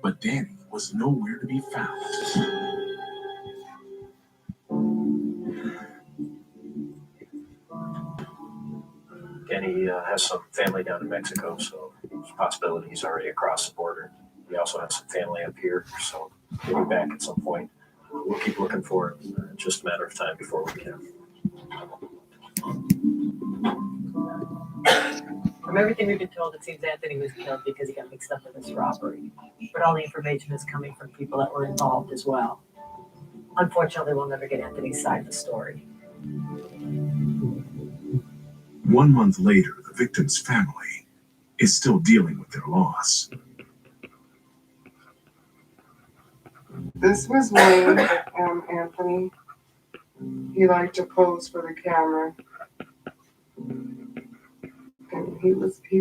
but Danny was nowhere to be found. Danny has some family down in Mexico, so there's a possibility he's already across the border. We also have some family up here, so he'll be back at some point. We'll keep looking for him. Just a matter of time before we get him. From everything we've been told, it seems Anthony was killed because he got mixed up in this robbery. But all the information is coming from people that were involved as well. Unfortunately, we'll never get Anthony's side of the story. 1 month later, the victim's family is still dealing with their loss. This was Wayne, Anthony. He liked to pose for the camera. And he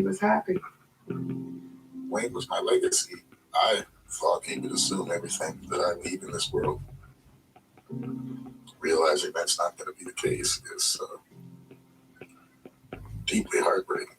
was happy. Wayne was my legacy. I thought he would assume everything that I need in this world. Realizing that's not going to be the case is deeply heartbreaking.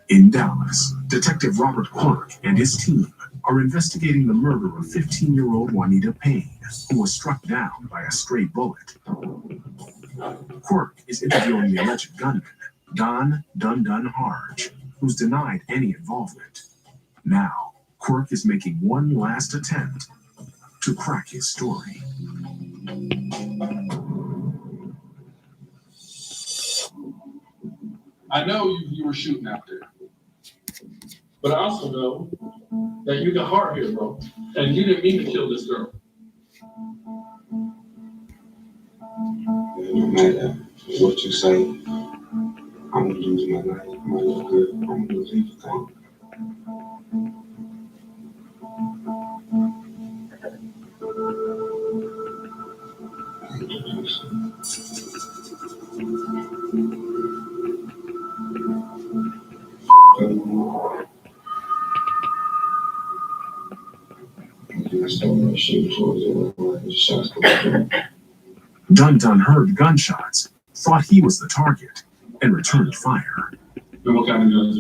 In Dallas, Detective Robert Quirk and his team are investigating the murder of 15-year-old Juanita Payne, who was struck down by a stray bullet. Quirk is interviewing the alleged gunman, Don Dun Harge, who's denied any involvement. Now, Quirk is making one last attempt to crack his story. I know you were shooting out there. But I also know that you got heart here, bro. And you didn't mean to kill this girl. No matter what you say, I'm gonna lose my life. I'm gonna look good. I'm gonna lose everything. Dun heard gunshots, thought he was the target, and returned fire. And what kind of guns?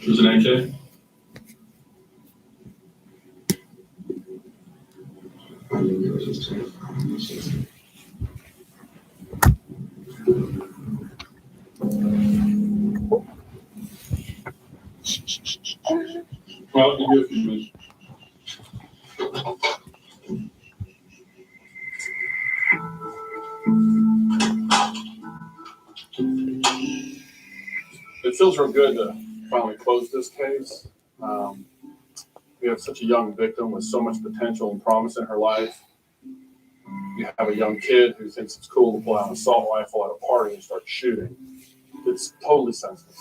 It was an AK? Well, I'll give you a few minutes. It feels real good to finally close this case. We have such a young victim with so much potential and promise in her life. You have a young kid who thinks it's cool to pull out an assault rifle at a party and start shooting. It's totally senseless.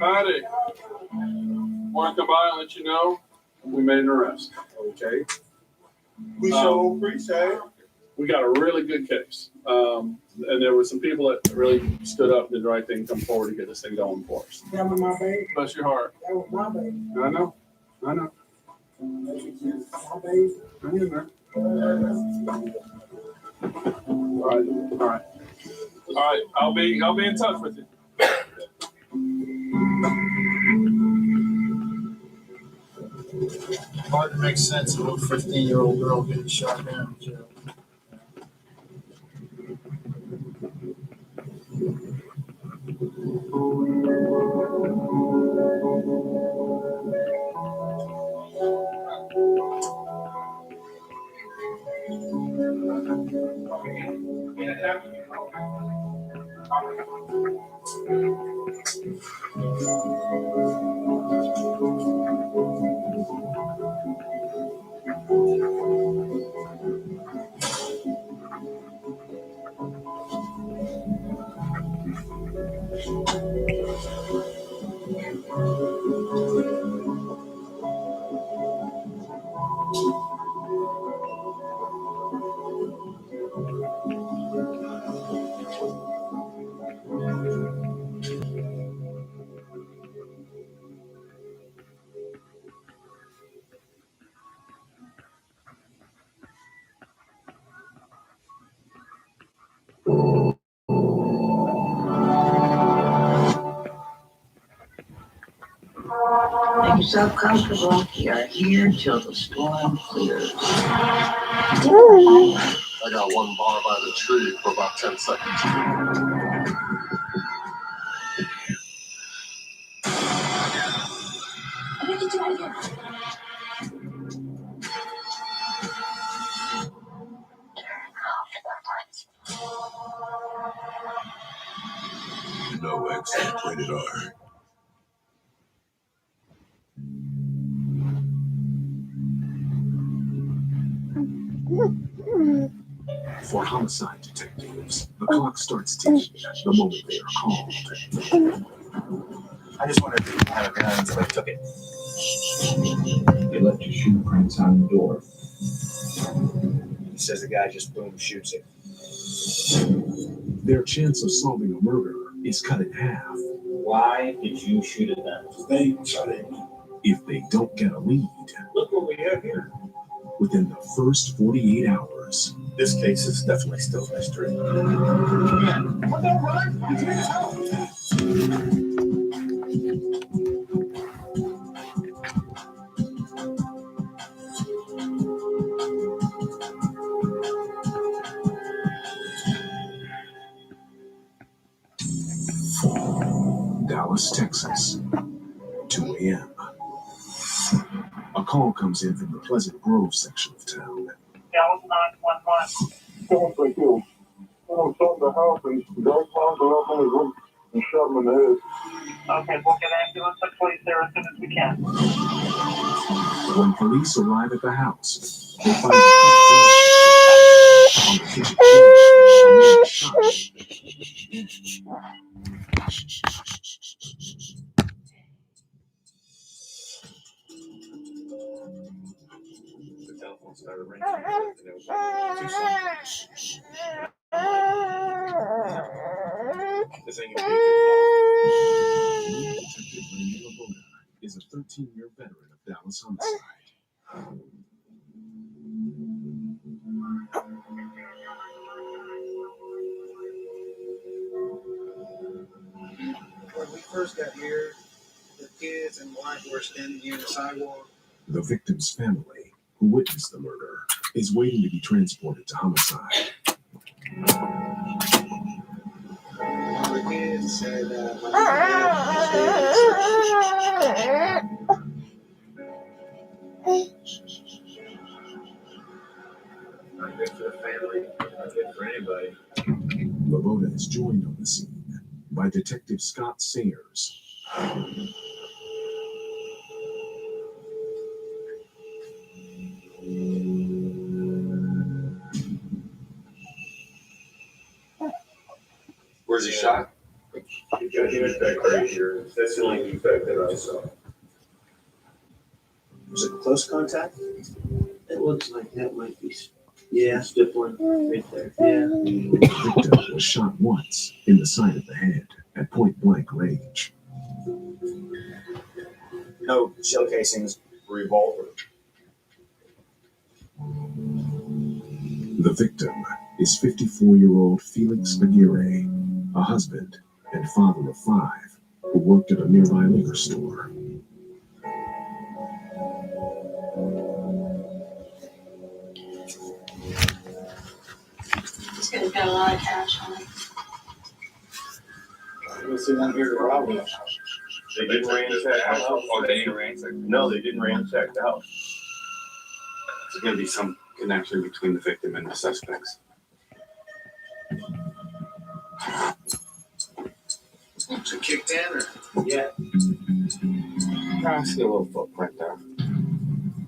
Howdy. Want to come by and let you know we made an arrest. Okay. We so appreciate it. We got a really good case. And there were some people that really stood up and did the right thing, come forward to get this thing going for us. That was my baby. Bless your heart. That was my baby. I know. I know. My baby. Hang in there. All right. All right. All right. I'll be in touch with you. Hard to make sense of a 15-year-old girl getting shot down in jail. Make yourself comfortable. We are here till the storm clears. I got one bar by the tree for about 10 seconds. What did you do again? No exit, rated R. For homicide detectives, the clock starts ticking the moment they are called. I just wondered if you had a gun, so I took it. They left your shoe prints on the door. He says the guy just boom shoots it. Their chance of solving a murder is cut in half. Why did you shoot at them? They shot at me. If they don't get a lead Look what we have here. within the first 48 hours. This case is definitely still a mystery. Dallas, Texas, 2 a.m. A call comes in from the Pleasant Grove section of town. Dallas 911. Someone like you. Someone shot in the house and the guy climbed up on his roof and shot him in the head. Okay, we'll get ambulance and police there as soon as we can. When police arrive at the house, they find the front door on the kitchen floor. A man shot. The telephone started ringing. And it was like 2 seconds. This ain't gonna be a good Lead Detective Randy Laboda is a 13-year veteran of Dallas homicide. When we first got here, the kids and wife were standing here on the sidewalk. The victim's family, who witnessed the murder, is waiting to be transported to homicide. One of the kids said, my Not good for the family, not good for anybody. Laboda is joined on the scene by Detective Scott Sayers. Where's he shot? The defect right here. That's the only defect that I saw. Was it close contact? It looks like that might be, yeah, stippling right there. Yeah. The victim was shot once in the side of the head at point-blank range. No shell casings, revolver. The victim is 54-year-old Felix Aguirre, a husband and father of 5 who worked at a nearby liquor store. This guy's got a lot of cash on it. We'll see one here to rob us. They didn't ransack the house. Oh, they didn't ransack? No, they didn't ransack the house. There's going to be some connection between the victim and the suspects. Was it kicked in or? Yeah. I see a little footprint there.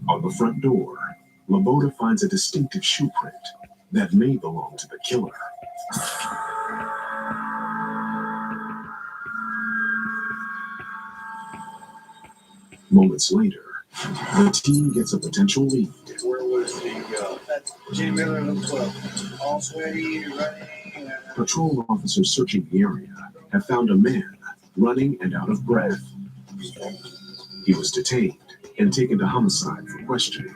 On the front door, Laboda finds a distinctive shoe print that may belong to the killer. Moments later, the team gets a potential lead. Where was the, Jimmy Miller looked all sweaty, running? Patrol officers searching the area have found a man running and out of breath. He was detained and taken to homicide for questioning.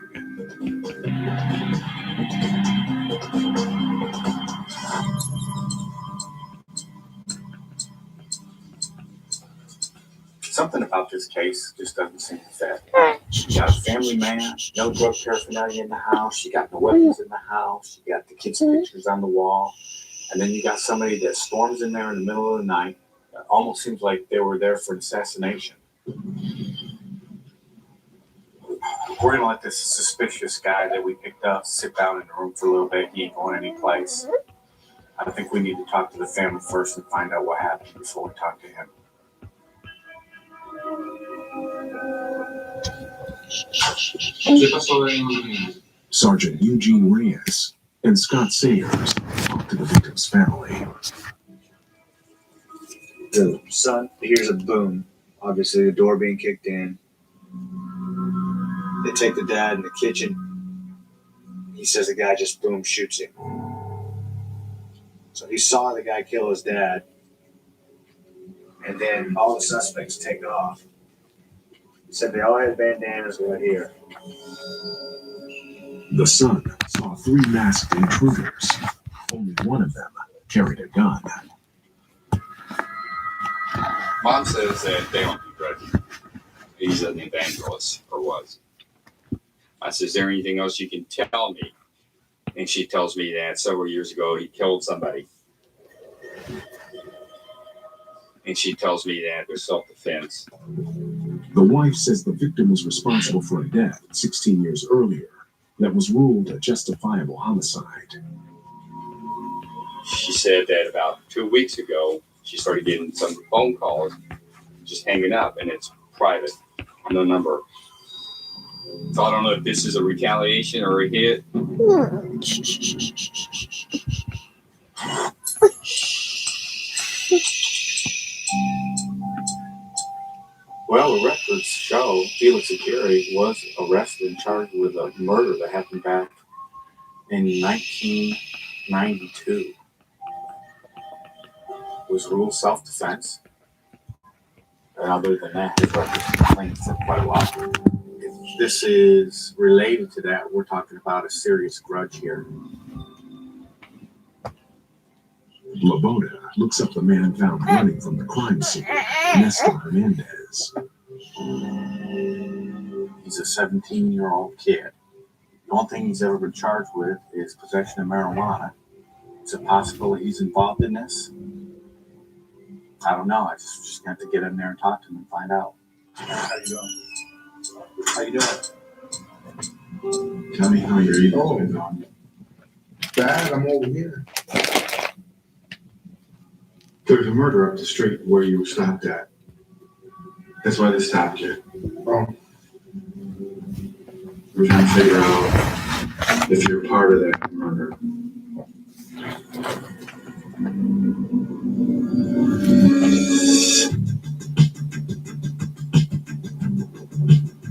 Something about this case just doesn't seem fair. You got a family man, no drug paraphernalia in the house, you got no weapons in the house, you got the kids' pictures on the wall, and then you got somebody that storms in there in the middle of the night. It almost seems like they were there for an assassination. We're gonna let this suspicious guy that we picked up sit down in the room for a little bit. He ain't going any place. I think we need to talk to the family first and find out what happened before we talk to him. Sergeant Eugene Reyes and Scott Sayers talk to the victim's family. The son hears a boom. Obviously, the door being kicked in. They take the dad in the kitchen. He says the guy just boom shoots him. So he saw the guy kill his dad. And then all the suspects take off. He said they all had bandanas right here. The son saw 3 masked intruders. Only one of them carried a gun. Mom says that they don't do drugs. He's an evangelist, or was. I said, is there anything else you can tell me? And she tells me that several years ago he killed somebody. And she tells me that it was self-defense. The wife says the victim was responsible for a death 16 years earlier that was ruled a justifiable homicide. She said that about 2 weeks ago, she started getting some phone calls, just hanging up, and it's private, no number. So I don't know if this is a retaliation or a hit. Well, the records show Felix Aguirre was arrested and charged with a murder that happened back in 1992. Was ruled self-defense. And other than that, his records complain for quite a while. If this is related to that, we're talking about a serious grudge here. Laboda looks up the man found running from the crime scene, Nestor Hernandez. He's a 17-year-old kid. The only thing he's ever been charged with is possession of marijuana. Is it possible that he's involved in this? I don't know. I just have to get in there and talk to him and find out. How you doing? How you doing? Tell me how your evening's been going. Dad, I'm over here. There was a murder up the street where you were stopped at. That's why they stopped you. Oh. We're trying to figure out if you're part of that murder.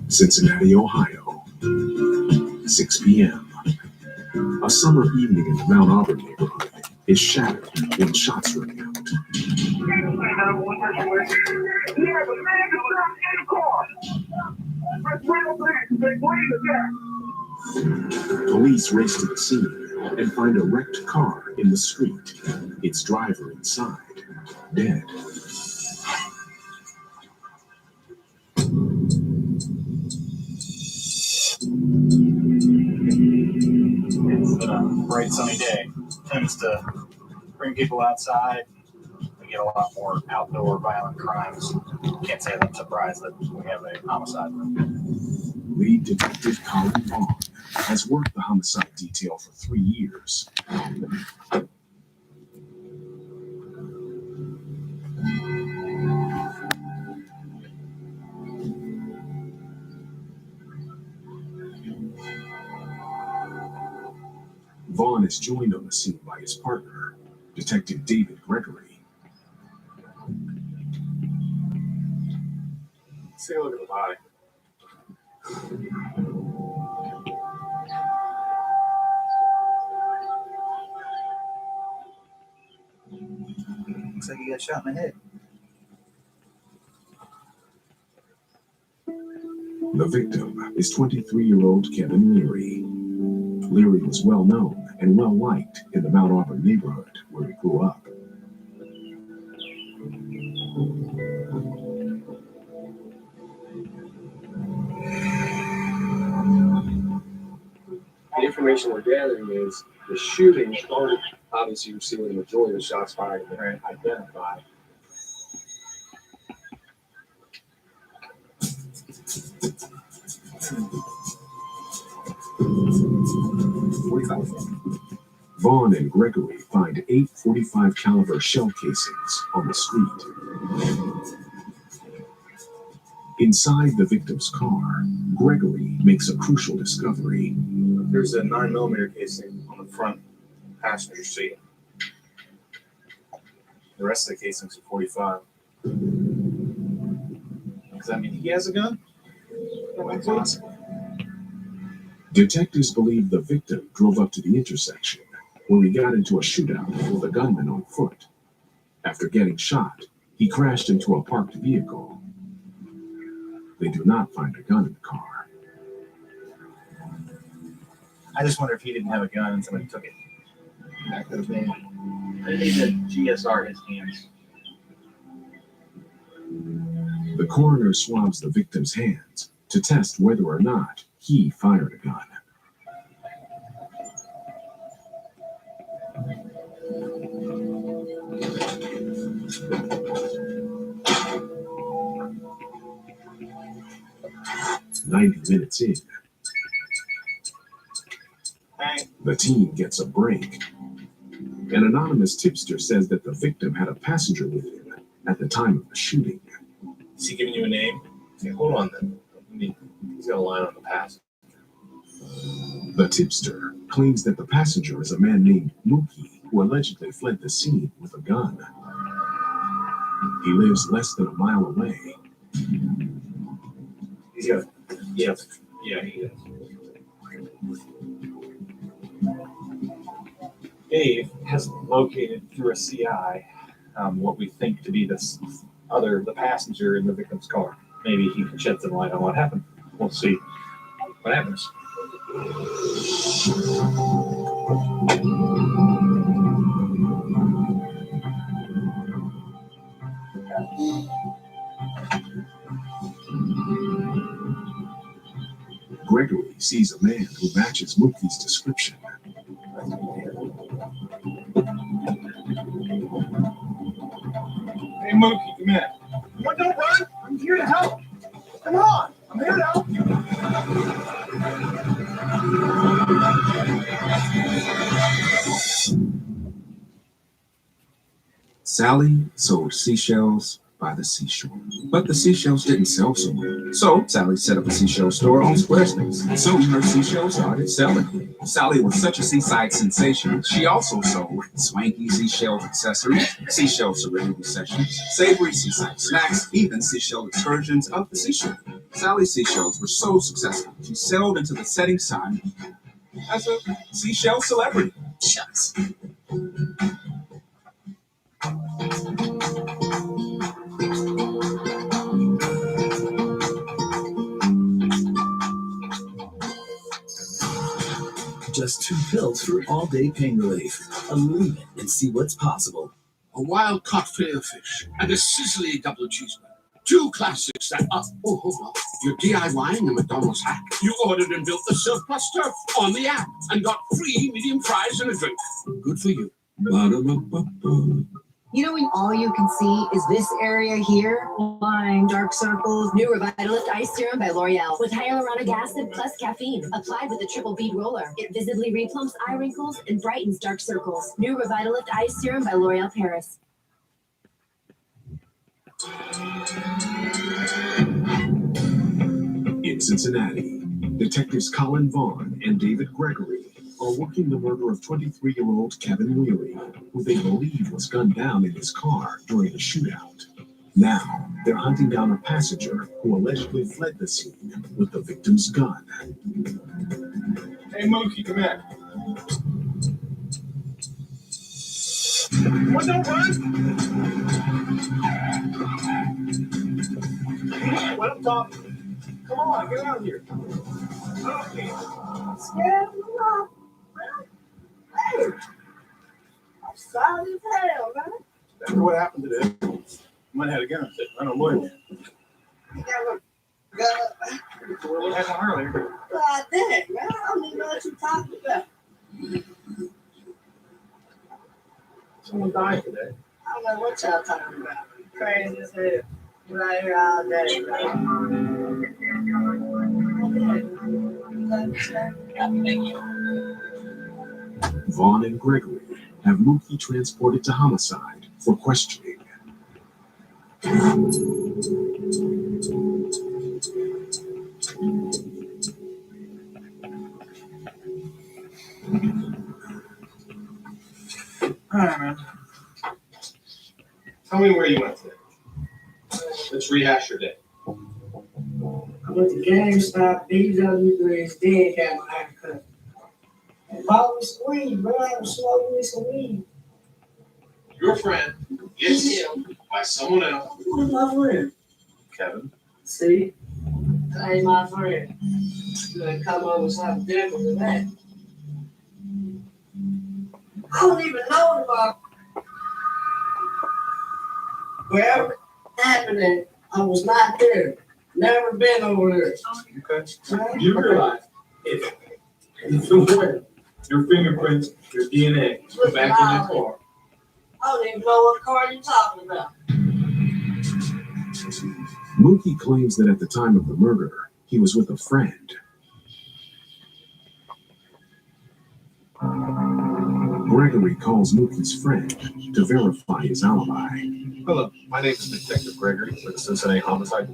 Cincinnati, Ohio, 6 p.m. A summer evening in the Mount Auburn neighborhood is shattered when shots ring out. Police race to the scene and find a wrecked car in the street. Its driver inside, dead. It's a bright sunny day. Tends to bring people outside. We get a lot more outdoor violent crimes. Can't say that I'm surprised that we have a homicide. Lead Detective Colin Vaughn has worked the homicide detail for 3 years. Vaughn is joined on the scene by his partner, Detective David Gregory. Let's take a look at the body. Looks like he got shot in the head. The victim is 23-year-old Kevin Leary. Leary was well known and well liked in the Mount Auburn neighborhood where he grew up. The information we're gathering is the shooting started. Obviously, you see where the majority of the shots fired have been identified. Vaughn and Gregory find 8 .45 caliber shell casings on the street. Inside the victim's car, Gregory makes a crucial discovery. There's a 9mm casing on the front passenger seat. The rest of the casings are 45. Does that mean he has a gun? That's possible. Detectives believe the victim drove up to the intersection where he got into a shootout with a gunman on foot. After getting shot, he crashed into a parked vehicle. They do not find a gun in the car. I just wonder if he didn't have a gun and somebody took it. That could have been. I think the GSR in his hands. The coroner swabs the victim's hands to test whether or not he fired a gun. "90 minutes in, the team gets a break. An anonymous tipster says that the victim had a passenger with him at the time of the shooting. Is he giving you a name? Okay, hold on then. He's got a line on the pass. The tipster claims that the passenger is a man named Mookie who allegedly fled the scene with a gun. He lives less than a mile away. He's got, yeah, he does. Dave has located through a CI what we think to be the passenger in the victim's car. Maybe he can shed some light on what happened. We'll see what happens. 'Gregory sees a man who matches Mookie's description. Hey, Mookie, come here. What, don't run. I'm here to help. Come on. I'm here to help you. Sally sold seashells by the seashore. But the seashells didn't sell so well. So Sally set up a seashell store on Squarespace. Soon her seashells started selling. Sally was such a seaside sensation, she also sold swanky seashell accessories, seashell serenity sessions, savory seaside snacks, even seashell excursions up the seashore. Sally's seashells were so successful, she sailed into the setting sun as a seashell celebrity. Shucks. Just 2 pills for all-day pain relief. Illuminate and see what's possible. A wild-caught fillet of fish and a sizzling double cheeseburger. 2 classics that are, oh, hold on. You're DIYing a McDonald's hack. You ordered and built the Surf Plus Turf on the app and got free medium fries and a drink. Good for you. Ba-da-ba-ba-ba. You know when all you can see is this area here? Line, dark circles. New Revitalift Ice Serum by L'Oreal with hyaluronic acid plus caffeine. Applied with a triple bead roller. It visibly replumps eye wrinkles and brightens dark circles. New Revitalift Ice Serum by L'Oreal Paris. In Cincinnati, detectives Colin Vaughn and David Gregory are working the murder of 23-year-old Kevin Wheelie, who they believe was gunned down in his car during a shootout. Now, they're hunting down a passenger who allegedly fled the scene with the victim's gun. Hey, Mookie, come here. What, don't run? What I'm talking. Come on, get out of here. Okay. Scared me off. Hey, I'm sorry as hell, man. After what happened today, you might have had a gun. I don't blame you. You never got What happened earlier? God dang, man. I don't even know what you're talking about. Someone died today. I don't know what y'all talking about. Crazy as hell. Right here all day, Vaughn and Gregory have Mookie transported to homicide for questioning. All right, man. Tell me where you went today. Let's rehash your day. I went to GameStop, BW3's dead, got my hair cut. And bought me some weed, bro. I was smoking me some weed. Your friend gets killed by someone else. Who's my friend? Kevin. See? That ain't my friend. You gotta come over with something different than that. I don't even know about wherever it happened. I was not there. Never been over there. Okay. You realize if you win, your fingerprints, your DNA, go back in your car. I don't even know what car you're talking about. Mookie claims that at the time of the murder, he was with a friend. Gregory calls Mookie's friend to verify his alibi. Hello, my name is Detective Gregory with the Cincinnati Homicide.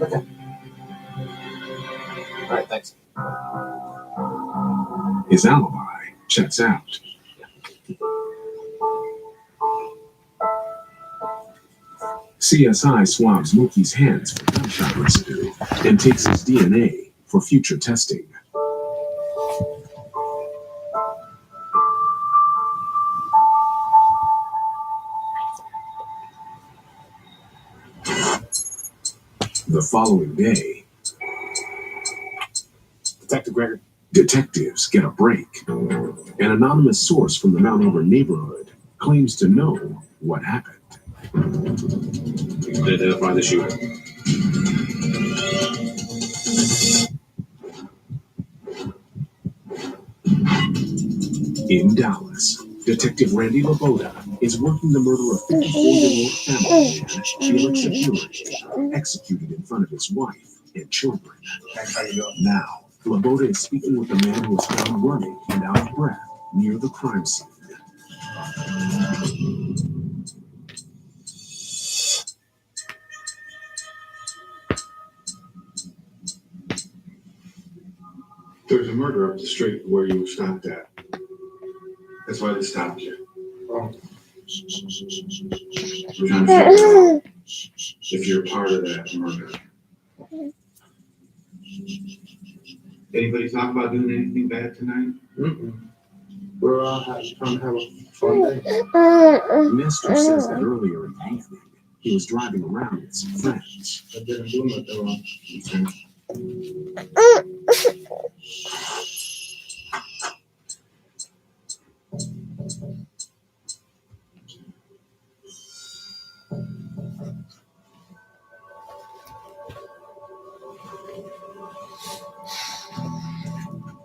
Okay. All right, thanks. His alibi checks out. CSI swabs Mookie's hands for gunshot residue and takes his DNA for future testing. The following day, Detective Gregory. Detectives get a break. An anonymous source from the Mount Auburn neighborhood claims to know what happened. You can identify the shooter. In Dallas, Detective Randy Laboda is working the murder of 54-year-old family man Sheila Shapiro, executed in front of his wife and children. Now, Laboda is speaking with the man who was found running and out of breath near the crime scene. There's a murder up the street where you were stopped at. That's why they stopped you. We're trying to figure out if you're part of that murder. Anybody talk about doing anything bad tonight? We're all trying to have a fun day. Nestor says that earlier in the evening, he was driving around with some friends. I didn't do nothing wrong.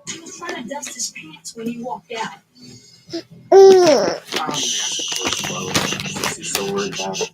He was trying to dust his pants when he walked out. She's so worried about it.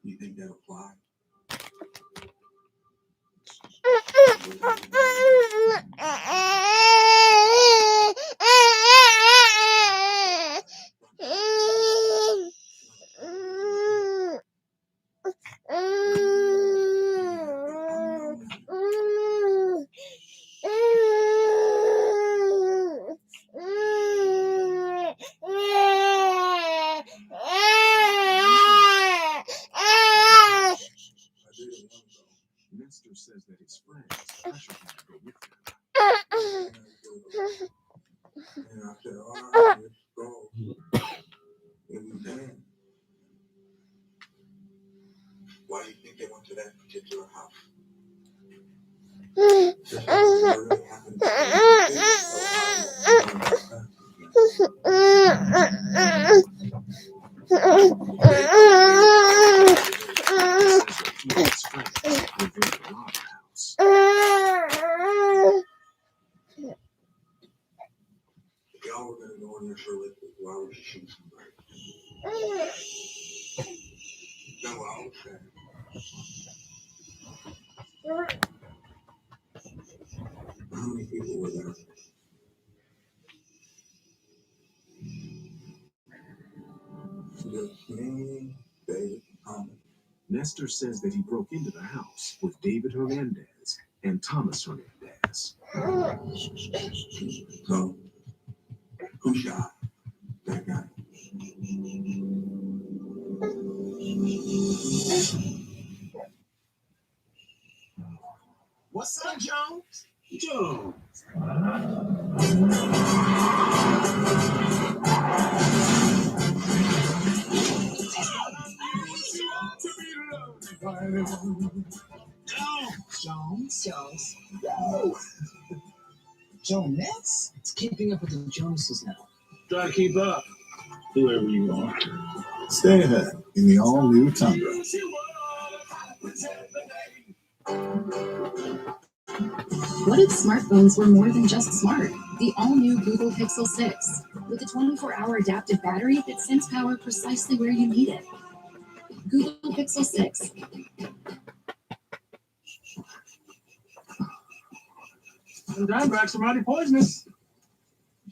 You think that'll fly? Nestor says that his friends pressured him to go with them. And I said, all right, let's go. And we did. Why do you think they went to that particular house? Just really happened If y'all were going to go in there for liquid, why would you shoot somebody? No, I would say. How many people were there? Just me, David, Thomas. Nestor says that he broke into the house with David Hernandez and Thomas Hernandez. So, who shot that guy? What's up, Jones? Jones. Jones. Yo. Jones? It's keeping up with the Joneses now. Try to keep up, whoever you are. Stay ahead in the all-new Tundra. What if smartphones were more than just smart? The all-new Google Pixel 6 with a 24-hour adaptive battery that sends power precisely where you need it. Google Pixel 6. Them dimebacks are mighty poisonous.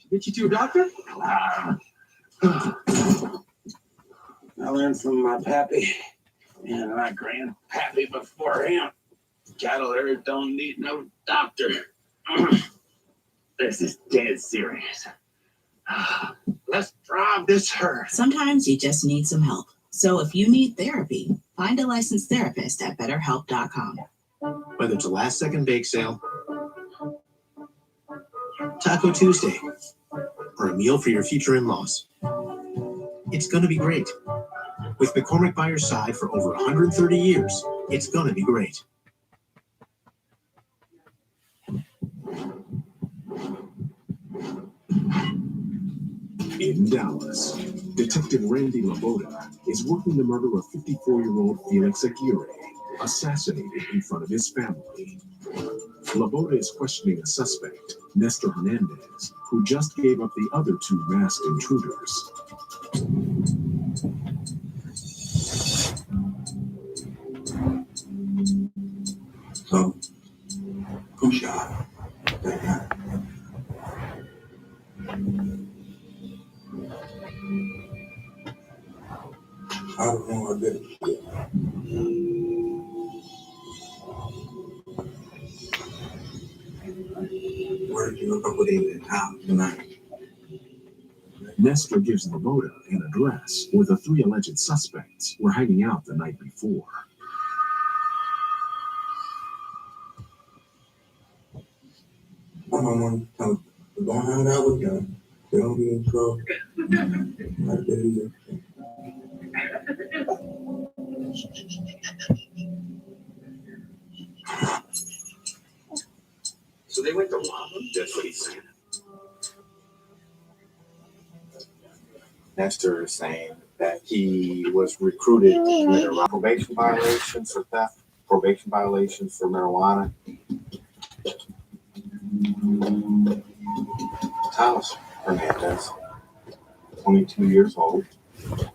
Should get you to a doctor? I learned from my pappy and my grandpappy before him. Cattle herd don't need no doctor. This is dead serious. Let's drive this herd. Sometimes you just need some help. So if you need therapy, find a licensed therapist at BetterHelp.com. Whether it's a last-second bake sale, Taco Tuesday, or a meal for your future in-laws, it's going to be great. With McCormick by your side for over 130 years, it's going to be great. In Dallas, Detective Randy Laboda is working the murder of 54-year-old Felix Aguirre, assassinated in front of his family. Laboda is questioning a suspect, Nestor Hernandez, who just gave up the other two masked intruders. So, who shot that guy? I don't know, I did it. look up with David in town tonight. Nestor gives the Moda an address where the 3 alleged suspects were hanging out the night before. My mama told me, don't hang out with them. They don't be in trouble. Like that either. So they went to rob him? That's what he's saying. Nestor is saying that he was recruited to commit a probation violations for theft, probation violations for marijuana. Thomas Hernandez, 22 years old,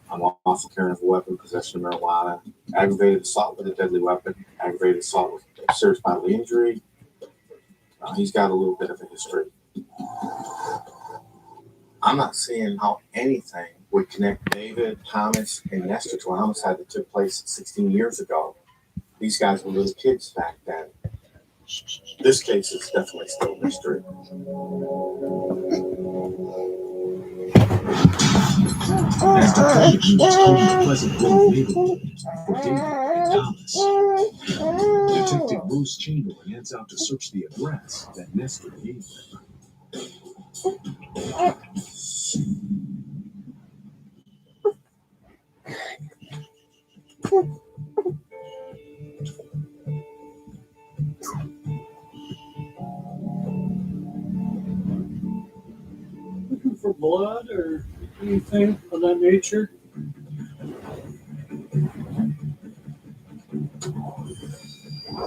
unlawful carrying of a weapon, possession of marijuana, aggravated assault with a deadly weapon, aggravated assault with serious bodily injury. He's got a little bit of a history. I'm not seeing how anything would connect David, Thomas, and Nestor to a homicide that took place 16 years ago. These guys were little kids back then. This case is definitely still a mystery. As the detective moves toward the Pleasant Grove neighborhood for David and Thomas, Detective Bruce Chamberlain heads out to search the address that Nestor gave them. Looking for blood or anything of that nature?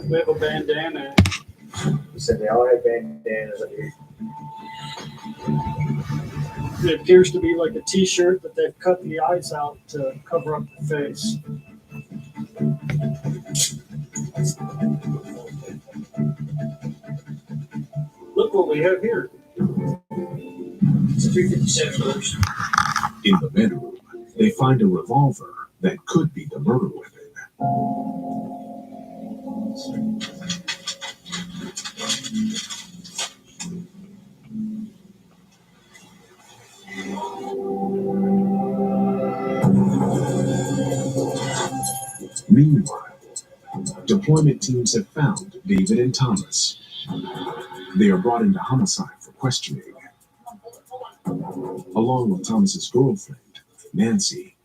We have a bandana. He said they all had bandanas up here. It appears to be like a t-shirt, but they've cut the eyes out to cover up the face. Look what we have here. It's 357 first. In the bedroom, they find a revolver that could be the murder weapon. Meanwhile, deployment teams have found David and Thomas. They are brought into homicide for questioning, along with Thomas's girlfriend, Nancy.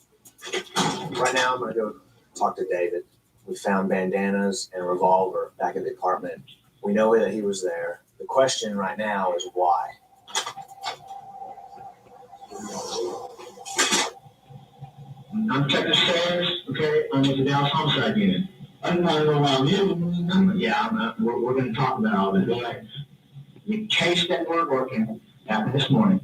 Right now, I'm going to go talk to David. We found bandanas and a revolver back at the apartment. We know that he was there. The question right now is why. I'm checking stairs, okay, I'm with the Dallas Homicide Unit. I don't know around you. We're going to talk about all this. The case that we're working happened this morning.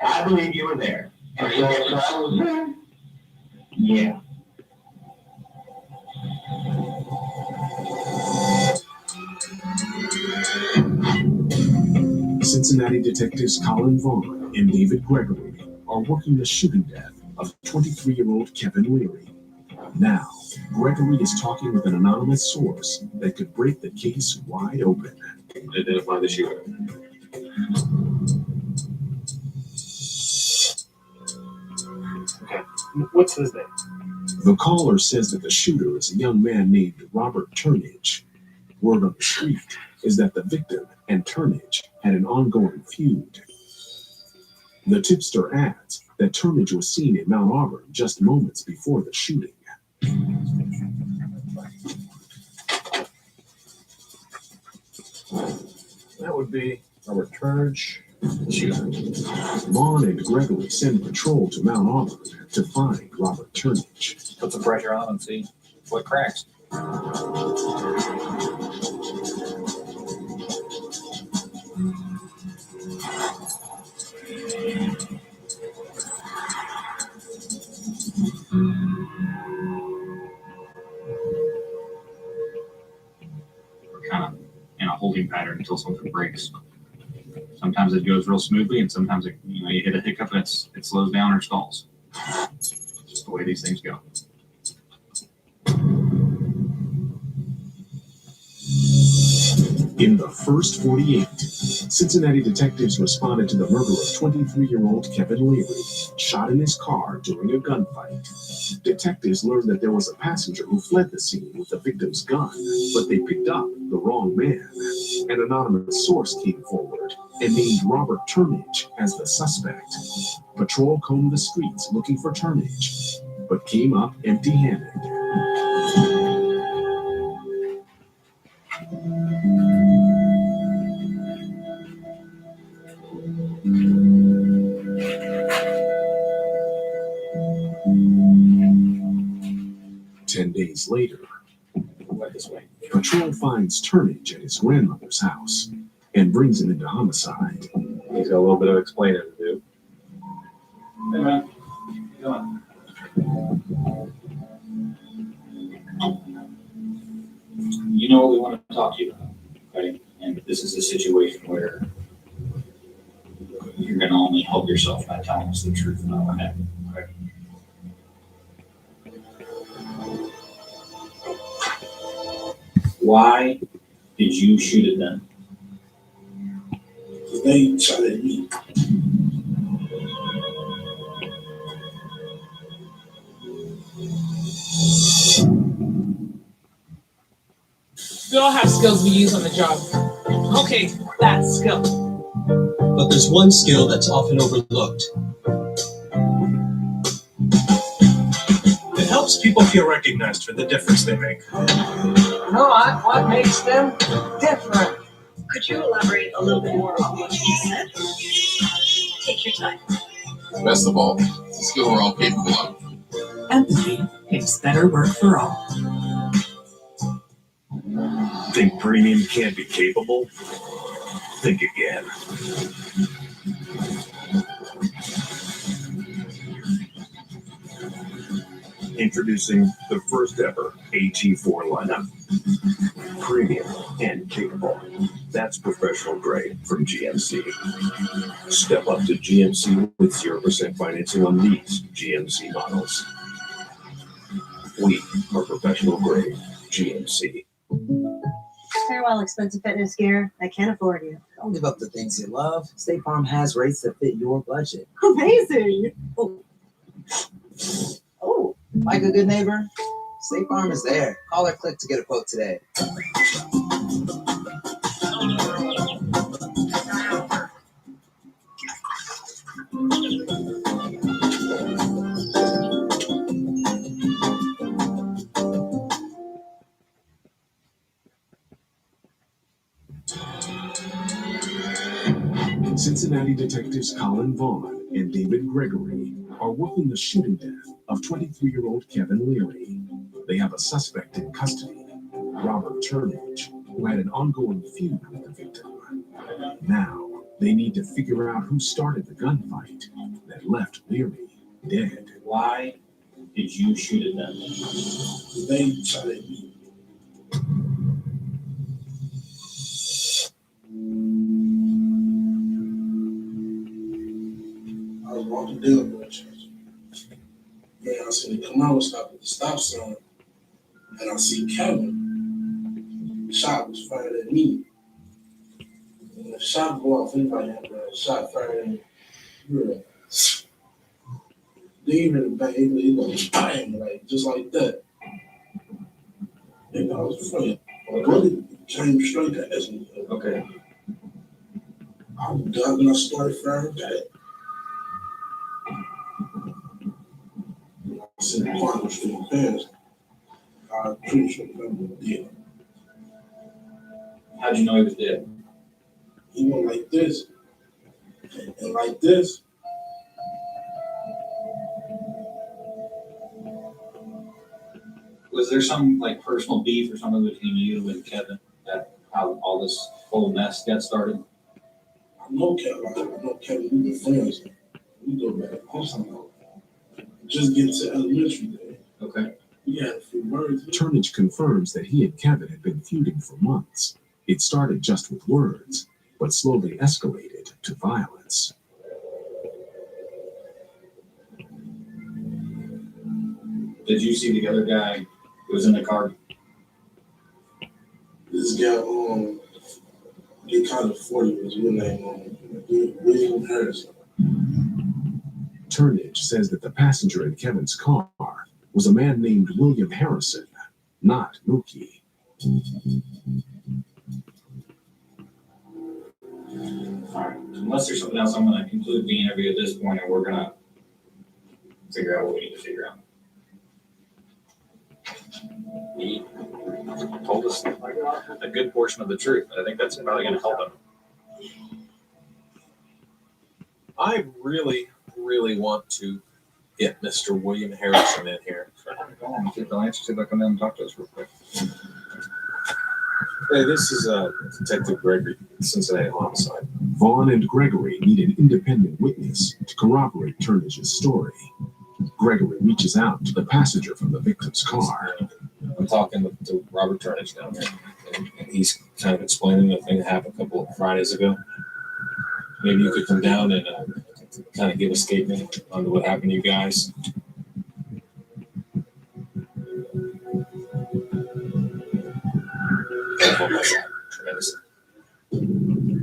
I believe you were there. So I was there? Yeah. Cincinnati detectives Colin Vaughn and David Gregory are working the shooting death of 23-year-old Kevin Leary. Now, Gregory is talking with an anonymous source that could break the case wide open. Identify the shooter. Okay, what's his name? The caller says that the shooter is a young man named Robert Turnage. Word on the street is that the victim and Turnage had an ongoing feud. The tipster adds that Turnage was seen in Mount Auburn just moments before the shooting. That would be Robert Turnage, the shooter. Vaughn and Gregory send patrol to Mount Auburn to find Robert Turnage. Put some pressure on and see what cracks. We're kind of in a holding pattern until something breaks. Sometimes it goes real smoothly, and sometimes you hit a hiccup and it slows down or stalls. It's just the way these things go. In the first 48, Cincinnati detectives responded to the murder of 23-year-old Kevin Leary, shot in his car during a gunfight. Detectives learned that there was a passenger who fled the scene with the victim's gun, but they picked up the wrong man. An anonymous source came forward and named Robert Turnage as the suspect. Patrol combed the streets looking for Turnage, but came up empty-handed. 10 days later, Patrol finds Turnage at his grandmother's house and brings him into homicide. He's got a little bit of explaining to do. Hey, man. How You know what we want to talk to you about, right? And this is a situation where you're going to only help yourself by telling us the truth about what happened, right? Why did you shoot at them? They shot at me. We all have skills we use on the job. Okay, that skill. But there's one skill that's often overlooked. It helps people feel recognized for the difference they make. What makes them different? Could you elaborate a little bit more on what you said? Take your time. Best of all, it's a skill we're all capable of. Empathy makes better work for all. Think premium can't be capable? Think again. Introducing the first ever AT4 lineup. Premium and capable. That's professional grade from GMC. Step up to GMC with 0% financing on these GMC models. We are professional grade GMC. Farewell, expensive fitness gear. I can't afford you. Don't give up the things you love. State Farm has rates that fit your budget. Amazing. Oh, like a good neighbor, State Farm is there. Call or click to get a quote today. Cincinnati detectives Colin Vaughn and David Gregory are working the shooting death of 23-year-old Kevin Leary. They have a suspect in custody, Robert Turnage, who had an ongoing feud with the victim. Now, they need to figure out who started the gunfight that left Leary dead. Why did you shoot at them? They shot at me. I was walking down the church. Man, I seen the come out, stop at the stop sign, and I see Kevin. The shot was fired at me. When the shot go off, anybody had a shot fired at me. They even back, it was bang, like just like that. And I was funny. My brother came straight at me. Okay. I was done and I started firing back. I said, the car was still past. I'm pretty sure Kevin was dead. How'd you know he was dead? He went like this, and like this. Was there some like personal beef or something between you and Kevin that how all this whole mess got started? I know Kevin, we've been friends. We go back close enough. Just get to elementary day. Okay. We had a few words. Turnage confirms that he and Kevin had been feuding for months. It started just with words, but slowly escalated to violence. Did you see the other guy who was in the car? This guy, Get kind of 40 was your name on it. William Harrison. Turnage says that the passenger in Kevin's car was a man named William Harrison, not Mookie. Alright, unless there's something else, I'm gonna conclude the interview at this point, and we're gonna figure out what we need to figure out. He told us a good portion of the truth. I think that's probably gonna help him. I really want to get Mr. William Harrison in here. They'll see if they'll come down and talk to us real quick. Hey, this is Detective Gregory, Cincinnati Homicide. Vaughn and Gregory need an independent witness to corroborate Turnage's story. Gregory reaches out to the passenger from the victim's car. I'm talking to Robert Turnage down there, and he's kind of explaining the thing that happened a couple of Fridays ago. Maybe you could come down and kind of give a statement on what happened to you guys.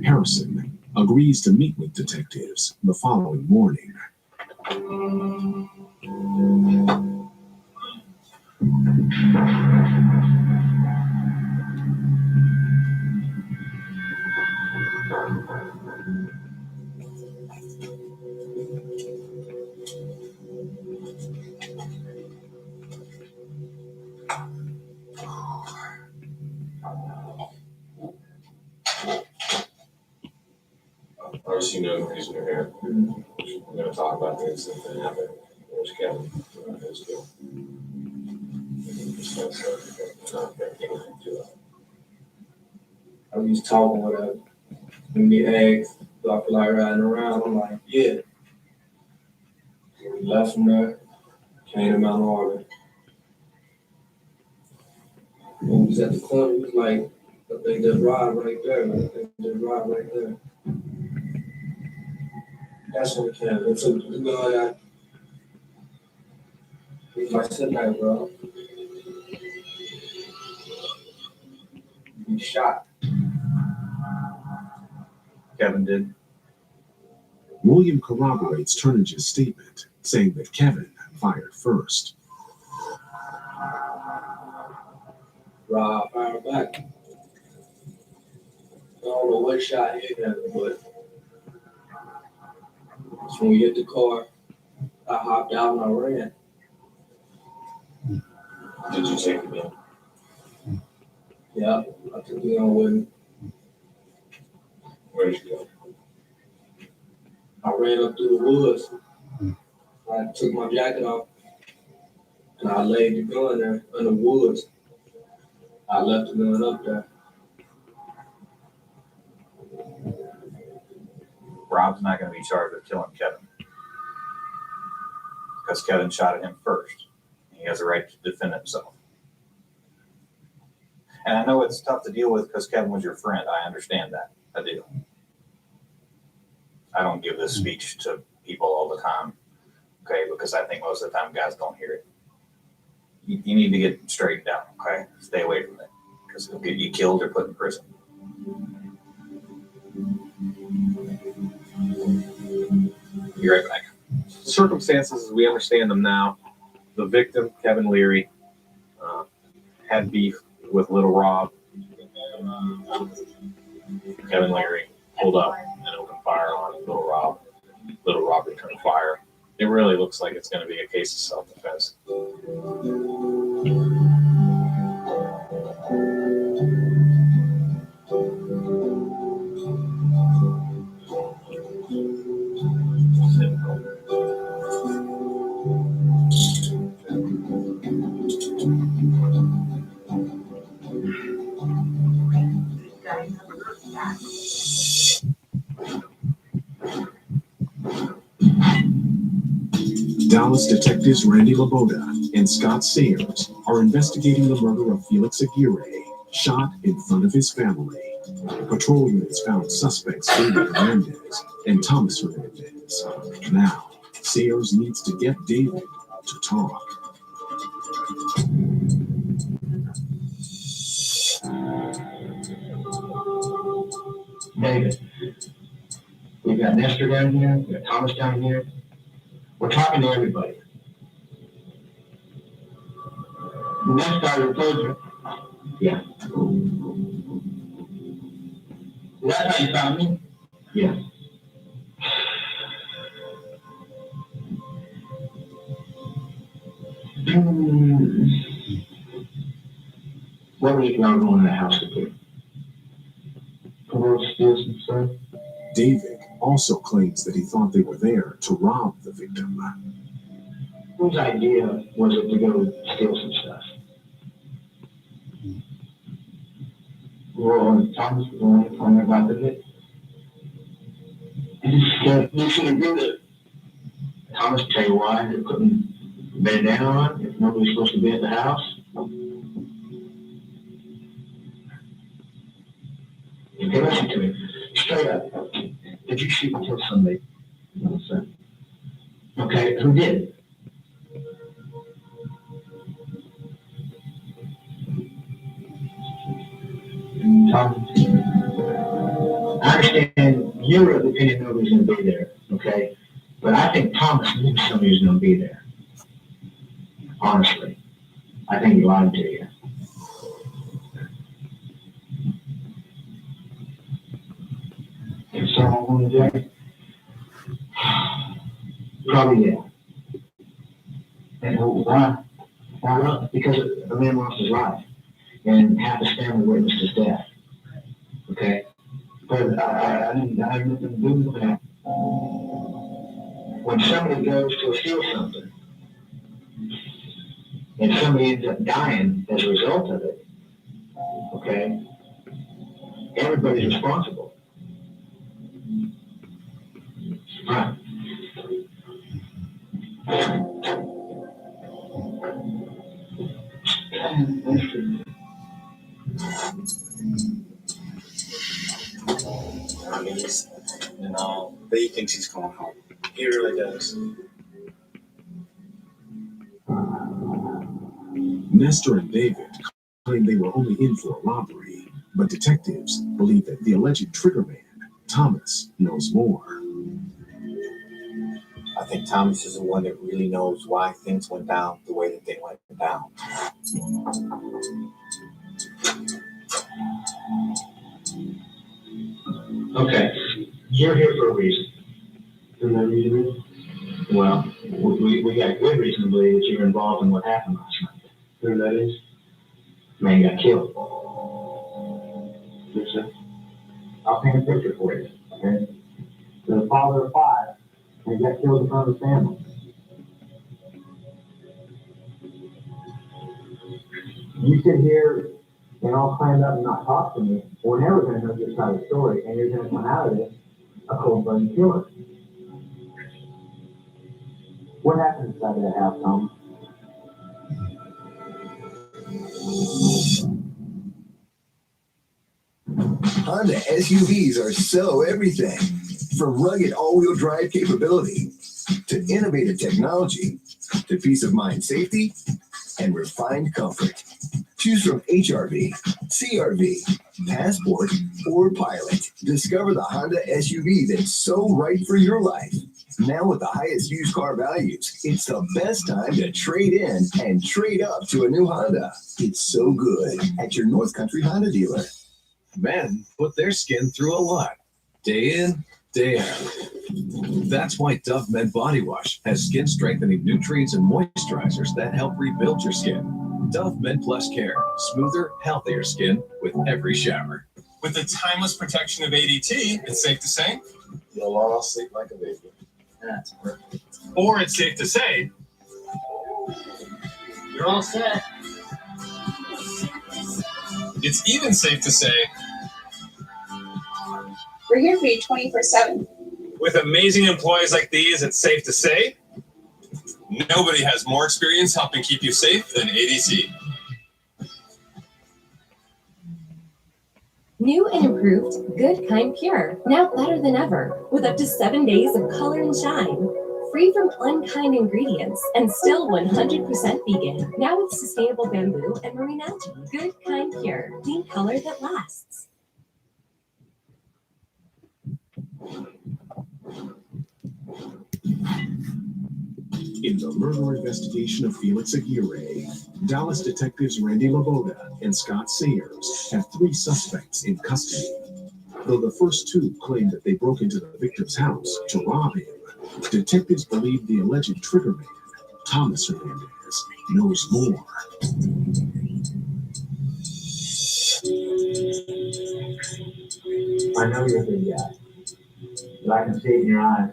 Harrison agrees to meet with detectives the following morning. Obviously, you know the reason you're here. We're going to talk about the incident that happened. There's Kevin. His deal. I was talking with her. When we asked, do I feel like riding around? I'm like, yeah. We left from there, came to Mount Auburn. When we was at the corner, he was like, I think there's ride right there. I think there's ride right there. That's when we came. They took the gun out. He was like, sit down, bro. He shot. Kevin did. William corroborates Turnage's statement, saying that Kevin fired first. Rob fired back. I don't know what shot hit him, but when we hit the car, I hopped out and I ran. Did you take the gun? Yeah, I took the gun with me. Where did you go? I ran up through the woods. I took my jacket off and I laid the gun there in the woods. I left the gun up there. Rob's not going to be charged with killing Kevin because Kevin shot at him first. He has a right to defend himself. And I know it's tough to deal with because Kevin was your friend. I understand that. I do. I don't give this speech to people all the time, okay, because I think most of the time guys don't hear it. You need to get straightened out, okay? Stay away from it because it'll get you killed or put in prison. Be right back. Circumstances as we understand them now, the victim, Kevin Leary, had beef with Little Rob. Kevin Leary pulled up and opened fire on Little Rob. Little Rob returned fire. It really looks like it's going to be a case of self-defense. Dallas detectives Randy Laboda and Scott Sayers are investigating the murder of Felix Aguirre, shot in front of his family. Patrol units found suspects David Hernandez and Thomas Hernandez. Now, Sayers needs to get David to talk. David, we've got Nestor down here, we've got Thomas down here. We're talking to everybody. Nestor, I told you. Yeah. Is that how you found me? Yeah. What were you going to the house to do? Promote, steal some stuff? David also claims that he thought they were there to rob the victim. Whose idea was it to go steal some stuff? Well, Thomas was the one who told me about the victim. You shouldn't do that. Thomas, tell you why they couldn't bed down on if nobody's supposed to be at the house. Okay, listen to me. Straight up. Did you shoot and kill somebody? No, sir. Okay, who did? Tom, I understand you're of the opinion nobody's going to be there, okay? But I think Thomas knew somebody was going to be there. Honestly. I think he lied to you. Is someone going to do? Probably, yeah. And why? Why not? Because a man lost his life. And half his family witnessed his death. Okay? But I didn't have nothing to do with that. When somebody goes to steal something, and somebody ends up dying as a result of it, okay, everybody's responsible. Right. I mean, but he thinks he's going home. He really does. Nestor and David claim they were only in for a robbery, but detectives believe that the alleged triggerman, Thomas, knows more. I think Thomas is the one that really knows why things went down the way that they went down. Okay, you're here for a reason. And that reason is? Well, we got good reason to believe that you're involved in what happened last night. Who that is? Man got killed. Yes, sir. I'll paint a picture for you, okay? The father of 5, and he got killed in front of his family. You sit here and all clammed up and not talk to me. We're never going to know your side of the story, and you're going to come out of this a cold-blooded killer. What happened inside of that house, Tom? Honda SUVs are so everything. From rugged all-wheel drive capability, to innovative technology, to peace of mind safety, and refined comfort. Choose from HRV, CRV, Passport, or Pilot. Discover the Honda SUV that's so right for your life. Now with the highest used car values, it's the best time to trade in and trade up to a new Honda. It's so good at your North Country Honda dealer. Men put their skin through a lot, day in, day out. That's why Dove Men Body Wash has skin strengthening nutrients and moisturizers that help rebuild your skin. Dove Men Plus Care, smoother, healthier skin with every shower. With the timeless protection of ADT, it's safe to say, you'll all sleep like a baby. that's perfect. Or it's safe to say, You're all set. it's even safe to say, We're here for you 24/7. with amazing employees like these, it's safe to say, nobody has more experience helping keep you safe than ADT. New and improved Good Kind Pure, now better than ever, with up to 7 days of color and shine. Free from unkind ingredients and still 100% vegan. Now with sustainable bamboo and marine algae. Good Kind Pure, clean color that lasts. In the murder investigation of Felix Aguirre, Dallas detectives Randy Laboda and Scott Sayers have 3 suspects in custody. Though the first 2 claim that they broke into the victim's house to rob him, detectives believe the alleged triggerman, Thomas Hernandez, knows more. I know you're a good guy, but I can see it in your eyes.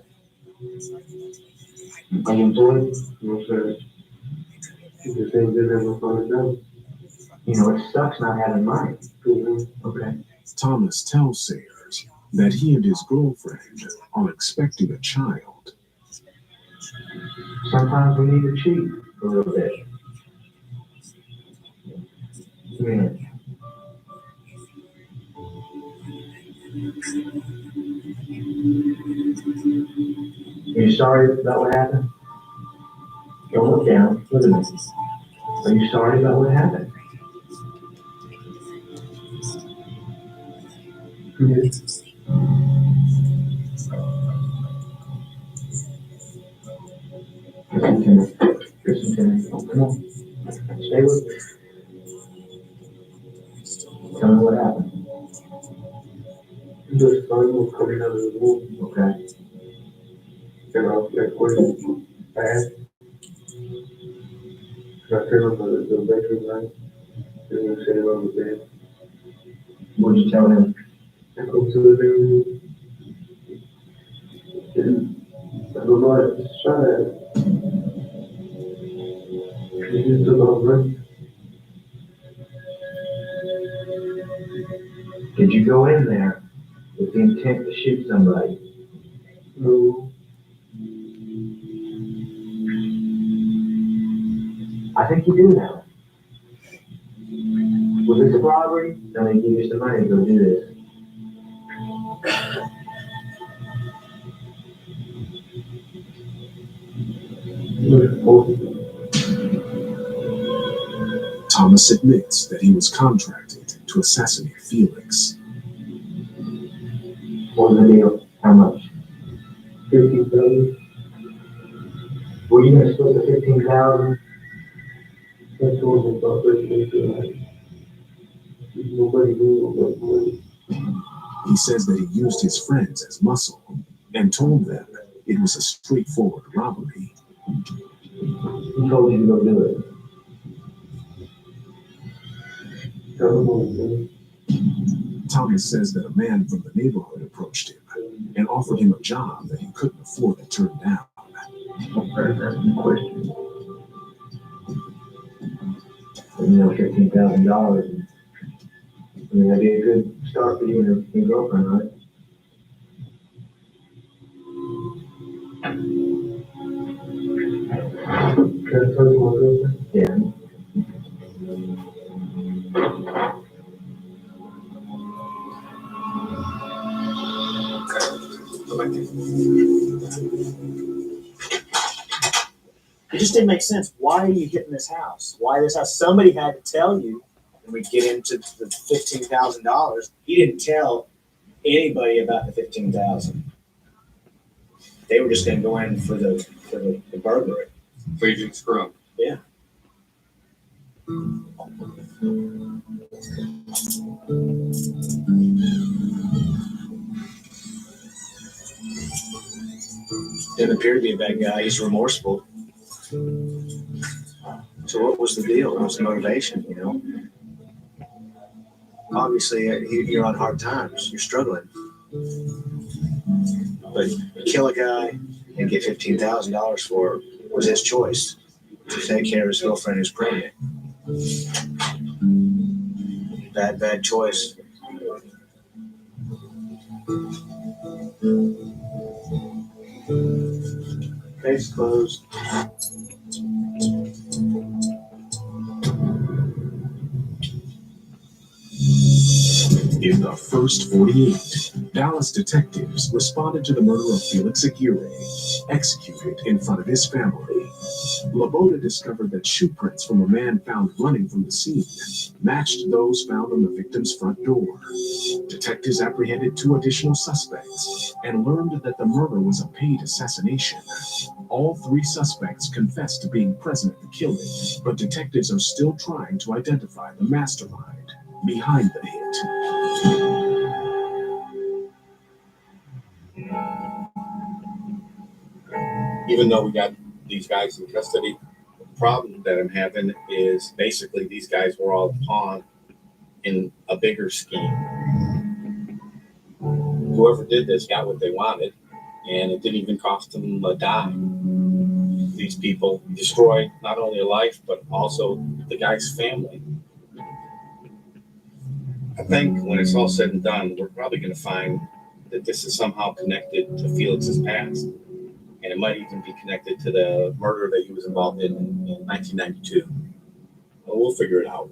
Are you employed? No, sir. The same business on the job. You know, it sucks not having money. Okay. Thomas tells Sayers that he and his girlfriend are expecting a child. Sometimes we need to cheat a little bit. Yeah. Are you sorry about what happened? Don't look down. Look at me. Are you sorry about what happened? Yes. Listen to me. Come on. Stay with me. Tell me what happened. The sun was coming out of the womb. Okay. And I was like, wait, fast. I turned on the bedroom light. And we sat on the bed. What did you tell him? I go to the living room. And I don't know, I just shot at him. He just took off running. Did you go in there with the intent to shoot somebody? No. I think you do now. Was this a robbery? No, they gave you some money to go do this. Thomas admits that he was contracted to assassinate Felix. What was the deal? How much? $50,000. Were you going to split the $15,000? That's what we thought $15,000. Nobody knew about money. He says that he used his friends as muscle and told them it was a straightforward robbery. He told you to go do it. Thomas says that a man from the neighborhood approached him and offered him a job that he couldn't afford to turn down. That's the question. You know, $15,000. I mean, that'd be a good start for you and your girlfriend, right? Can I tell you my girlfriend? Yeah. It just didn't make sense. Why are you getting this house? Why this house? Somebody had to tell you. And we get into the $15,000. He didn't tell anybody about the $15,000. They were just going to go in for the burglary. So you didn't screw up. Yeah. Didn't appear to be a bad guy. He's remorseful. So what was the deal? What was the motivation, you know? Obviously, you're on hard times. You're struggling. But kill a guy and get $15,000 for it was his choice to take care of his girlfriend who's pregnant. Bad choice. Case closed. In the first 48, Dallas detectives responded to the murder of Felix Aguirre, executed in front of his family. Laboda discovered that shoe prints from a man found running from the scene matched those found on the victim's front door. Detectives apprehended 2 additional suspects and learned that the murder was a paid assassination. All 3 suspects confessed to being present at the killing, but detectives are still trying to identify the mastermind behind the hit. Even though we got these guys in custody, the problem that I'm having is basically these guys were all pawned in a bigger scheme. Whoever did this got what they wanted, and it didn't even cost them a dime. These people destroyed not only a life, but also the guy's family. I think when it's all said and done, we're probably going to find that this is somehow connected to Felix's past. And it might even be connected to the murder that he was involved in 1992. But we'll figure it out.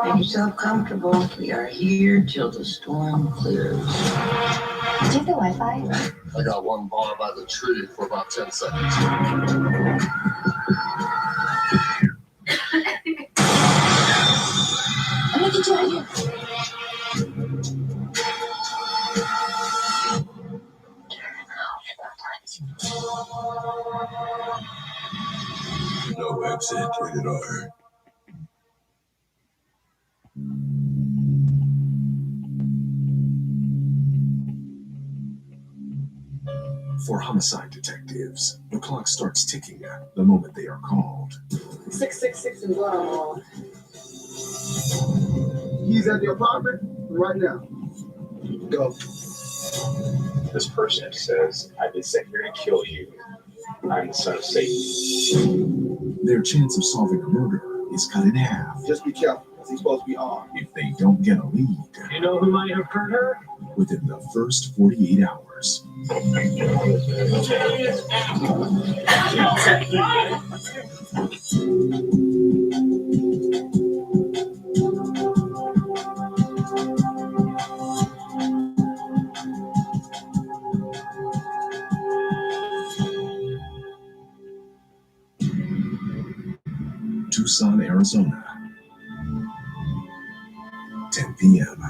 Make yourself comfortable. We are here till the storm clears. Do you have the Wi-Fi? I got one bar by the tree for about 10 seconds. I'm gonna get you out of here. No exit, rated R. For homicide detectives, the clock starts ticking the moment they are called. 666 in Guatemala. He's at the apartment right now. Go. This person says, I've been sent here to kill you. I'm the son of Satan. Their chance of solving a murder is cut in half. Just be careful, because he's supposed to be armed. If they don't get a lead. You know who might have hurt her? Within the first 48 hours. Tucson, Arizona. 10 p.m.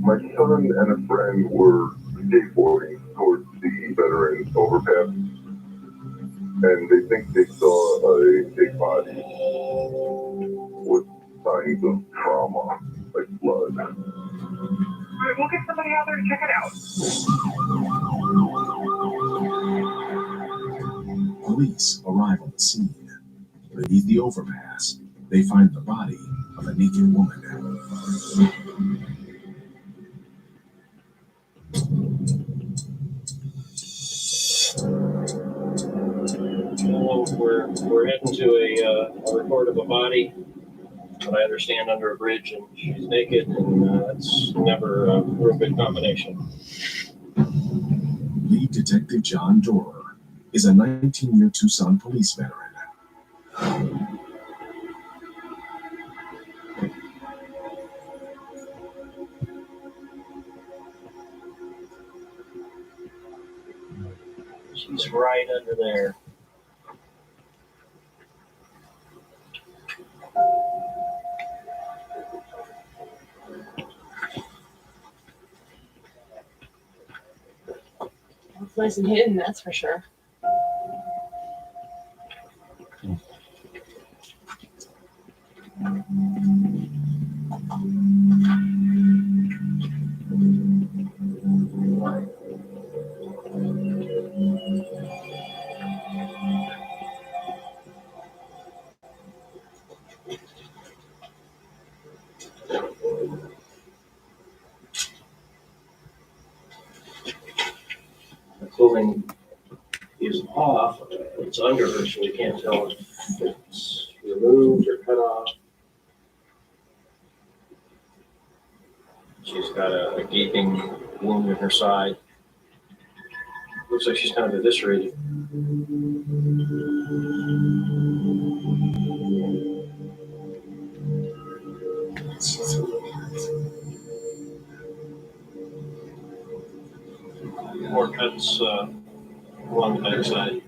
My son and a friend were skateboarding towards the Veterans Overpass, and they think they saw a big body with signs of trauma, like blood. We'll get somebody out there to check it out. Police arrive on the scene. Beneath the overpass, they find the body of a naked woman. We're heading to a report of a body, what I understand, under a bridge, and she's naked, and that's never a real good combination. Lead Detective John Dorer is a 19-year Tucson police veteran. She's right under there. It's nice and hidden, that's for sure. clothing is off. It's under her, so we can't tell if it's removed or cut off. She's got a gaping wound in her side. Looks like she's kind of eviscerated. More cuts along the backside.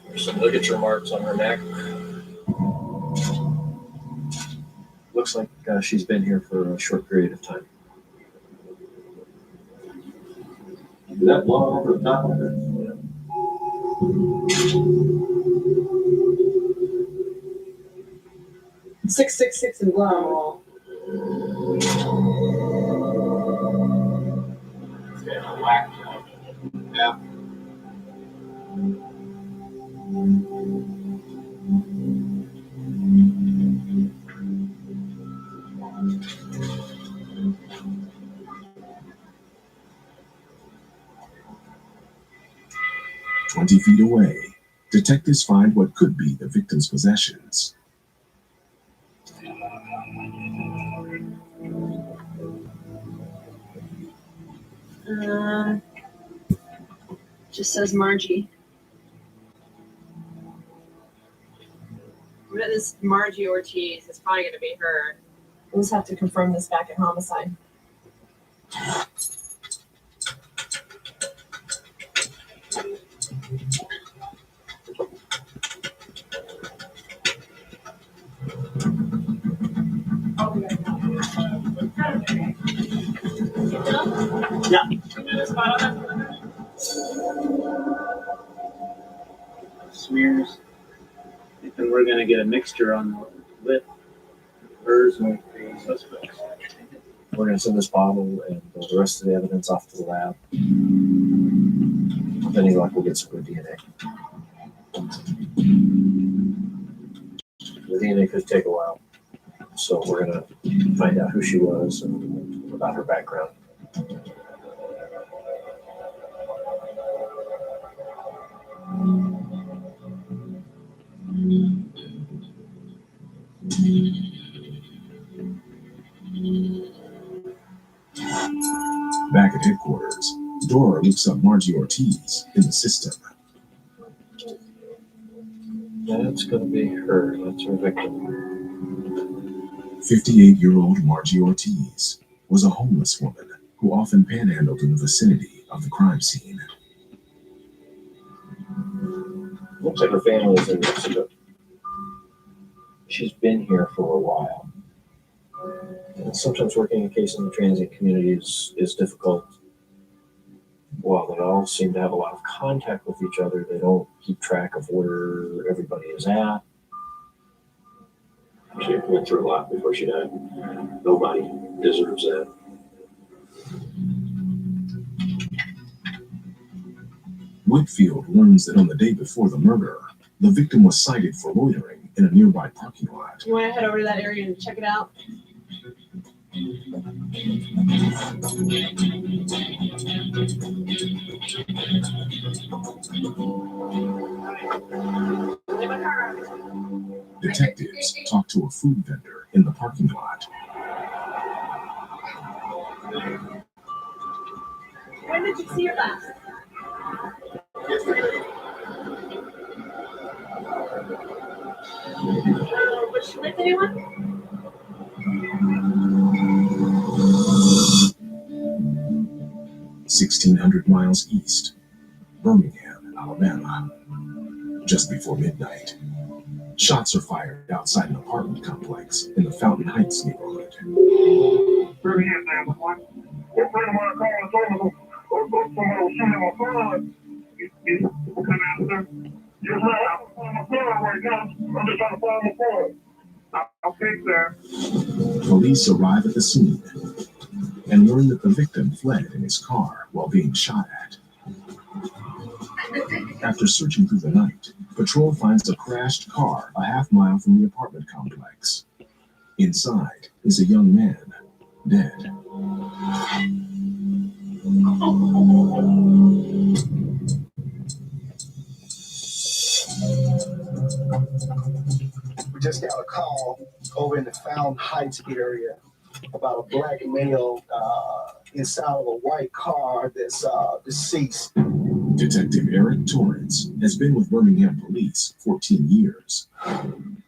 There's some ligature marks on her neck. Looks like she's been here for a short period of time. Did that blow over the top of her? Yeah. 666 and blood on the wall. Yeah. 20 feet away, detectives find what could be the victim's possessions. Just says Margie. What is Margie Ortiz? It's probably going to be her. We'll just have to confirm this back at homicide. Smears. And we're going to get a mixture on the lip, hers and the suspects. We're going to send this bottle and the rest of the evidence off to the lab. With any luck, we'll get some good DNA. The DNA could take a while, so we're going to find out who she was and about her background. Back at headquarters, Dora looks up Margie Ortiz in the system. That's going to be her. That's her victim. 58-year-old Margie Ortiz was a homeless woman who often panhandled in the vicinity of the crime scene. Looks like her family is in Mexico. She's been here for a while. And sometimes working a case in the transient community is difficult. While they all seem to have a lot of contact with each other, they don't keep track of where everybody is at. She went through a lot before she died. Nobody deserves that. Whitfield learns that on the day before the murder, the victim was cited for loitering in a nearby parking lot. You want to head over to that area and check it out? Detectives talk to a food vendor in the parking lot. When did you see her last? Was she with anyone? 1,600 miles east, Birmingham, Alabama. Just before midnight, shots are fired outside an apartment complex in the Fountain Heights neighborhood. Birmingham 911. A friend of mine called and told me somebody was shooting my son. You come out, sir? Yes, ma'am. I'm on my son right now. I'm just trying to find my son. Okay, sir. Police arrive at the scene and learn that the victim fled in his car while being shot at. After searching through the night, patrol finds a crashed car a half-mile from the apartment complex. Inside is a young man, dead. We just got a call over in the Fountain Heights area about a black male inside of a white car that's deceased. Detective Eric Torrance has been with Birmingham Police 14 years,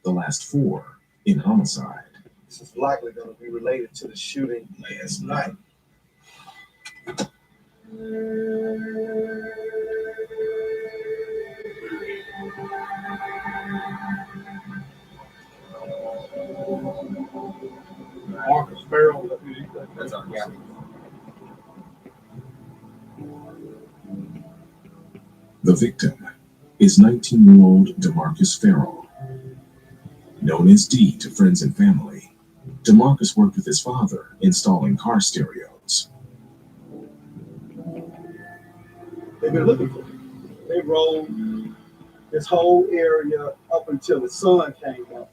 the last 4 in homicide. This is likely going to be related to the shooting last night. Marcus Farrell, that's our guy. The victim is 19-year-old DeMarcus Farrell. Known as D to friends and family, DeMarcus worked with his father installing car stereos. They've been looking for him. They rolled this whole area up until the sun came up.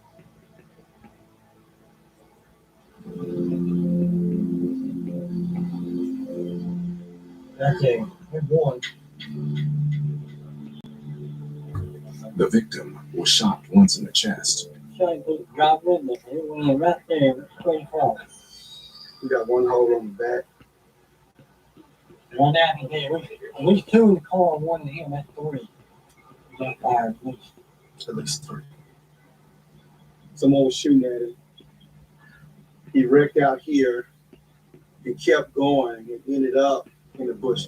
Okay, we won. The victim was shot once in the chest. Right there, 24. We got one hole on the back. Right down here. At least 2 in the car, 1 in him, that's 3. We got fired At least 3. Someone was shooting at him. He wrecked out here and kept going and ended up in the bush.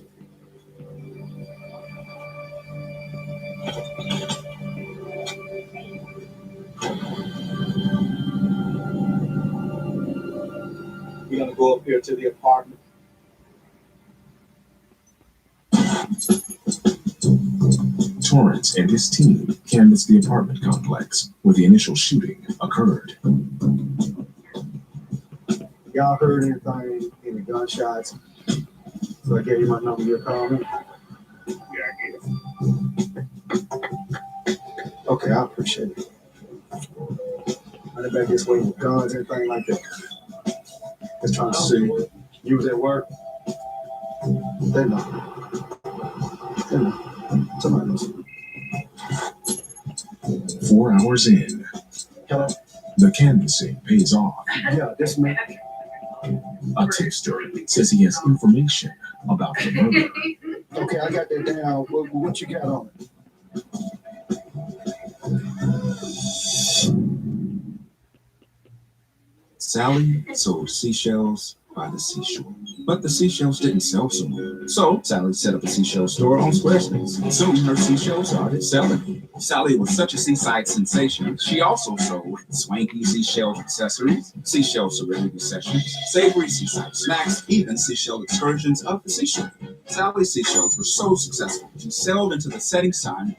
We're gonna go up here to the apartment. Torrance and his team canvassed the apartment complex where the initial shooting occurred. Y'all heard anything, any gunshots? So I gave you my number, you'll call me. Yeah, I get it. Okay, I appreciate it. I didn't back this way with guns, anything like that. Just trying to see. You was at work? They know. They know. Somebody knows. 4 hours in, Hello? the canvassing pays off. Yeah, this man. A tipster says he has information about the murder. Okay, I got that down. What you got on it? Sally sold seashells by the seashore. But the seashells didn't sell so well. So Sally set up a seashell store on Squarespace. Soon her seashells started selling. Sally was such a seaside sensation, she also sold swanky seashell accessories, seashell serenity sessions, savory seaside snacks, even seashell excursions up the seashore. Sally's seashells were so successful, she sailed into the setting sun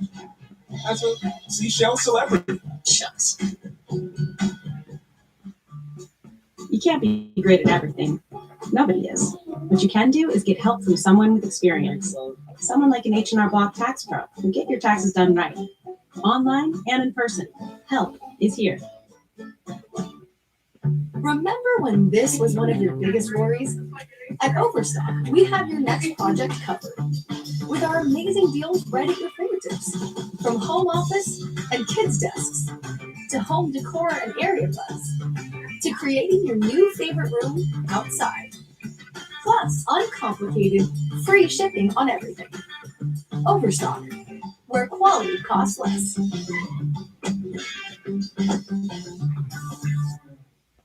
as a seashell celebrity. Shucks. You can't be great at everything. Nobody is. What you can do is get help from someone with experience. Someone like an H&R Block tax pro who get your taxes done right. Online and in person. Help is here. Remember when this was one of your biggest worries? At Overstock, we have your next project covered. With our amazing deals right at your fingertips. From home office and kids' desks, to home decor and area buzz, to creating your new favorite room outside. Plus, uncomplicated, free shipping on everything. Overstock, where quality costs less.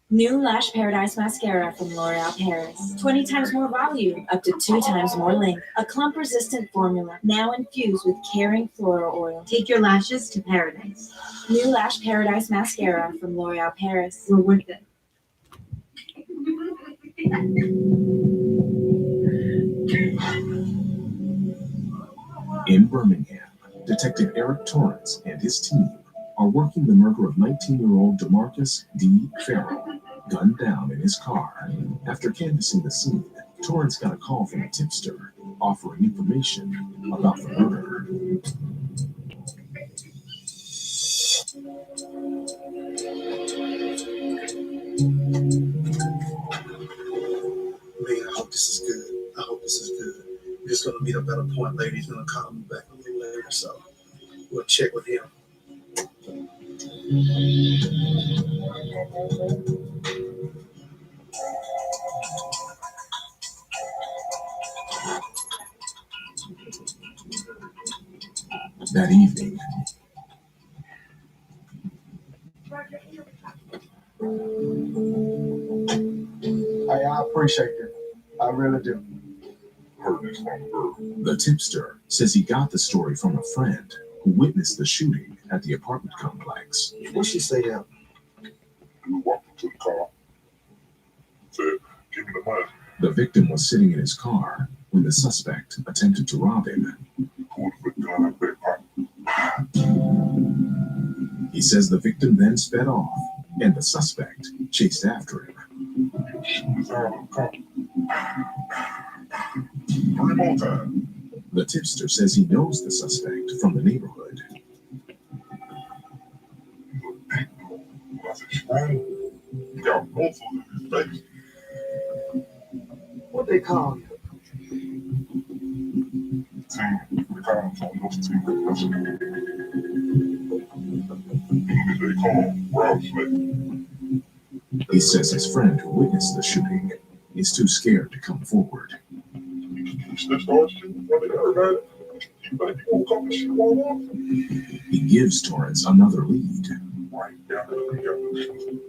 New Lash Paradise Mascara from L'Oreal Paris. 20 times more volume, up to 2 times more length. A clump-resistant formula, now infused with caring floral oil. Take your lashes to paradise. New Lash Paradise Mascara from L'Oreal Paris. We're worth it. In Birmingham, Detective Eric Torrance and his team are working the murder of 19-year-old DeMarcus D. Farrell, gunned down in his car. After canvassing the scene, Torrance got a call from a tipster offering information about the murder. Man, I hope this is good. I hope this is good. just gonna meet up at a point later. He's gonna call me back a little later, so we'll check with him. That evening, Hey, I appreciate it. I really do. the tipster says he got the story from a friend who witnessed the shooting at the apartment complex. What'd she say? We walked into the car, said, "Give me the money." The victim was sitting in his car when the suspect attempted to rob him. Pulled the gun out their pocket. He says the victim then sped off and the suspect chased after him. Shoot his arm in the car. 3 more times. The tipster says he knows the suspect from the neighborhood. When I said, "Strong," he got muscles in his face. What they call you? Team, we call him on those team. That's what they call him, Rob Smith. He says his friend who witnessed the shooting is too scared to come forward. He gives Torrance another lead.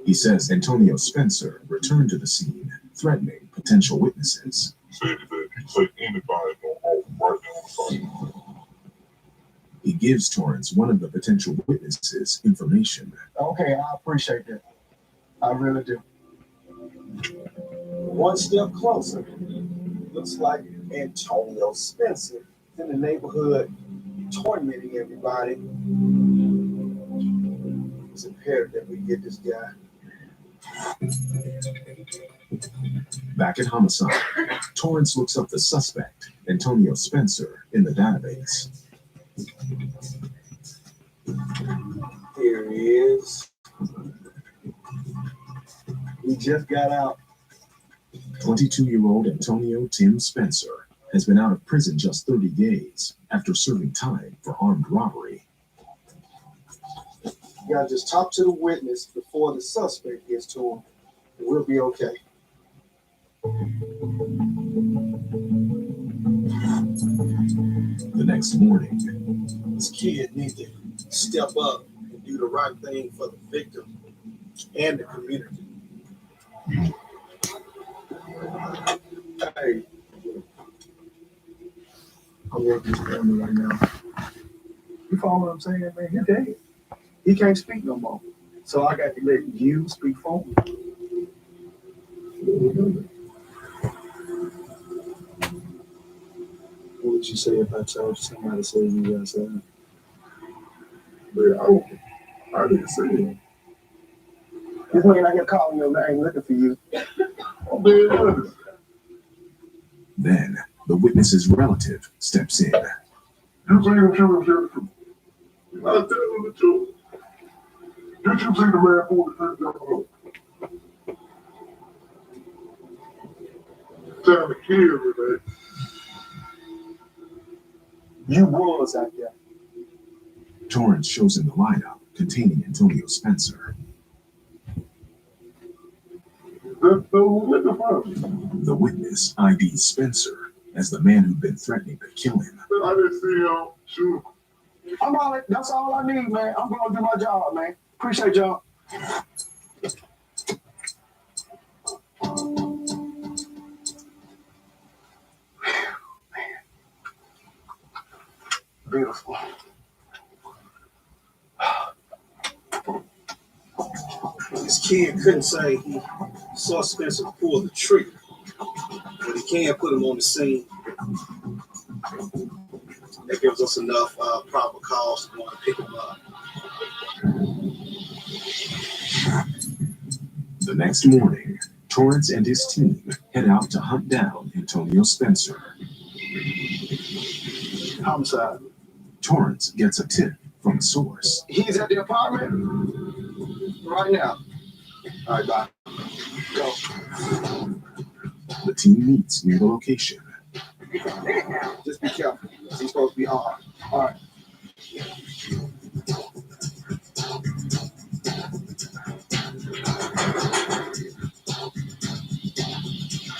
He says Antonio Spencer returned to the scene, threatening potential witnesses. Said that he said anybody no off right now on the side. He gives Torrance one of the potential witnesses information. Okay, I appreciate that. I really do. One step closer. Looks like Antonio Spencer in the neighborhood tormenting everybody. It's imperative that we get this guy. Back at homicide, Torrance looks up the suspect, Antonio Spencer, in the database. Here he is. He just got out. 22-year-old Antonio Tim Spencer has been out of prison just 30 days after serving time for armed robbery. You gotta just talk to the witness before the suspect gets to him. We'll be okay. The next morning, This kid needs to step up and do the right thing for the victim and the community. Hey, I'm working with his family right now. You follow what I'm saying, man? He's dead. He can't speak no more. So I got to let you speak for him. What would you say if I told somebody to say you outside? I didn't say it. This man out here calling your name, looking for you. I'm being honest. then the witness's relative steps in. You see him shooting. I tell him the truth. Did you see the man pull the trigger? Trying to kill me, man. You was out there. Torrance shows him the lineup containing Antonio Spencer. The witness IDs Spencer as the man who'd been threatening to kill him. I didn't see him shoot. I'm all right. That's all I need, man. I'm going to do my job, man. Appreciate y'all. Beautiful. This kid couldn't say he saw Spencer pull the trigger, but he can put him on the scene. That gives us enough proper cause to want to pick him up. The next morning, Torrance and his team head out to hunt down Antonio Spencer. Homicide. Torrance gets a tip from a source. He's at the apartment right now. All right, bye. Go. The team meets near the location. Just be careful. He's supposed to be hard. All right.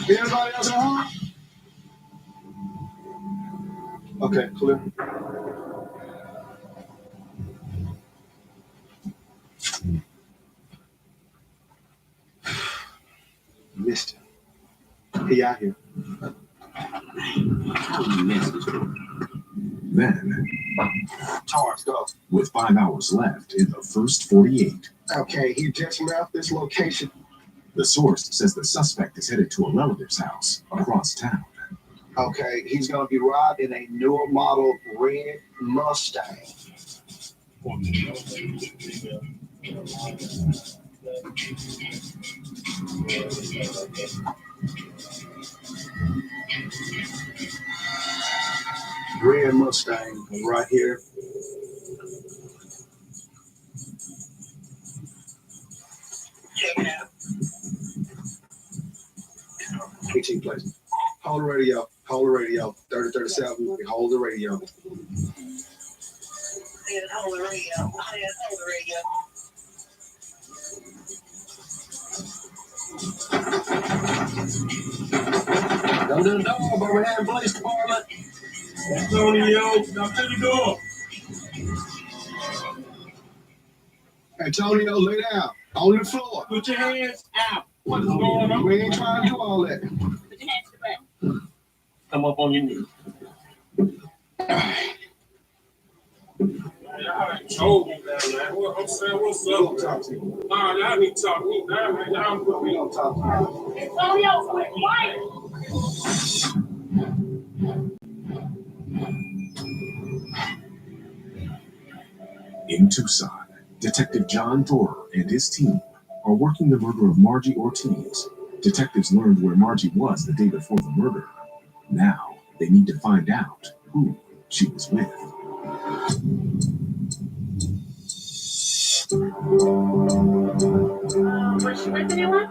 Anybody else at home? Okay, clear. Missed him. He out here. Then, Charge, go. with 5 hours left in the first 48, Okay, he just left this location. the source says the suspect is headed to a relative's house across town. Okay, he's gonna be riding a newer model red Mustang. Red Mustang right here. PT place. Hold the radio. Hold the radio. 3037. Hold the radio. Hold the radio. Hold the radio. Come to the door, Birmingham Police Department. Antonio, come to the door. Antonio, lay down. On the floor. Put your hands out. What is going on? We ain't trying to do all that. Put your hands to the back. Come up on your knees. Y'all ain't told me that, man. I'm saying, what's up? Talk to you. Nah, y'all need to talk to me now, man. Y'all don't put me on Talk to you. Antonio, quit quiet. In Tucson, Detective John Thorer and his team are working the murder of Margie Ortiz. Detectives learned where Margie was the day before the murder. Now, they need to find out who she was with. Was she with anyone?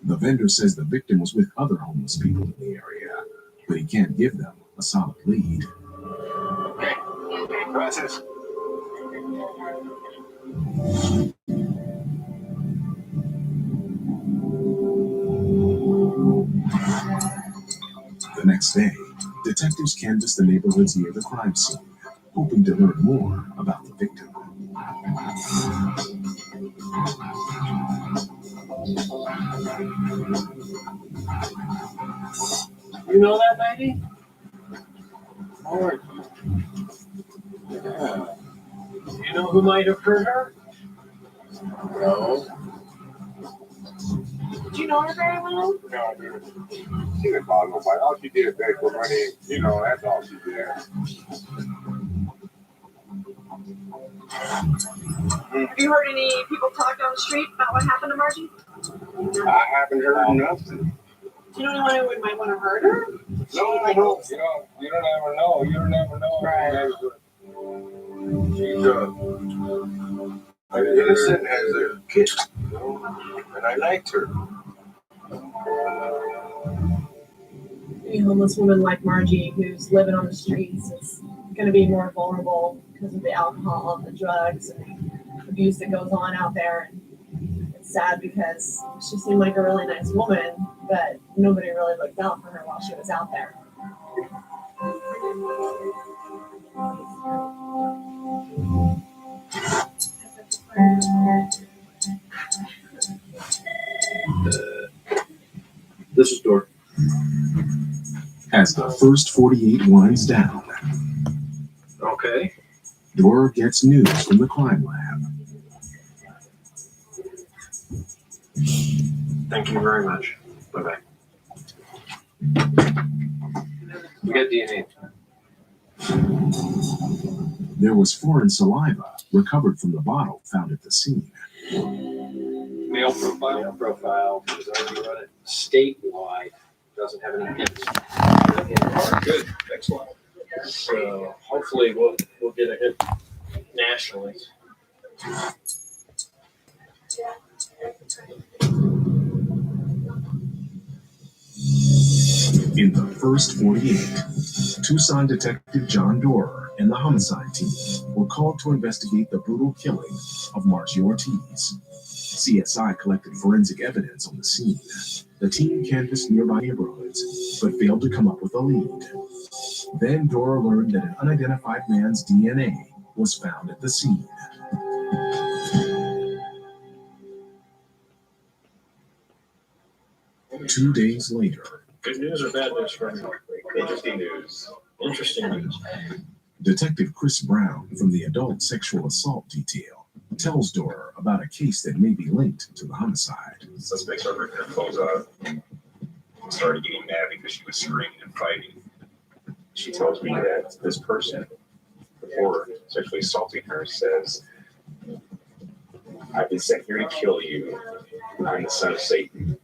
The vendor says the victim was with other homeless people in the area, but he can't give them a solid lead. Gracias. The next day, detectives canvass the neighborhoods near the crime scene, hoping to learn more about the victim. You know that lady? Lord. Yeah. You know who might have hurt her? No. Did you know her very well? No, dude. She didn't bother nobody. All she did is beg for money. You know, that's all she did. Have you heard any people talk down the street about what happened to Margie? I haven't heard nothing. Do you know anyone who might want to hurt her? No, I don't. You don't ever know. You never know. Right. She's innocent as a kid, you know, and I liked her. A homeless woman like Margie who's living on the streets is going to be more vulnerable because of the alcohol and the drugs and abuse that goes on out there. And it's sad because she seemed like a really nice woman, but nobody really looked out for her while she was out there. This is Dork. As the first 48 winds down, Okay. Dora gets news from the crime lab. Thank you very much. Bye-bye. We got DNA. There was foreign saliva recovered from the bottle found at the scene. Male profile. Male profile. Is already run it statewide. Doesn't have any hits. Good. Excellent. So hopefully we'll get a hit nationally. first 48, Tucson detective John Doerr and the homicide team were called to investigate the brutal killing of Margie Ortiz. CSI collected forensic evidence on the scene. The team canvassed nearby neighborhoods, but failed to come up with a lead. Then Doerr learned that an unidentified man's DNA was found at the scene. Two days later, Good news or bad news for me? Interesting news. Interesting news. Detective Chris Brown from the Adult Sexual Assault Detail tells Doerr about a case that may be linked to the homicide. Suspects are ripping her clothes off. Started getting mad because she was screaming and fighting. She tells me that this person, before sexually assaulting her, says, "I've been sent here to kill you. I'm the son of Satan."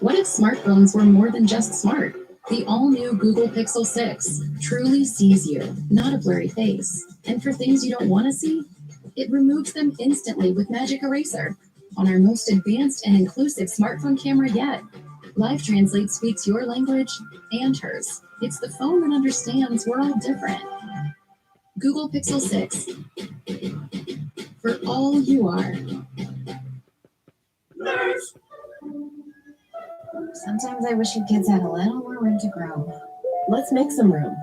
What if smartphones were more than just smart? The all-new Google Pixel 6 truly sees you, not a blurry face. And for things you don't want to see, it removes them instantly with Magic Eraser. On our most advanced and inclusive smartphone camera yet, Live Translate speaks your language and hers. It's the phone that understands we're all different. Google Pixel 6. For all you are. Sometimes I wish you kids had a little more room to grow. Let's make some room.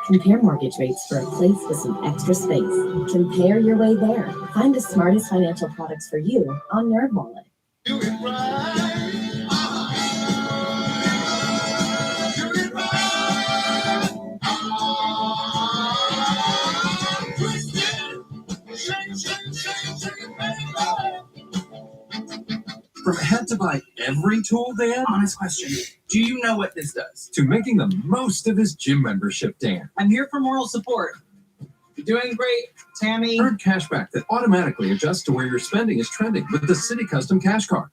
Compare mortgage rates for a place with some extra space. Compare your way there. Find the smartest financial products for you on NerdWallet. From had to buy every tool, Dan? Honest question. Do you know what this does? To making the most of his gym membership, Dan. I'm here for moral support. You're doing great, Tammy. Earn cash back that automatically adjusts to where your spending is trending with the City Custom Cash Card.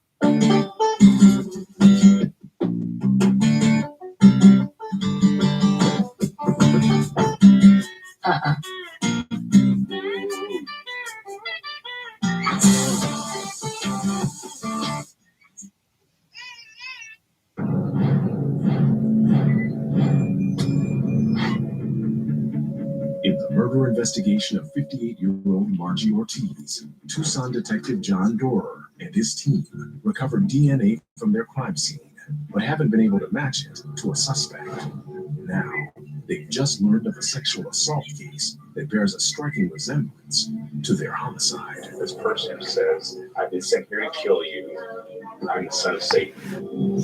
In the murder investigation of 58-year-old Margie Ortiz, Tucson detective John Doerr and his team recovered DNA from their crime scene, but haven't been able to match it to a suspect. Now, they've just learned of a sexual assault case that bears a striking resemblance to their homicide. This person says, "I've been sent here to kill you. I'm the son of Satan."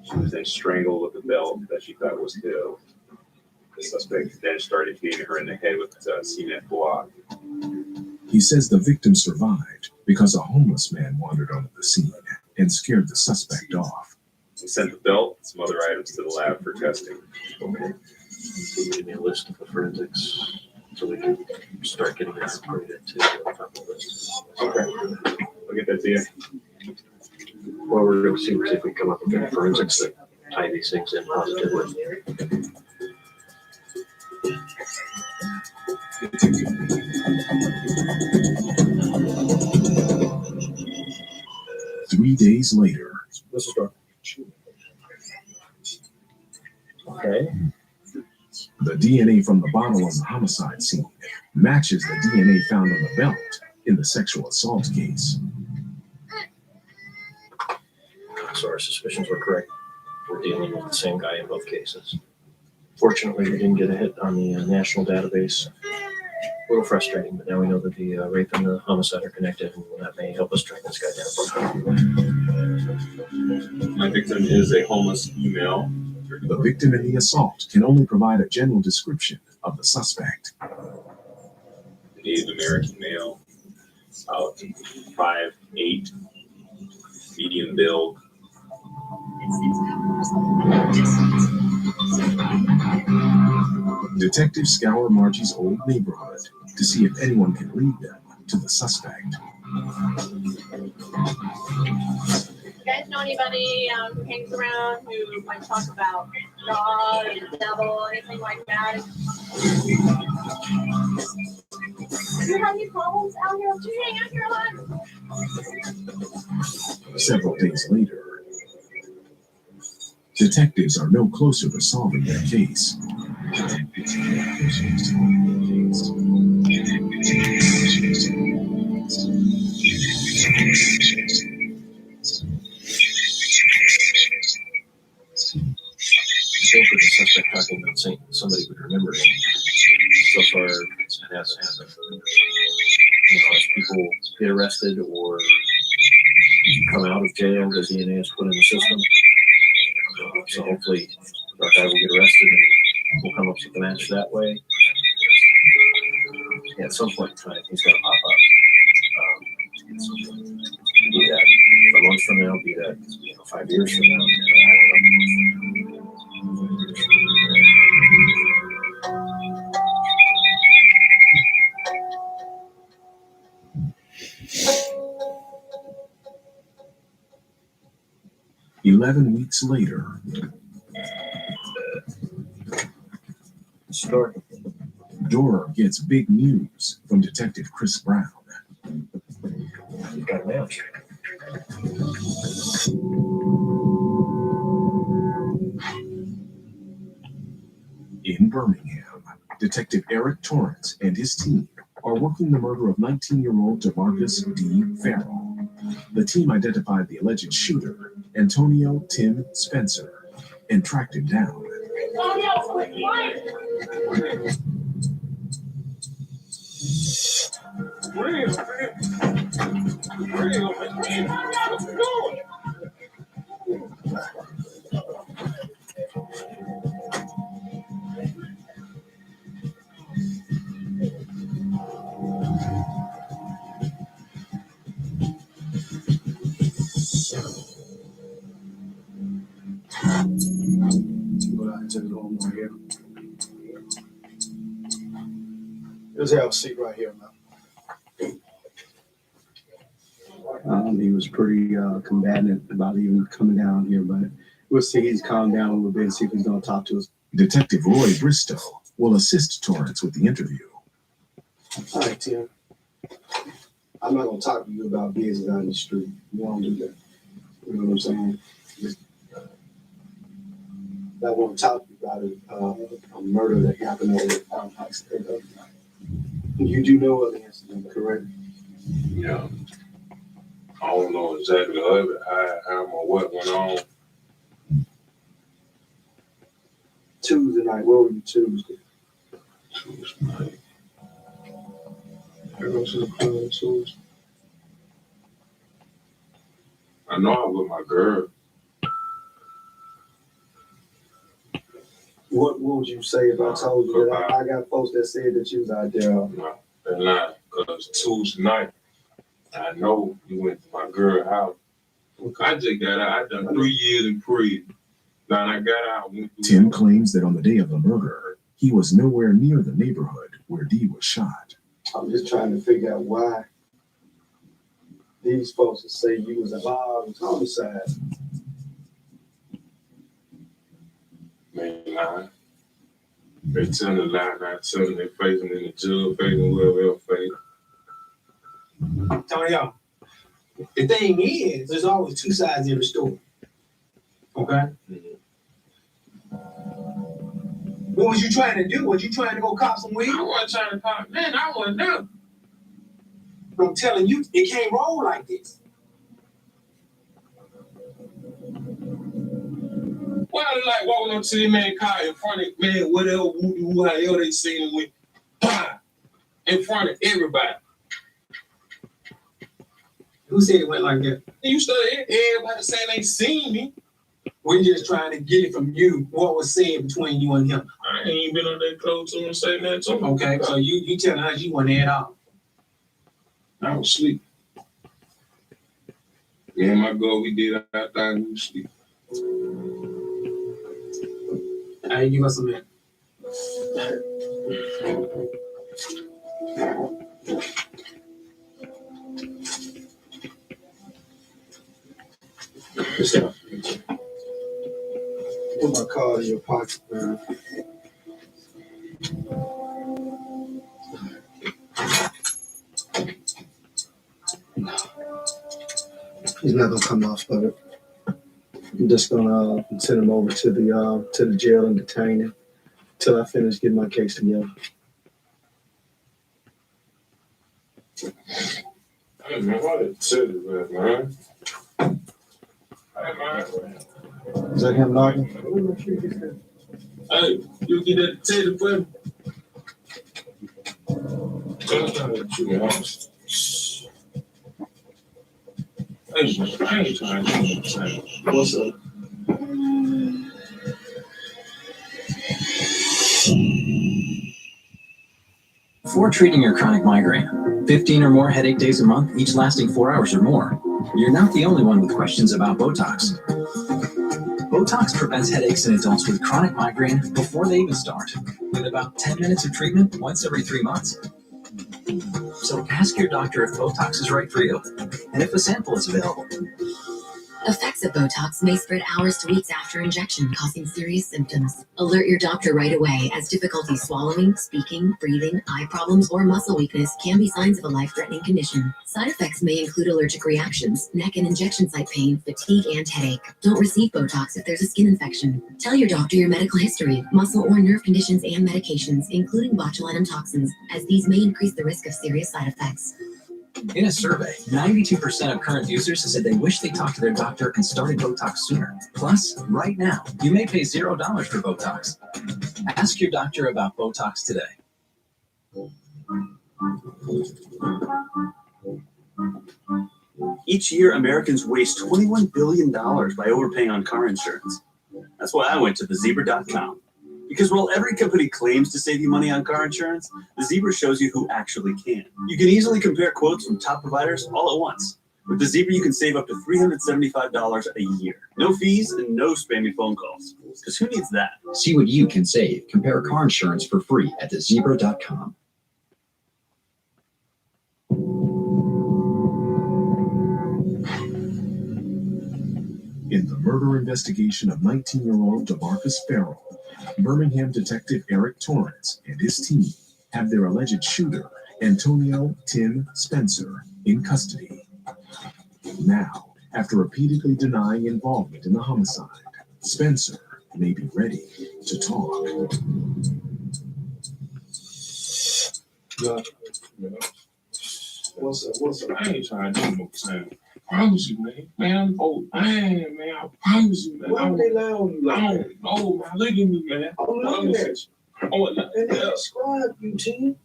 She was then strangled with a belt that she thought was steel. The suspect then started hitting her in the head with a cement block. He says the victim survived because a homeless man wandered onto the scene and scared the suspect off. We sent the belt and some other items to the lab for testing. Okay. Give me a list of the forensics so we can start getting that upgraded to the top of the list. Okay. I'll get that to you. Well, we're going to see if we can come up with any forensics that tie these things in positively. Three days later, This is dark. Okay. the DNA from the bottle on the homicide scene matches the DNA found on the belt in the sexual assault case. So our suspicions were correct. We're dealing with the same guy in both cases. Fortunately, we didn't get a hit on the national database. A little frustrating, but now we know that the rape and the homicide are connected, and that may help us track this guy down. My victim is a homeless female. The victim in the assault can only provide a general description of the suspect. Native American male, about 5'8", medium build. Detectives scour Margie's old neighborhood to see if anyone can lead them to the suspect. Guys, guys know anybody who hangs around who might talk about God or the devil, anything like that? Do you have any problems out here? Do you hang out here a lot? Several days later, detectives are no closer to solving their case. Think with the suspect talking about saying somebody would remember him. So far, it hasn't happened. You know, as people get arrested or come out of jail, their DNA is put in the system. So hopefully, our guy will get arrested and we'll come up with a match that way. Yeah, at some point in time, he's going to pop up. Be that a month from now, be that 5 years from now. I don't know. 11 weeks later, Dora gets big news from Detective Chris Brown. You've got a match. In Birmingham, Detective Eric Torrance and his team are working the murder of 19-year-old DeMarcus D. Farrell. The team identified the alleged shooter, Antonio Tim Spencer, and tracked him down. Go out into the home right here. Just have a seat right here, man. He was pretty combative about even coming down here, but we'll see. He's calmed down a little bit and see if he's going to talk to us. Detective Roy Bristow will assist Torrance with the interview. All right, Tim. I'm not going to talk to you about business out in the street. You don't do that. You know what I'm saying? I want to talk to you about a murder that happened over at High State. You do know of the incident, correct? Yeah. I don't know exactly of it, how or what went on. Tuesday night. Where were you Tuesday? Tuesday night. I go to the club Tuesday. I know I was with my girl. What would you say if I told you that I got folks that said that you was out there? No, they're lying. Because Tuesday night, I know you went to my girl's house. I just got out. I done 3 years in prison. Now I got out. Tim claims that on the day of the murder, he was nowhere near the neighborhood where Dee was shot. I'm just trying to figure out why these folks would say you was involved in homicide. They lying. They telling a lie, not telling their face, and then the judge face and whoever else face. Tony, y'all. The thing is, there's always two sides to every story. Okay? What was you trying to do? Was you trying to go cop some weed? I wasn't trying to cop. Man, I wasn't there. I'm telling you, it can't roll like this. Why they like walking up to the man car in front of man, whatever, however they seen him with, in front of everybody. Who said it went like that? You started everybody saying they seen me. We're just trying to get it from you what was said between you and him. I ain't been on that close to him saying that to him. Okay, so you telling us you weren't there at all. I was asleep. Yeah, my girl, we did after I was asleep. Hey, give us a minute. Michelle, put my card in your pocket, man. He's not gonna come off of it. I'm just gonna send him over to the jail and detain him till I finish getting my case together. Hey man, why did you say that, man? Hey man. Is that him knocking? Hey, you get that teddy for me? That's not what you want. Hey man, I ain't trying to do nothing. What's up? Before treating your chronic migraine, 15 or more headache days a month, each lasting 4 hours or more, you're not the only one with questions about Botox. Botox prevents headaches in adults with chronic migraine before they even start, with about 10 minutes of treatment once every 3 months. So ask your doctor if Botox is right for you, and if a sample is available. Effects of Botox may spread hours to weeks after injection, causing serious symptoms. Alert your doctor right away, as difficulty swallowing, speaking, breathing, eye problems, or muscle weakness can be signs of a life-threatening condition. Side effects may include allergic reactions, neck and injection site pain, fatigue, and headache. Don't receive Botox if there's a skin infection. Tell your doctor your medical history, muscle or nerve conditions, and medications, including botulinum toxins, as these may increase the risk of serious side effects. In a survey, 92% of current users said they wish they talked to their doctor and started Botox sooner. Plus, right now, you may pay $0 for Botox. Ask your doctor about Botox today. Each year, Americans waste $21 billion by overpaying on car insurance. That's why I went to thezebra.com. Because while every company claims to save you money on car insurance, the Zebra shows you who actually can. You can easily compare quotes from top providers all at once. With the Zebra, you can save up to $375 a year. No fees and no spammy phone calls. Because who needs that? See what you can save. Compare car insurance for free at thezebra.com. In the murder investigation of 19-year-old DeMarcus Farrell, Birmingham detective Eric Torrance and his team have their alleged shooter, Antonio Tim Spencer, in custody. Now, after repeatedly denying involvement in the homicide, Spencer may be ready to talk. What's up? I ain't trying to do no time. I promise you, man. Man, I'm old. Man, I promise you, man. Why would they lie on you like that? I don't know, man. Look at me, man. I'm looking at you. Oh, And they describe you, Tim.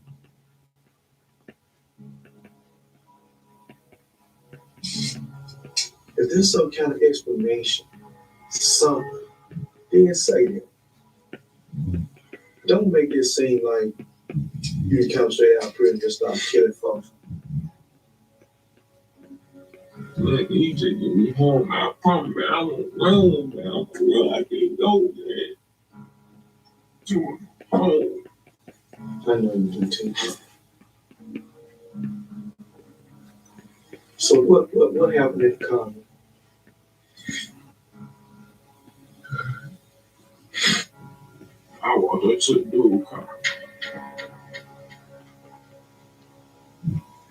If there's some kind of explanation, something, then say that. Don't make it seem like you can come straight out here and just start killing folks. Look, he just get me home. I promise, man. I won't run, man. I'm for real. I can't go, man. To home. I know you do too. So what happened in the car? I walked up to the dude car.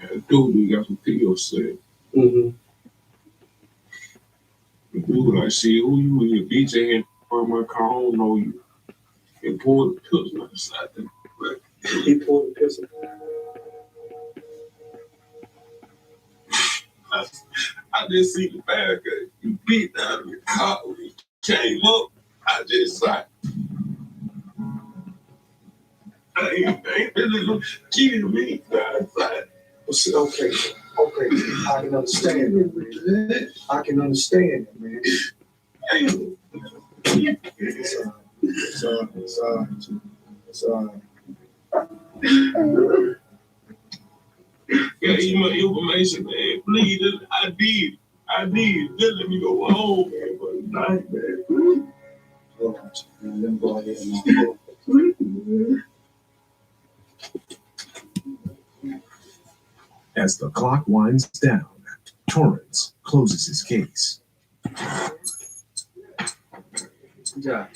And the dude, we got some video set. Mm-hmm. The dude, I see who you with your bitch in from my car, I don't know you. And pulled the pistol outside the back. He pulled the pistol. I just see the bad guy. You beat down your car when he came up. I just like, I ain't really kidding me. Well, see, okay, I can understand it, man. I can understand it, man. It's all right. Yeah, you my information, man. Please, I need. Just let me go home, man. For the night, man. All right, man. Let me go ahead and As the clock winds down, Torrance closes his case. Good job.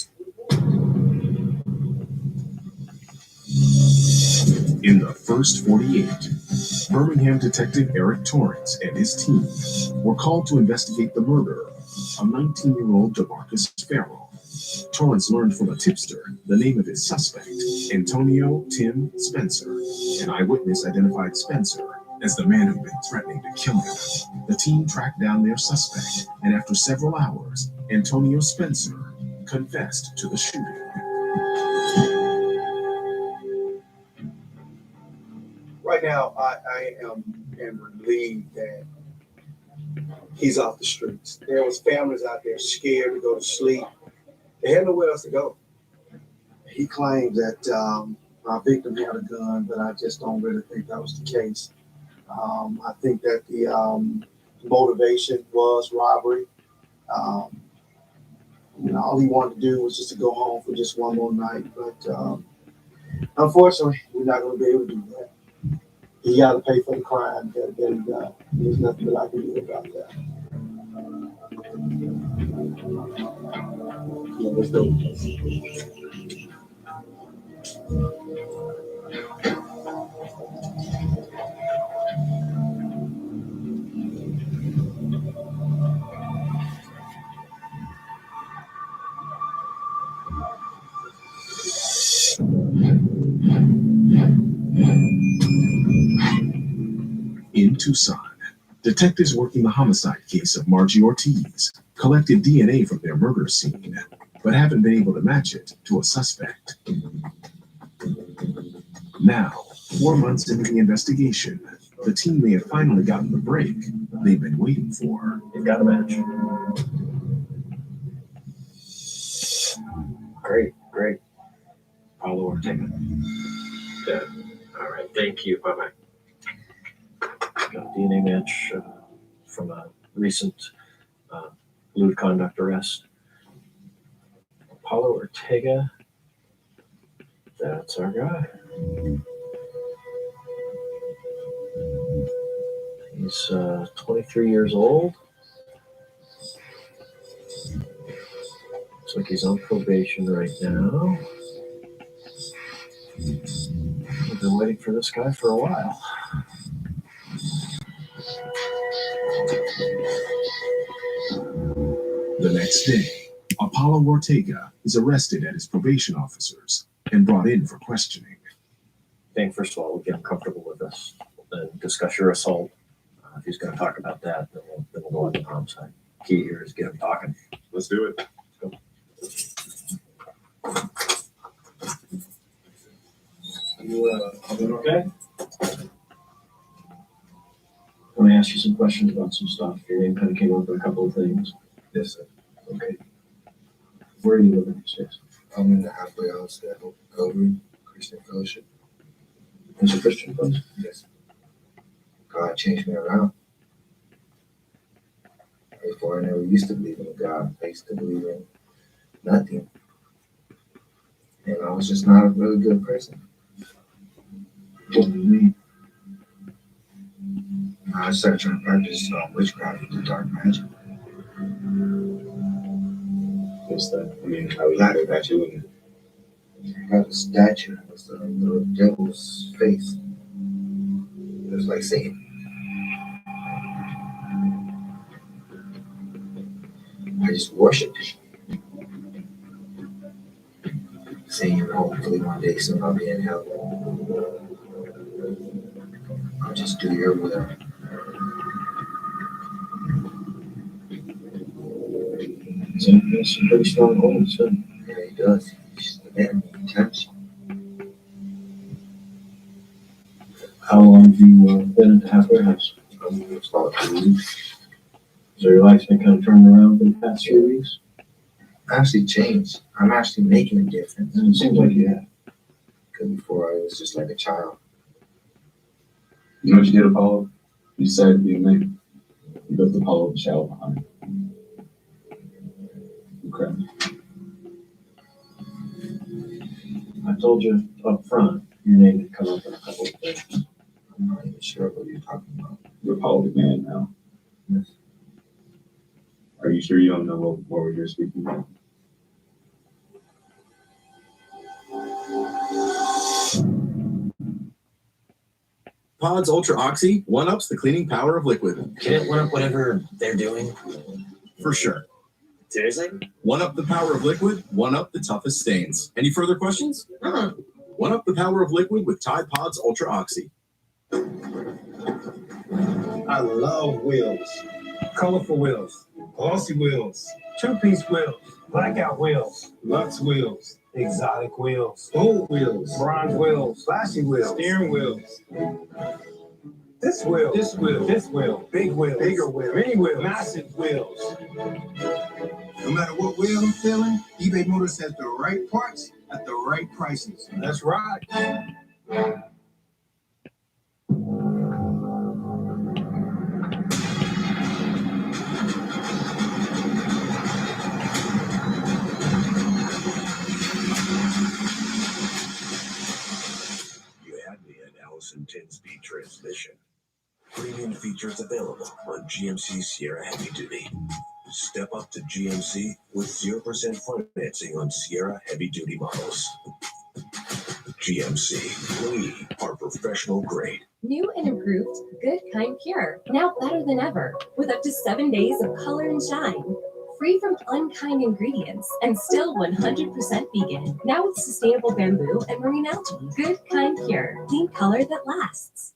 In the first 48, Birmingham detective Eric Torrance and his team were called to investigate the murder of 19-year-old Jamarcus Farrell. Torrance learned from a tipster the name of his suspect, Antonio Tim Spencer. An eyewitness identified Spencer as the man who'd been threatening to kill him. The team tracked down their suspect, and after several hours, Antonio Spencer confessed to the shooting. Right now, I am relieved that he's off the streets. There was families out there scared to go to sleep. They had nowhere else to go. He claimed that our victim had a gun, but I just don't really think that was the case. I think that the motivation was robbery. All he wanted to do was just to go home for just one more night. But unfortunately, we're not going to be able to do that. He got to pay for the crime that he done. There's nothing that I can do about that. Yeah, let's go. In Tucson, detectives working the homicide case of Margie Ortiz collected DNA from their murder scene, but haven't been able to match it to a suspect. Now, 4 months into the investigation, the team may have finally gotten the break they've been waiting for. You've got a match. Great. Paulo Ortega. Good. All right, thank you. Bye-bye. Got a DNA match from a recent lewd conduct arrest. Paulo Ortega. That's our guy. He's 23 years old. Looks like he's on probation right now. We've been waiting for this guy for a while. The next day, Apollo Ortega is arrested at his probation officers and brought in for questioning. I think, first of all, we'll get him comfortable with us and discuss your assault. If he's going to talk about that, then we'll go on to the homicide. Key here is get him talking. Let's do it. Let's go. You doing okay? I want to ask you some questions about some stuff. Your name kind of came up with a couple of things. Yes, sir. Okay. Where are you living these days? I'm in the halfway house at Calvary Christian Fellowship. It's a Christian place? Yes. God changed me around. Before I never used to believe in a God. I used to believe in nothing. And I was just not a really good person. What do you mean? I started trying to practice witchcraft and do dark magic. What's that? I mean, I was at it that you and I got a statue. It was the devil's face. It was like Satan. I just worshipped it. Saying, hopefully one day soon I'll be in heaven. I'll just do your will. So he has some pretty strong holds, huh? Yeah, he does. He's the enemy. He tempts you. How long have you been at the halfway house? It's about 2 weeks. So your life's been kind of turning around for the past 3 weeks? I actually changed. I'm actually making a difference. And it seems like you have. Because before I was just like a child. You know what you did, Apollo? You decided to be a man. You built Apollo the shell behind it. Okay. I told you up front, your name had come up in a couple of things. I'm not even sure what you're talking about. You're Apollo the man now. Yes. Are you sure you don't know what you're speaking about? Pods Ultra Oxy one-ups the cleaning power of liquid. Can it one up whatever they're doing? For sure. Seriously? One up the power of liquid, one up the toughest stains. Any further questions? One up the power of liquid with Tide Pods Ultra Oxy. I love wheels. Colorful wheels, glossy wheels, two-piece wheels, blackout wheels, luxe wheels, exotic wheels, gold wheels, bronze wheels, flashy wheels, steering wheels. This wheel, this wheel, this wheel, big wheels, bigger wheels, mini wheels, massive wheels. No matter what wheel I'm feeling, eBay Motors has the right parts at the right prices. That's right. You had me at Allison 10-speed transmission. Premium features available on GMC Sierra Heavy Duty. Step up to GMC with 0% financing on Sierra Heavy Duty models. GMC, we are professional grade. New and improved Good Kind Pure. Now better than ever. With up to 7 days of color and shine. Free from unkind ingredients and still 100% vegan. Now with sustainable bamboo and marine algae. Good Kind Pure. Clean color that lasts.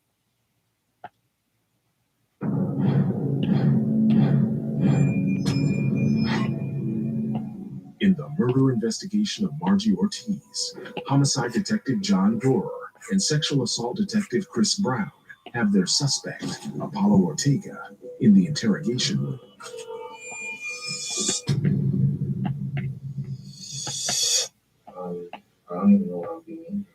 In the murder investigation of Margie Ortiz, homicide detective John Dorer and sexual assault detective Chris Brown have their suspect, Apollo Ortega, in the interrogation room. I don't even know what I'm being.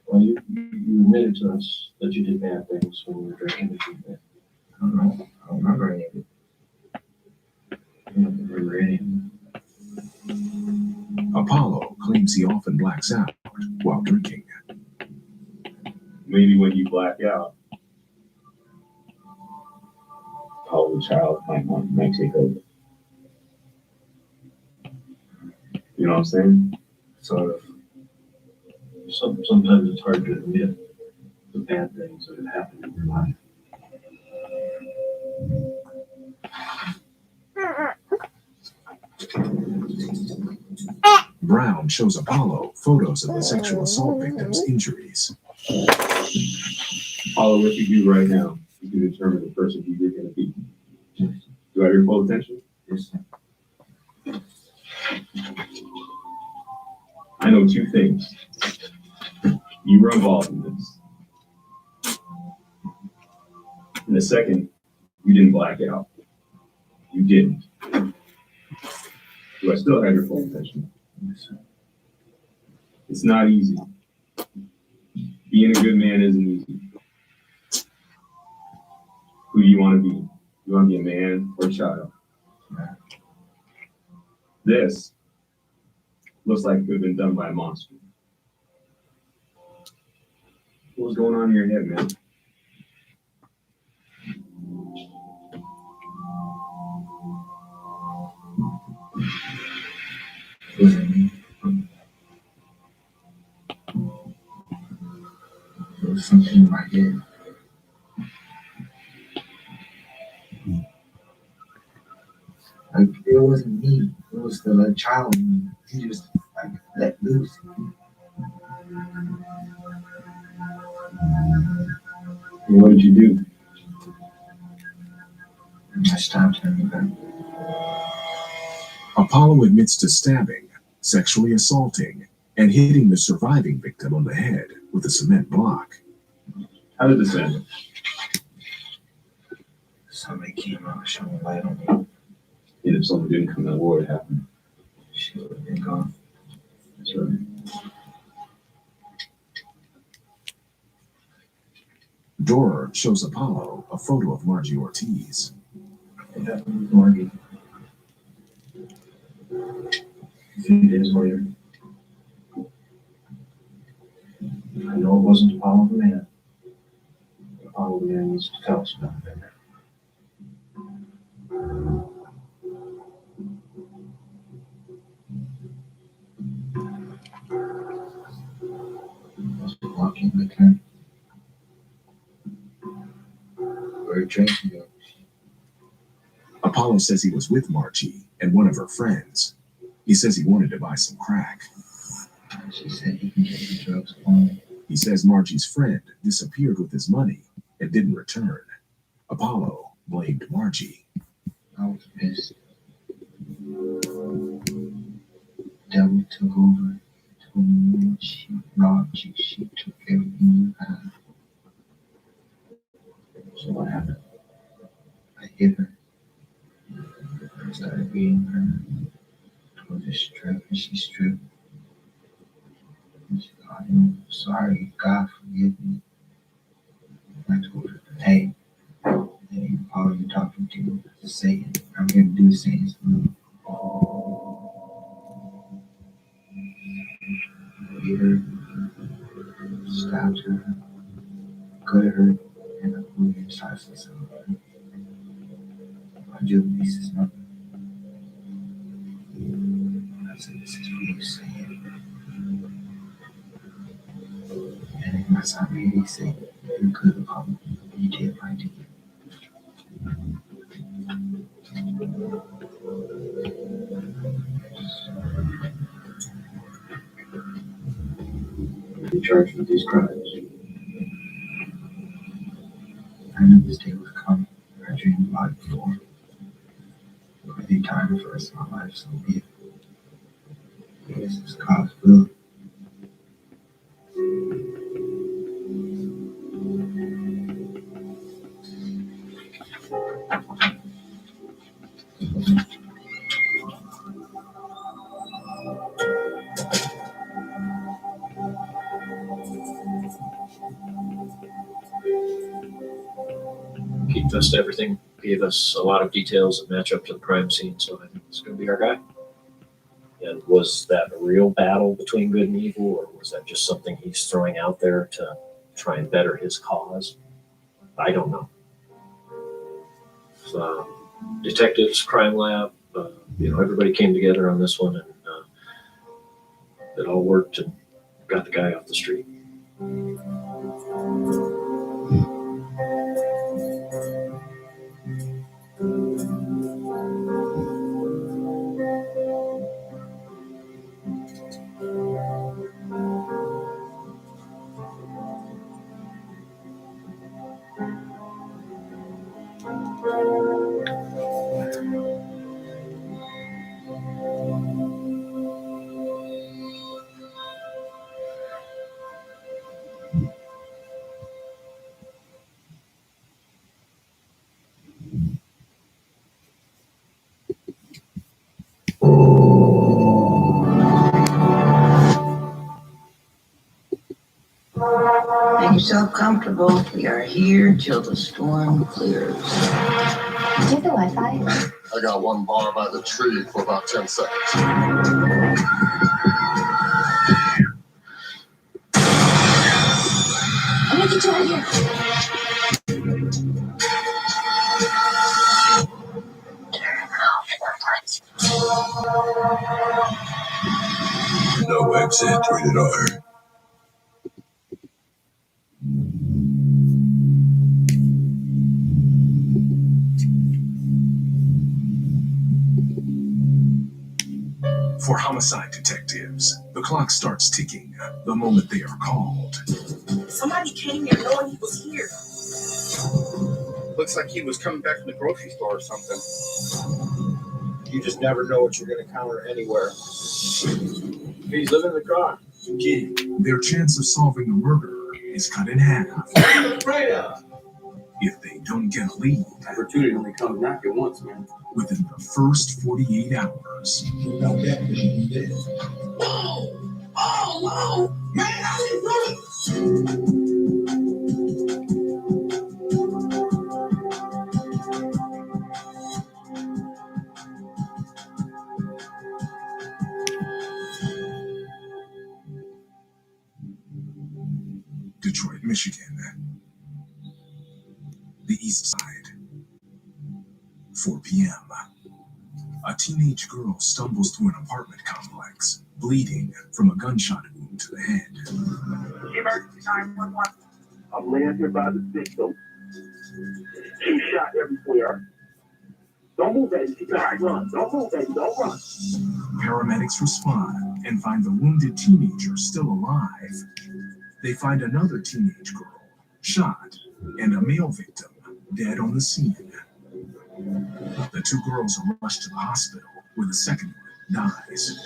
Well, you admitted to us that you did bad things when you were drinking the treatment. I don't know. I don't remember any of it. I don't remember any of it. Apollo claims he often blacks out while drinking. Maybe when you black out, how the child might take over. You know what I'm saying? Sort of. Sometimes it's hard to admit the bad things that have happened in your life. Brown shows Apollo photos of the sexual assault victim's injuries. Apollo, what you do right now, you can determine the person who you're going to be. Do I have your full attention? Yes, sir. I know two things. You were involved in this. And the second, you didn't black out. You didn't. Do I still have your full attention? Yes, sir. It's not easy. Being a good man isn't easy. Who do you want to be? You want to be a man or a child? This looks like it could have been done by a monster. What was going on in your head, man? There was something in my head. Like, it wasn't me. It was the like child in me. He just like let loose. And what did you do? I stopped him. Apollo admits to stabbing, sexually assaulting, and hitting the surviving victim on the head with a cement block. How did this end? Somebody came out and shone a light on me. And if someone didn't come out, what would happen? She would have been gone. That's right. Dorer shows Apollo a photo of Margie Ortiz. It happened with Margie. A few days later, I know it wasn't Apollo the man. Apollo the man needs to tell us about it. I was walking with her. changing it. Apollo says he was with Margie and one of her friends. He says he wanted to buy some crack. She said he can get the drugs for me. He says Margie's friend disappeared with his money and didn't return. Apollo blamed Margie. I was pissed. Devil took over. Told me she robbed you. She took everything you had. So what happened? I hit her. I started beating her. Told her to strip, and she stripped. And she thought, I'm sorry, God forgive me. I told her, hey, hey, Paul, you're talking to Satan. I'm here to do Satan's will. Beat her, stabbed her, gutted her, and I put her inside facility. My jubilee is nothing. I said, this is for you, Satan. And in my son, he said, you could have come. You did right to you. You're charged with these crimes. I knew this day was coming. I dreamed about it before. For the time for the rest of my life, so be it. This is God's will. He confessed to everything, gave us a lot of details that match up to the crime scene, so I think it's going to be our guy. And was that a real battle between good and evil, or was that just something he's throwing out there to try and better his cause? I don't know. So, detectives, crime lab, everybody came together on this one, and it all worked and got the guy off the street. Make yourself comfortable. We are here till the storm clears. Do you have the Wi-Fi? I got one bar by the tree for about 10 seconds. I'm gonna get you out of here. Turn off the lights. No exit. Rated R. For homicide detectives, the clock starts ticking the moment they are called. Somebody came here knowing he was here. Looks like he was coming back from the grocery store or something. You just never know what you're going to encounter anywhere. He's living in the car. Key. Their chance of solving the murder is cut in half. If they don't get a lead, Opportunity only comes knocking once, man. within the first 48 hours. Without that, he's dead. Oh, man, I Detroit, Michigan. The East Side. 4 p.m. A teenage girl stumbles through an apartment complex, bleeding from a gunshot wound to the head. Emergency 911. I'm laying here by the victim. She shot everywhere. Don't move, baby. She said, run. Don't move, baby. Don't run. Paramedics respond and find the wounded teenager still alive. They find another teenage girl, shot, and a male victim, dead on the scene. The two girls are rushed to the hospital, where the second one dies.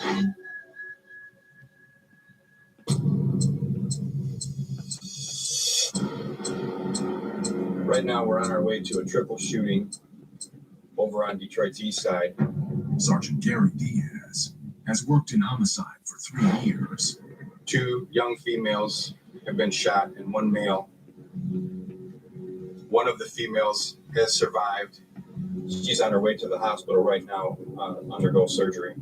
Right now, we're on our way to a triple shooting over on Detroit's east side. Sergeant Gary Diaz has worked in homicide for 3 years. 2 young females have been shot and 1 male. One of the females has survived. She's on her way to the hospital right now to undergo surgery.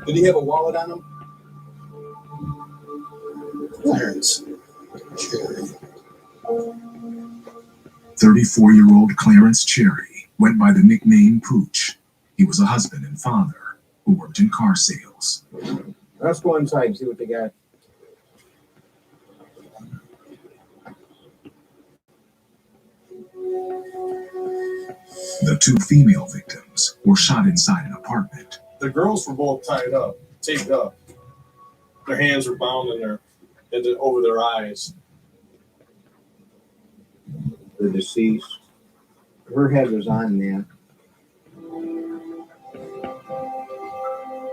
Did he have a wallet on him? Clarence. 34-year-old Clarence Cherry went by the nickname Pooch. He was a husband and father who worked in car sales. Let's go inside and see what they got. The 2 female victims were shot inside an apartment. The girls were both tied up, taped up. Their hands were bound over their eyes. The deceased. Her head was on there.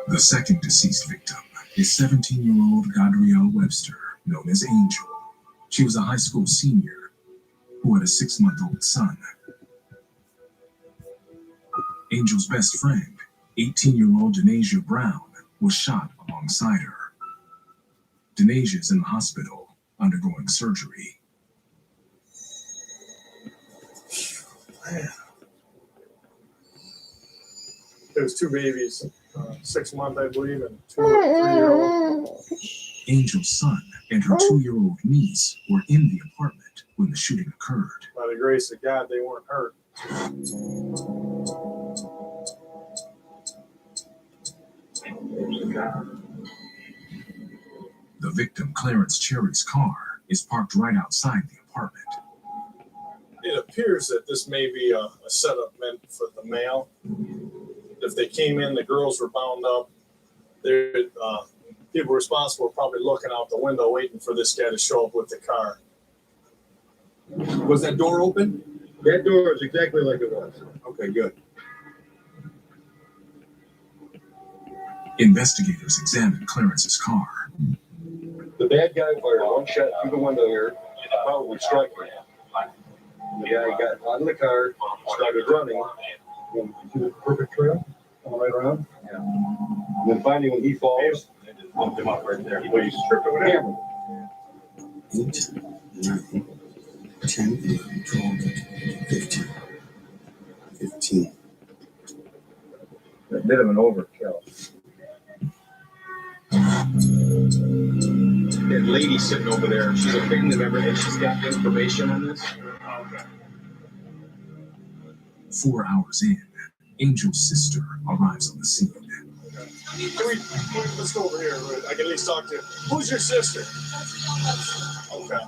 The second deceased victim is 17-year-old Gabrielle Webster, known as Angel. She was a high school senior who had a 6-month-old son. Angel's best friend, 18-year-old Denasia Brown, was shot alongside her. Denasia is in the hospital undergoing surgery. There's 2 babies, 6 month, I believe, and 2 3-year-old. Angel's son and her 2-year-old niece were in the apartment when the shooting occurred. By the grace of God, they weren't hurt. The victim, Clarence Cherry's car, is parked right outside the apartment. It appears that this may be a setup meant for the male. If they came in, the girls were bound up. People responsible were probably looking out the window waiting for this guy to show up with the car. Was that door open? That door is exactly like it was. Okay, good. Investigators examined Clarence's car. The bad guy fired 1 shot through the window here, probably struck me. The guy got out of the car, started running. See the perfect trail? All right around? Yeah. And then finally, when he falls, they just bumped him up right there. He's stripped over there. 8, 9, 10, 12, 15. 15. A bit of an overkill. That lady sitting over there, she's a family member and she's got information on this. Okay. 4 hours in, Angel's sister arrives on the scene. Let's go over here. I can at least talk to you. Who's your sister? Okay.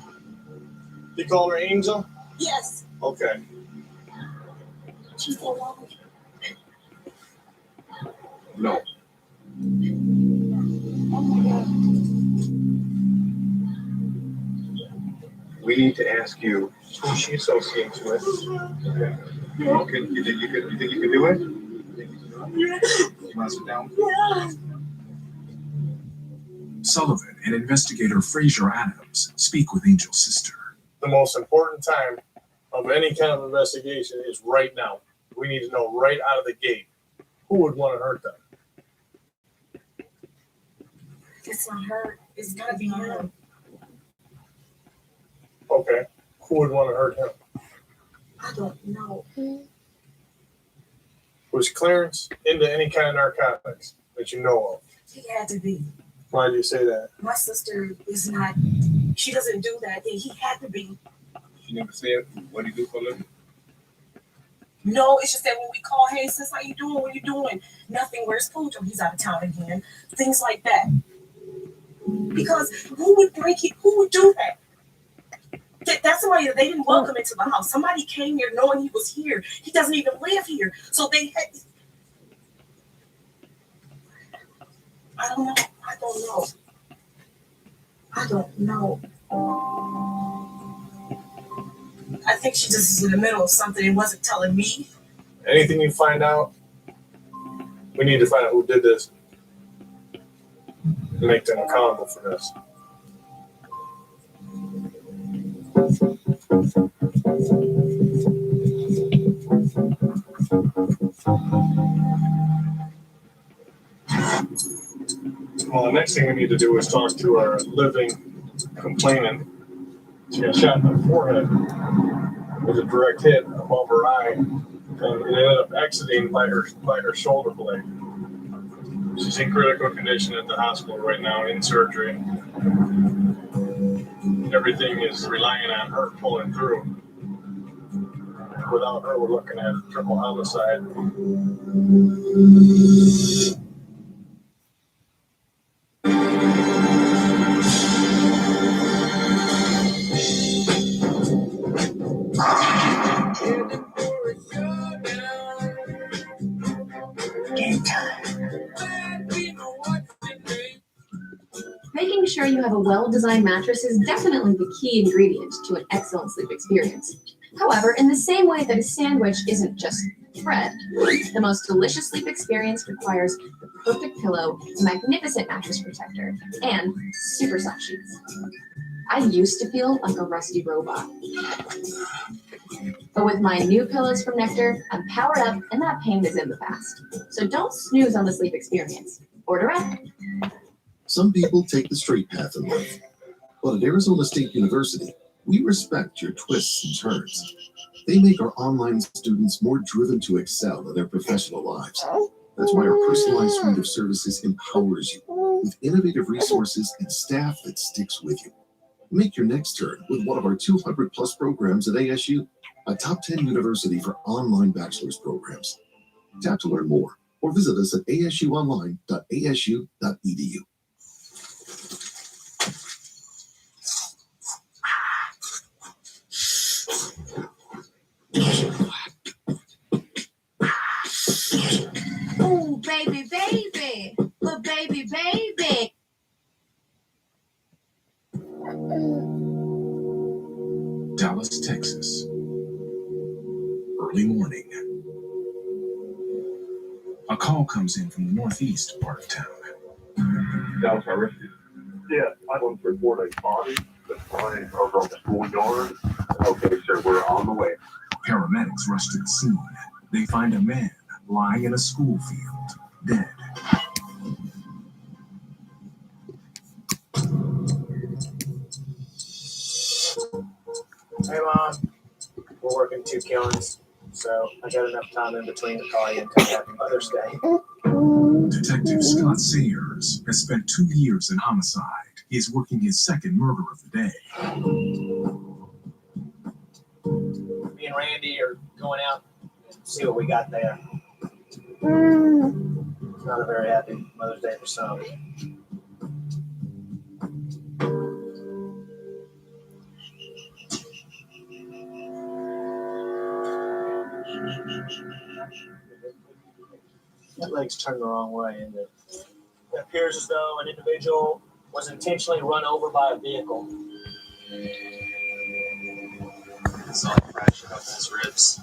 You call her Angel? Yes. Okay. She's so long. No. We need to ask you who she associates with. Okay. You think you can do it? You want to sit down? Yeah. Sullivan and investigator Fraser Adams speak with Angel's sister. The most important time of any kind of investigation is right now. We need to know right out of the gate who would want to hurt them. It's not her. It's gotta be her. Okay. Who would want to hurt him? I don't know. Was Clarence into any kind of narcotics that you know of? He had to be. Why do you say that? My sister is not, she doesn't do that. He had to be. You never said what he do for a living? No, it's just that when we call, hey, sis, how you doing? What you doing? Nothing. Where's Pojo? He's out of town again. Things like that. Because who would do that? That's somebody that they didn't welcome into the house. Somebody came here knowing he was here. He doesn't even live here. So they had, I don't know. I think she just is in the middle of something and wasn't telling me. Anything you find out, we need to find out who did this and make them accountable for this. Well, the next thing we need to do is talk to our living complainant. She got shot in the forehead. It was a direct hit above her eye, and it ended up exiting by her shoulder blade. She's in critical condition at the hospital right now, in surgery. Everything is relying on her pulling through. Without her, we're looking at a triple homicide. Making sure you have a well-designed mattress is definitely the key ingredient to an excellent sleep experience. However, in the same way that a sandwich isn't just bread, the most delicious sleep experience requires the perfect pillow, a magnificent mattress protector, and super soft sheets. I used to feel like a rusty robot. But with my new pillows from Nectar, I'm powered up and that pain is in the past. So don't snooze on the sleep experience. Order up. Some people take the straight path in life, but at Arizona State University, we respect your twists and turns. They make our online students more driven to excel in their professional lives. That's why our personalized suite of services empowers you with innovative resources and staff that sticks with you. Make your next turn with one of our 200 plus programs at ASU, a top 10 university for online bachelor's programs. Tap to learn more or visit us at asuonline.asu.edu. Ooh, baby, baby. But baby, baby. Dallas, Texas. Early morning. A call comes in from the northeast part of town. Dallas, I rescued. Yeah, I want to report a body that's lying over on the schoolyard. Okay, sir, we're on the way. Paramedics rush to the scene. They find a man lying in a school field, dead. Hey, Mom. We're working 2 killings, so I got enough time in between to call you and tell you Happy Mother's Day. Detective Scott Sayers has spent 2 years in homicide. He is working his second murder of the day. Me and Randy are going out and see what we got there. It's not a very happy Mother's Day for some. That leg's turned the wrong way, and it appears as though an individual was intentionally run over by a vehicle. It's all fractured up his ribs.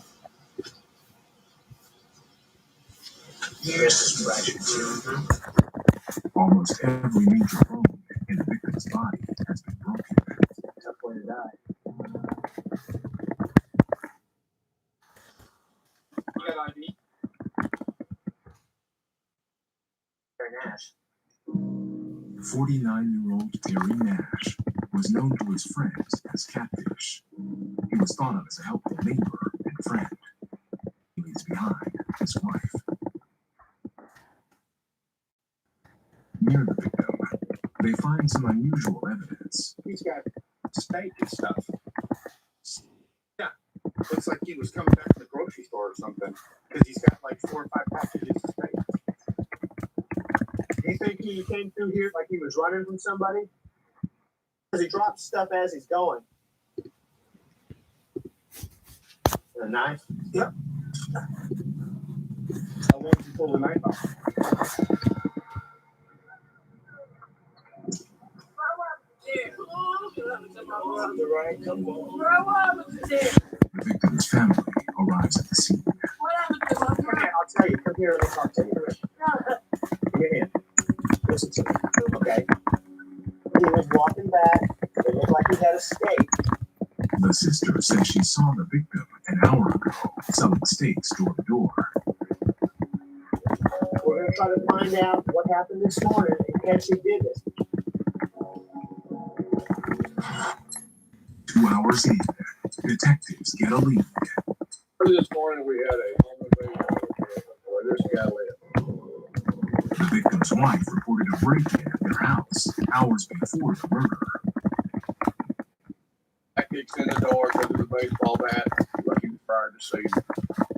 This is fractured too. Almost every major bone in the victim's body has been broken. Tough way to die. Good ID. Nash. 49-year-old Terry Nash was known to his friends as Catfish. He was thought of as a helpful neighbor and friend. He leaves behind his wife. Near the victim, They find some unusual evidence. He's got steak and stuff. Yeah, looks like he was coming back from the grocery store or something, because he's got like 4 or 5 packages of steak. Do you think he came through here like he was running from somebody? Because he drops stuff as he's going. A knife? Yep. How long did you pull the knife off? The victim's family arrives at the scene. Come here, I'll tell you. Come here, let me talk to you. Give me a hand. Listen to me. Okay. He was walking back. It looked like he had a steak. The sister says she saw the victim an hour ago selling steaks door to door. We're going to try to find out what happened this morning and catch who did this. 2 hours in, detectives get a lead. This morning we had a home invasion where this guy lived. The victim's wife reported a break-in at their house hours before the murder. I kicks in the door, goes to the baseball bat, like he was fired to see.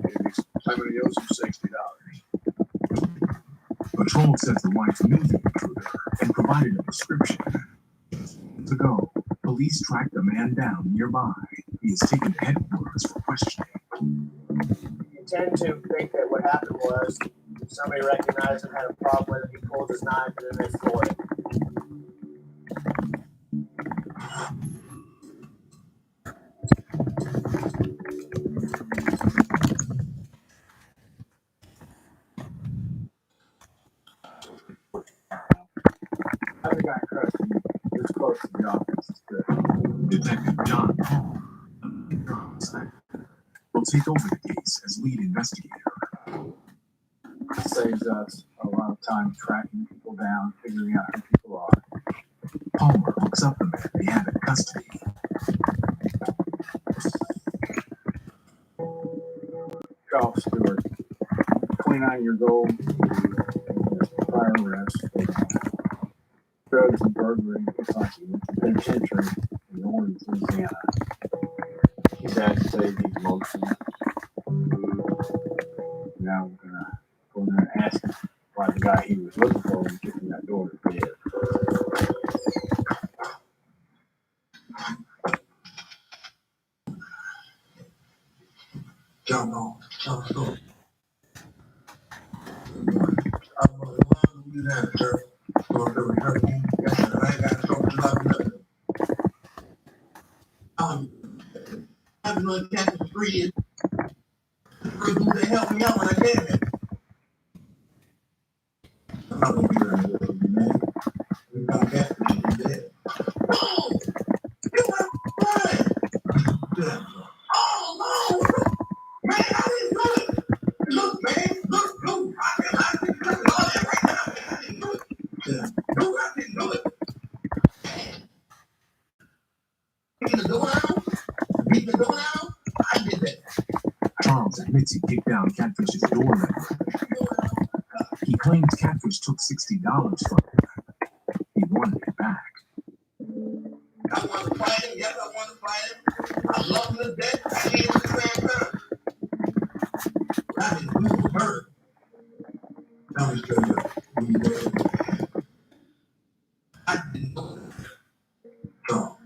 And he's claiming he owes him $60. Patrol says the wife knew the intruder and provided a description. To go, police tracked the man down nearby. He is taken to headquarters for questioning. You tend to think that what happened was somebody recognized him, had a problem with him, he pulled his knife, and then they floored him. I think I trust you this close to the office is good. Detective John Paul will take over the case as lead investigator. It saves us a lot of time tracking people down, figuring out who people are. Palmer looks up the man they have in custody. Charles Stewart, 29 years old, prior arrest for drugs and burglary in Kentucky, penitentiary in New Orleans, Louisiana. His dad said he's emotional. Now we're gonna go in there and ask him why the guy he was looking for when kicking that door is dead. John Paul. I'm going to do that, sir. So if it was hurting, I ain't got to talk to nothing. I've been on campus 3 years. Who they help me out when I came here? I'm not going to be around here, man. We're going to get me dead. Oh! You went right! Yeah. Oh, no! Man, I didn't know it! Look, man! Look! I didn't know it right now, man! I didn't know it! Yeah. No, I didn't know it! Beat the door down? Beat the door down? I did that. Charles admits he kicked down Catfish's door that morning. He claims Catfish took $60 from him. He wanted it back. I want to fight him. Yes, I want to fight him. I love him to death. I hate him at the same time. I didn't do it for murder. Now he's trying to do it. I didn't know that. So,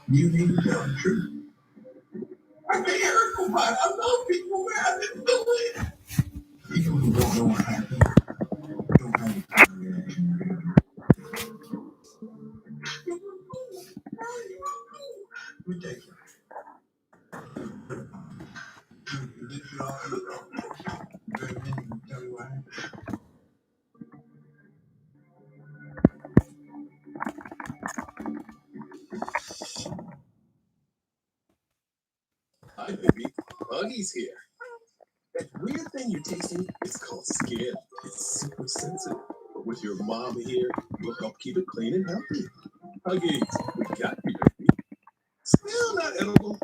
you need to tell the truth. I can't hurt nobody. I love people, man. I didn't do it. People who don't know what happened don't have a reaction. Let me take you. Tell me what happened. Hi, baby. Buggy's here. That weird thing you're tasting is called skin. It's super sensitive. But with your mom here, we'll help keep it clean and healthy. Huggies, we got you, baby. Still not edible.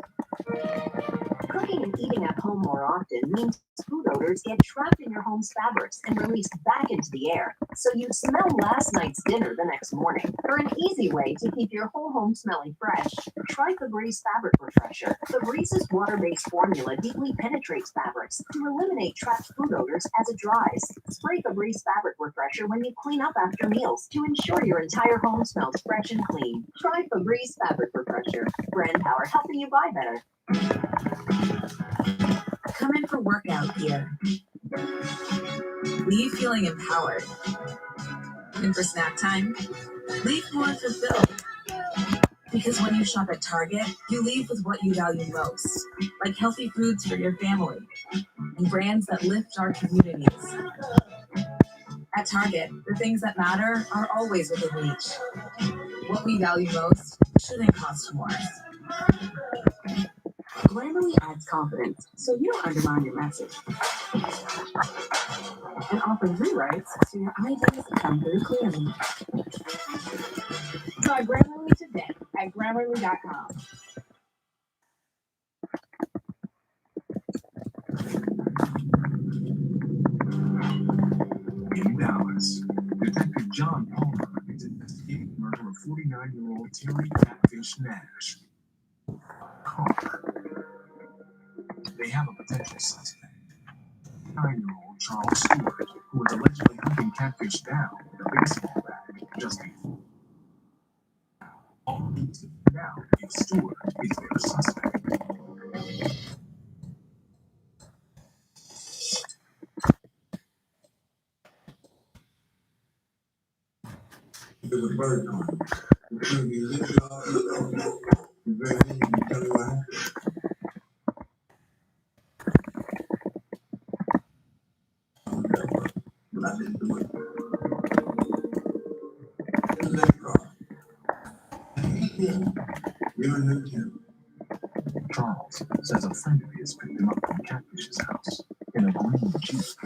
Cooking and eating at home more often means food odors get trapped in your home's fabrics and released back into the air, so you'd smell last night's dinner the next morning. For an easy way to keep your whole home smelling fresh, try Febreze Fabric Refresher. Febrez's water-based formula deeply penetrates fabrics to eliminate trapped food odors as it dries. Spray Febreze Fabric Refresher when you clean up after meals to ensure your entire home smells fresh and clean. Try Febreze Fabric Refresher. Brand power helping you buy better. Come in for workout gear. Leave feeling empowered. And for snack time, leave more fulfilled. Because when you shop at Target, you leave with what you value most, like healthy foods for your family and brands that lift our communities. At Target, the things that matter are always within reach. What we value most shouldn't cost more. Grammarly adds confidence, so you don't undermine your message. And offers rewrites so your ideas come through clearly. Try Grammarly today at Grammarly.com. In Dallas, Detective John Palmer is investigating the murder of 49-year-old Terry Catfish Nash. They have a potential suspect, 9-year-old Charles Stewart, who was allegedly hunting Catfish down with a baseball bat just before. All needs to find out if Stewart is their suspect. There's a bird on it. It's going to be lifted off the road. You very need to tell me what happened. But I didn't do it. Let it go. You're a new kid. Charles says a friend of his picked him up from Catfish's house in a green Jeep.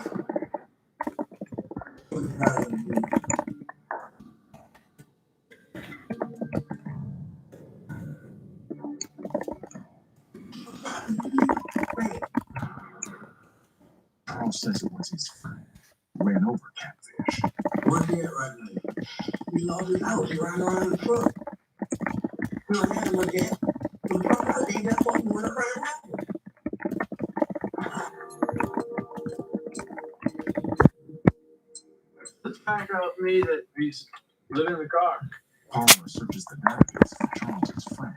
Charles says it was his friend who ran over Catfish. Where's he at right now? He lost his house. He ran around the truck. We don't have him again. The truck out there, that's what we went around the house. Let's back up me that he's living in the car. Palmer searches the database for Charles's friend.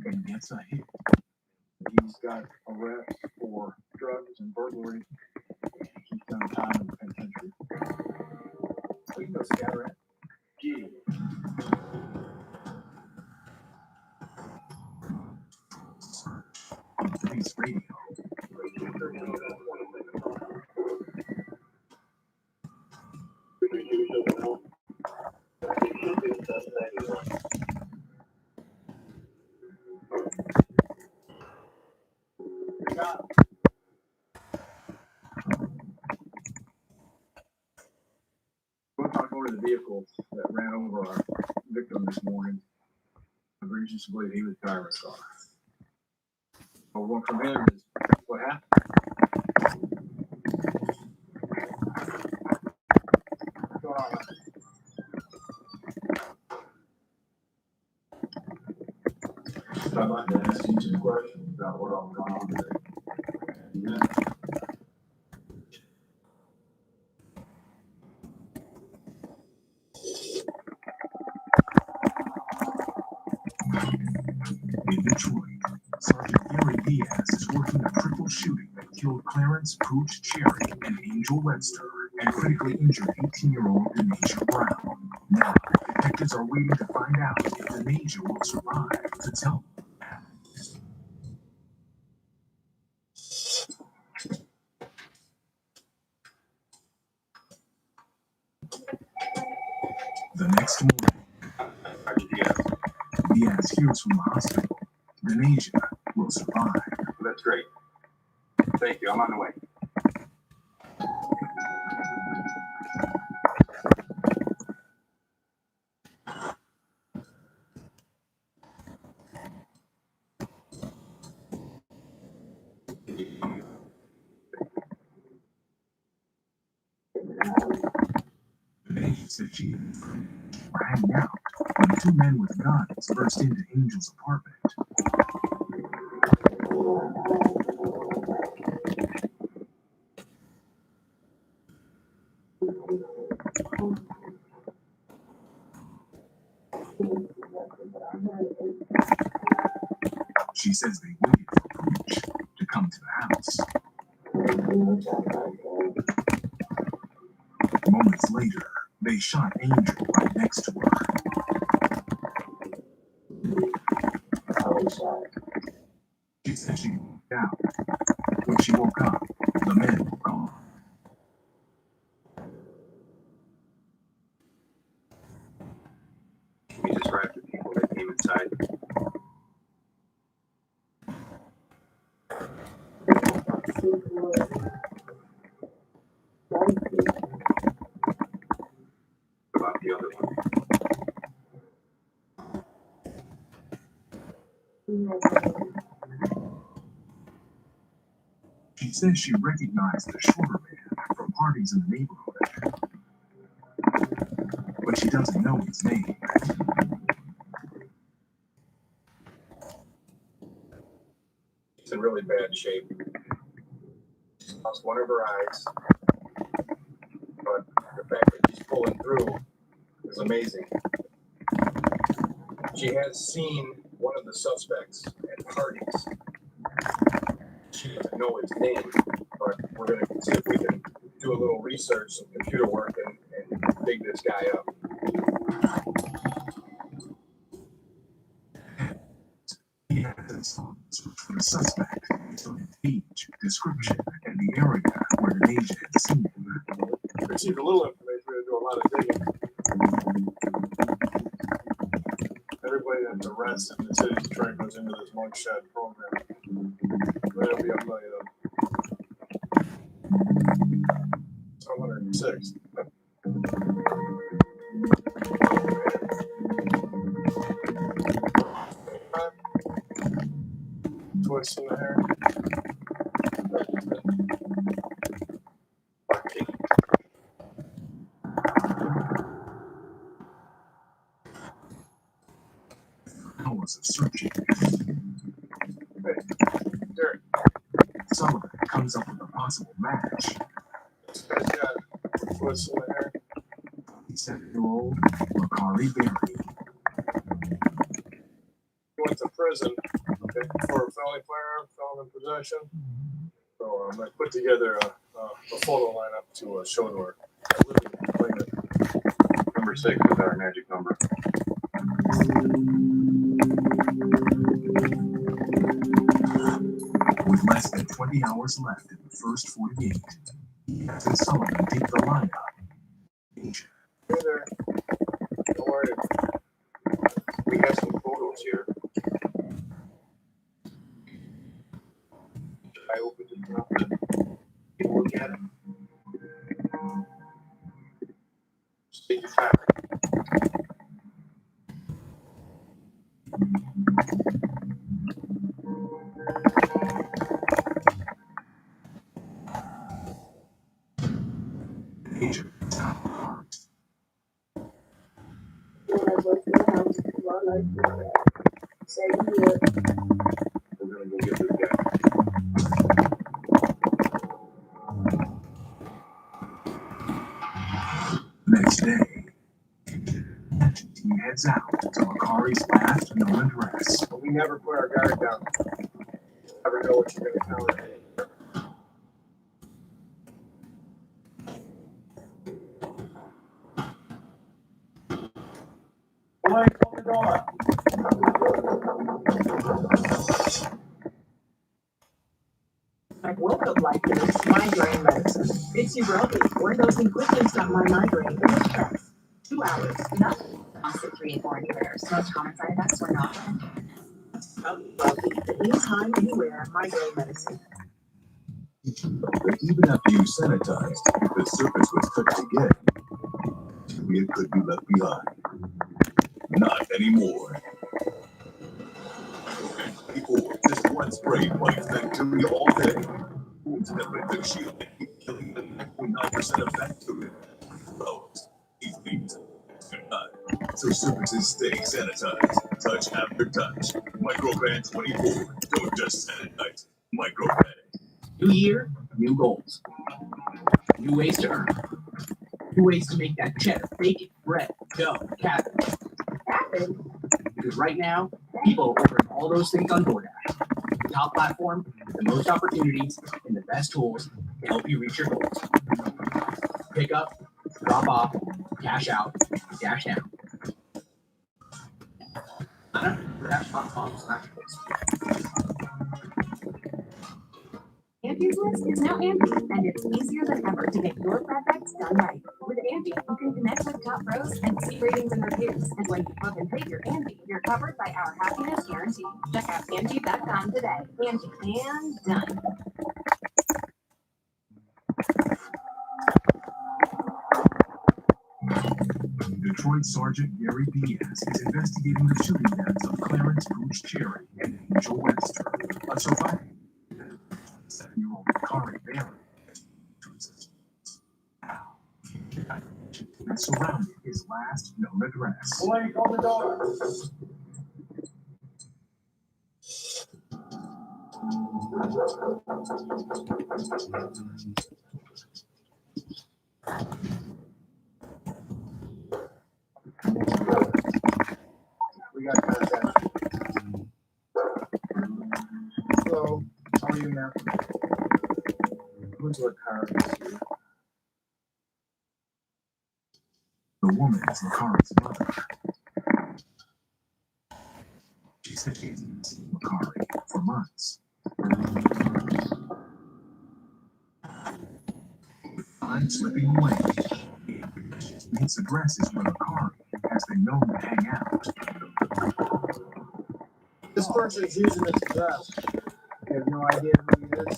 And gets a hit. He's got arrests for drugs and burglary. He's done time in the penitentiary. We can go scatter it. Gee. On police radio. We'll talk over the vehicle that ran over our victim this morning. I reasons to believe he was driving a car. What we want from him is what happened. What's going on? I'd like to ask you some questions about what all gone on today. Yeah. In Detroit, Sergeant Gary Diaz is working a triple shooting that killed Clarence Pooch Cherry and Angel Webster and critically injured 18-year-old Denasia Brown. Now, detectives are waiting to find out if Denasia will survive to tell them. The next morning, Diaz hears from the hospital. Denasia will survive. That's great. Thank you. I'm on the way. They said she were hanging out when two men with guns burst into Angel's apartment. She says they waited for Pooch to come to the house. Moments later, they shot Angel right next to her. She said she woke out. When she woke up, the men were gone. Can you describe the people that came inside? About the other one. She says she recognized the shorter man from parties in the neighborhood, but she doesn't know his name. She's in really bad shape. She lost one of her eyes, but the fact that she's pulling through is amazing. She has seen one of the suspects at parties. She doesn't know his name, but we're going to see if we can do a little research, some computer work, and dig this guy up. He had to search for the suspect, so his age, description, and the area where the agent had seen him. We received a little information, we're going to do a lot of digging. Everybody that's arrested in the city of Detroit goes into this mugshot program. That'll be up by 106. Twist in the hair. Hours of searching. Hey, Derek, Sullivan comes up with a possible match. this guy's got twists in the hair. 7-year-old Bakari Berry. He went to prison, okay, for a felony firearm, felon in possession. So I'm going to put together a photo lineup to show to her. Number 6 is our magic number. With less than 20 hours left in the first 48, and Sullivan take the lineup. Hey there. How are you? We have some photos here. I opened it up and take a look at it. Just take your time. Agent We're gonna go get this guy. Next day, he heads out to Bakari's last known address. But we never put our guard down. Never know what you're going to counter. Blake, open the door. I woke up like this, migraine medicine. It's Ubrelvy. One dose and quickly stop my migraine in its tracks. 2 hours, enough. Onset 3 and 4 inhibitors. Most common side effects were not. Ubrelvy, anytime, anywhere, migraine medicine. But even after you sanitized, the surface was touched again. It could be left behind. Not anymore. Before, just one spray fights bacteria all day. It's an effective shield that keeps killing the 9.9% of back to it. Close. Elite. So surfaces stay sanitized. Touch after touch. Microban 24. Don't just sanitize. Microban. New year, new goals. New ways to earn. New ways to make that cheddar, bacon, bread, dough, cabbage. Because right now, people are ordering all those things on DoorDash. The top platform with the most opportunities and the best tools to help you reach your goals. Pick up, drop off, cash out, dash down. Ampy's list is now Ampy, and it's easier than ever to get your projects done right. With Ampy, you can connect with top pros and see ratings and reviews. And when you book and pay your Ampy, you're covered by our happiness guarantee. Check out Ampy.com today. Ampy and done. Detroit Sergeant Gary Diaz is investigating the shooting deaths of Clarence Gooch Cherry and Angel Webster, a survivor. 7-year-old Kari Bailey that surrounded his last known address. Lady, open the door. We got contact. Hello, how are you, ma'am? Who's what car is here? The woman is Makari's mother. She said she hasn't seen Makari for months. With time slipping away, his address is where Makari has been known to hang out. This person is using this address. You have no idea who he is.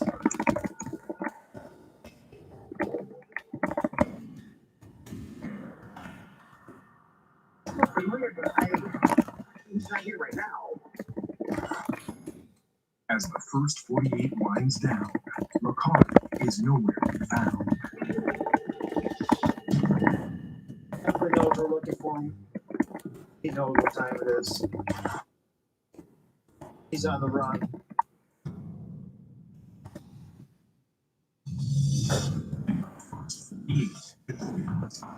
He's not here right now. As the first 48 winds down, Makari is nowhere to be found. Definitely knows we're looking for him. He knows what time it is. He's on the run.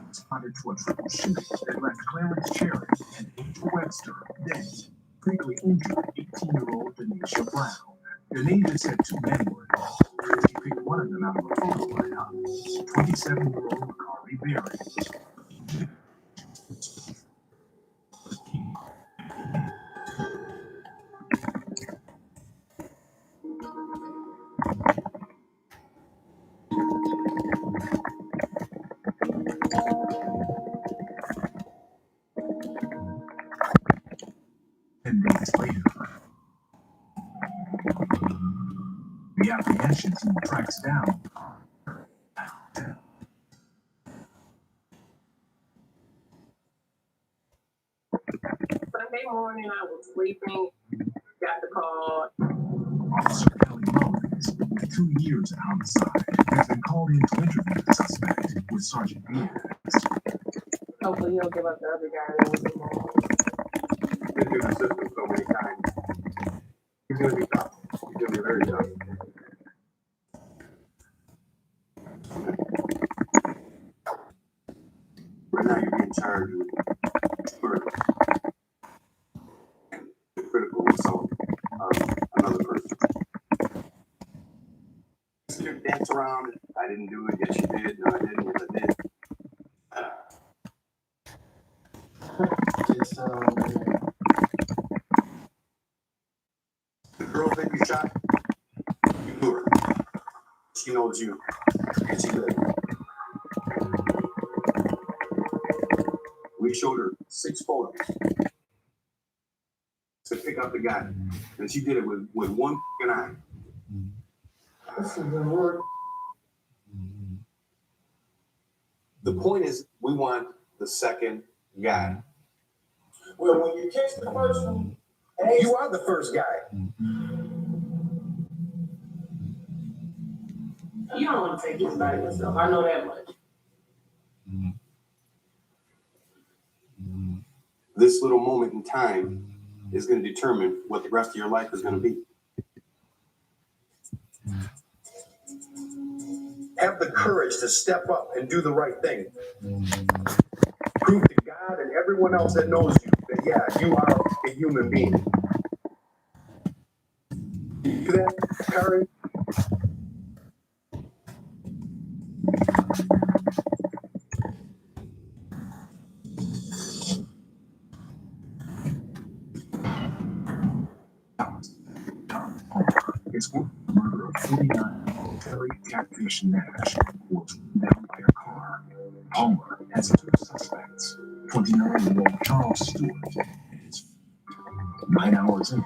Responded to a triple shooting that left Clarence Cherry and Angel Webster dead, critically injured 18-year-old Denisha Brown. The neighbors said two men were involved. He picked one of them out of a photo lineup. 27-year-old Makari Berry. The apprehension team tracks down. Sunday morning, I was sleeping, got the call. Officer Kelly Mullins, with 2 years at homicide, has been called in to interview the suspect with Sergeant Diaz. Hopefully he'll give up the other guy that was involved. Been through the system so many times. He's gonna be tough. He's gonna be very tough. Right now, you're being charged with murder and critical assault of another person. You dance around. I didn't do it. Yes, you did. No, I didn't. Yes, I did. The girl that you shot, you knew her. She knows you, and she lived. We showed her 6 photos to pick up the guy, and she did it with one eye. This is gonna work. The point is, we want the second guy. Well, when you catch the first one, you are the first guy. You don't want to take his body yourself. I know that much. This little moment in time is going to determine what the rest of your life is going to be. Have the courage to step up and do the right thing. Prove to God and everyone else that knows you that, yeah, you are a human being. Do that, Karen? It's one murder of 49-year-old Terry Catfish Nash, who was run down by a car. Palmer has two suspects, 29-year-old Charles Stewart and his 9 hours in.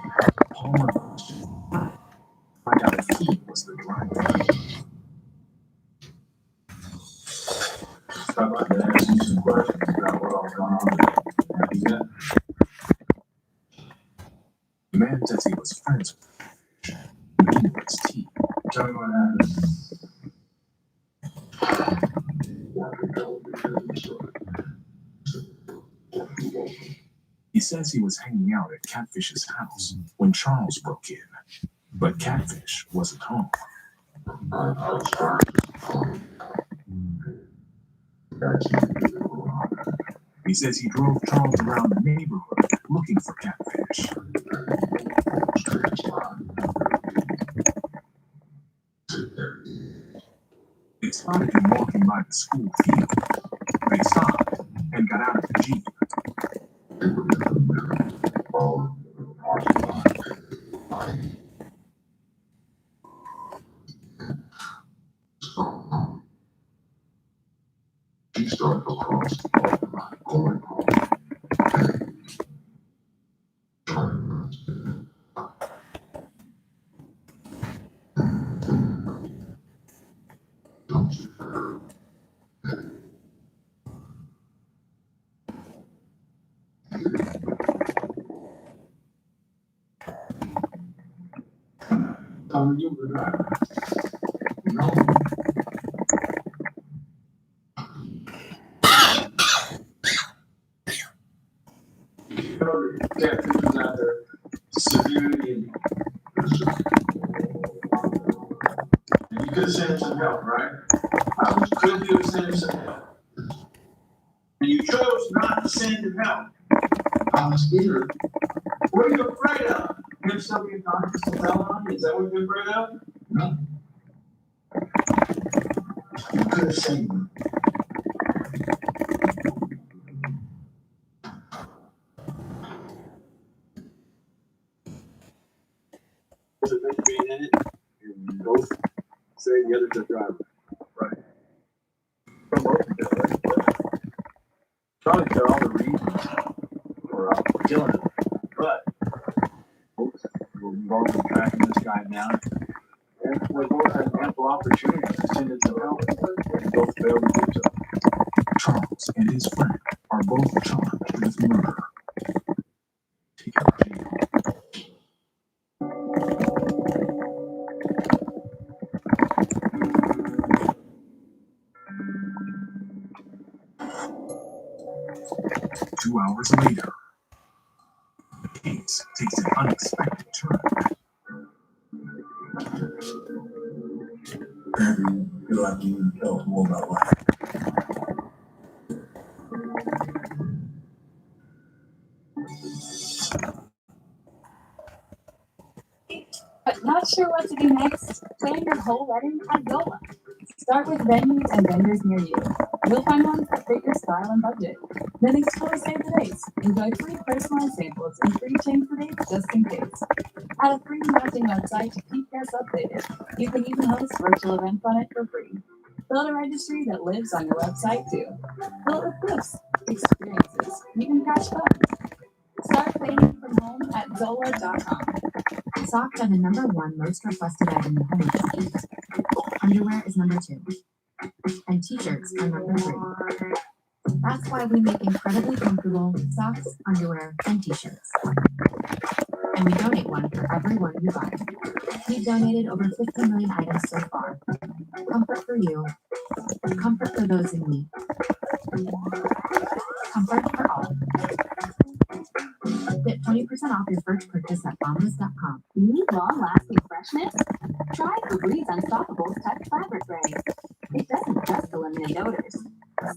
Palmer find out if he was the driver. I'd like to ask you some questions about what all's gone on today. Have you yet? The man says he was friends with his team. Tell me what happened. He says he was hanging out at Catfish's house when Charles broke in, but Catfish wasn't home. He says he drove Charles around the neighborhood looking for Catfish. They spotted him walking by the school field. They stopped and got out of the Jeep. She started across the parking lot, going home. You were driving. No. Catfish was out there severely injured. And you could have sent him some help, right? Could you have sent him some help? And you chose not to send him help. I was scared. What are you afraid of? Him still being conscious and fell on? Is that what you're afraid of? No. You could have saved him. There's a big being in it, and both say the other's the driver. Right. From both of them, right? Probably got all the reasons for killing him, but both were involved in tracking this guy down. And we both had ample opportunity to send in some help, and both failed to do so. Charles and his friend are both charged with murder. Taken to jail. 2 hours later, the case takes an unexpected turn. Apparently, you feel like you need to tell us more about what happened. But not sure what to do next? Plan your whole wedding at Zola. Start with venues and vendors near you. You'll find one that fit your style and budget. Then explore save the dates. Enjoy free personalized samples and free change the dates just in case. Add a free matching website to keep guests updated. You can even host virtual events on it for free. Build a registry that lives on your website too. Fill it with gifts, experiences, even cash funds. Start planning from home at Zola.com. Socks are the #1 most requested item in home accessories. Underwear is #2. And t-shirts are #3. That's why we make incredibly comfortable socks, underwear, and t-shirts. And we donate one for every one you buy. We've donated over 50 million items so far. Comfort for you, comfort for those in need. Comfort for all. Get 20% off your first purchase at bombas.com. Need long-lasting freshness? Try Febreze Unstoppable Touch Fabric Ray. It doesn't just eliminate odors.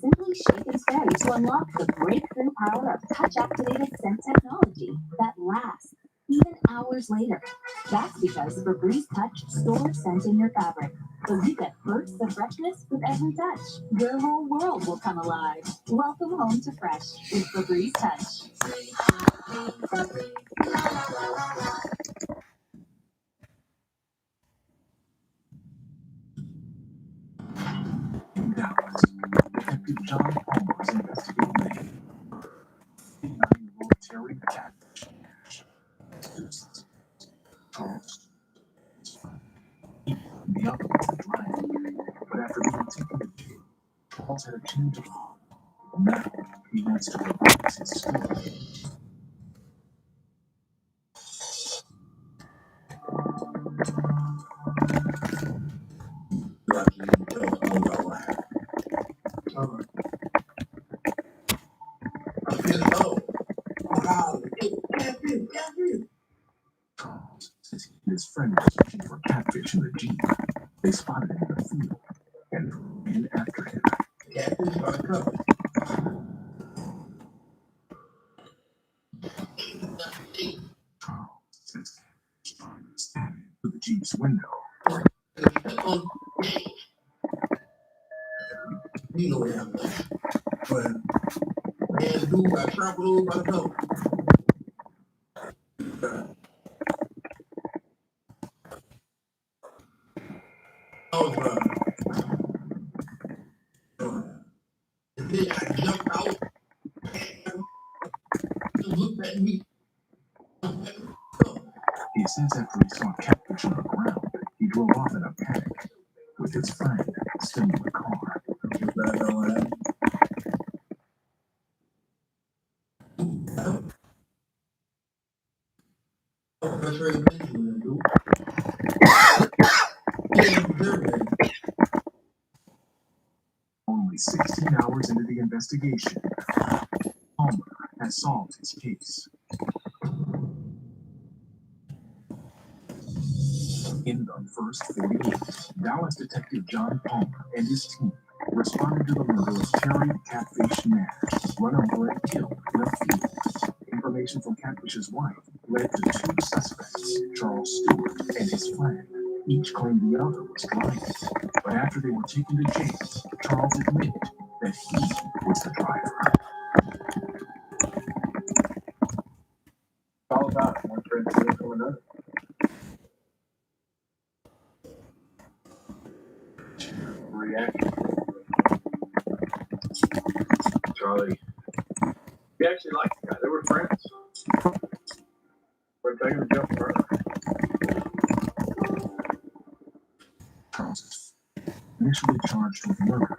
Simply shake and stay to unlock the breakthrough power of touch-activated scent technology that lasts even hours later. That's because Febreze Touch stores scent in your fabric, so you get bursts of freshness with every touch. Your whole world will come alive. Welcome home to fresh with Febreze Touch. In Dallas, Detective John Palmer is investigating the 59-year-old Terry Catfish. Charles. The other was driving, but after being taken to jail, Charles had a change of heart. Now he wants to revise his story. Charles says he and his friend were searching for catfish in the Jeep. They spotted him in the field and ran after him. Catfish are covered. Charles says standing through the Jeep's window. You know what I'm saying. But man, dude, I traveled over by the coast. I jumped out. He looked at me. He says after he saw catfish on the ground, he drove off in a panic with his friend still in the car. Only 16 hours into the investigation, Palmer has solved his case. In the first 48, Dallas Detective John Palmer and his team responded to the murder of Terry Catfish Nash, run over and killed in a field. Information from Catfish's wife led to two suspects, Charles Stewart and his friend. Each claimed the other was driving, but after they were taken to jail, Charles admitted that he was the driver. It's all about one friend stealing from another. Reaction. Charlie. He actually liked the guy. They were friends. But they were just murder. Charles is initially charged with murder,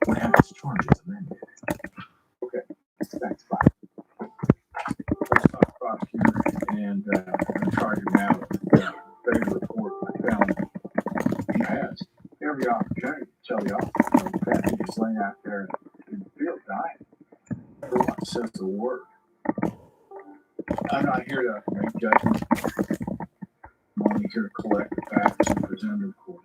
but had his charges amended. Okay, that's fine. Let's talk prosecutor and I'm charging now with failure report by felony. He has every opportunity to tell the officer that he is laying out there in the field dying. Everyone says the word. I'm not here to make judgments. I'm only here to collect the facts and present a report.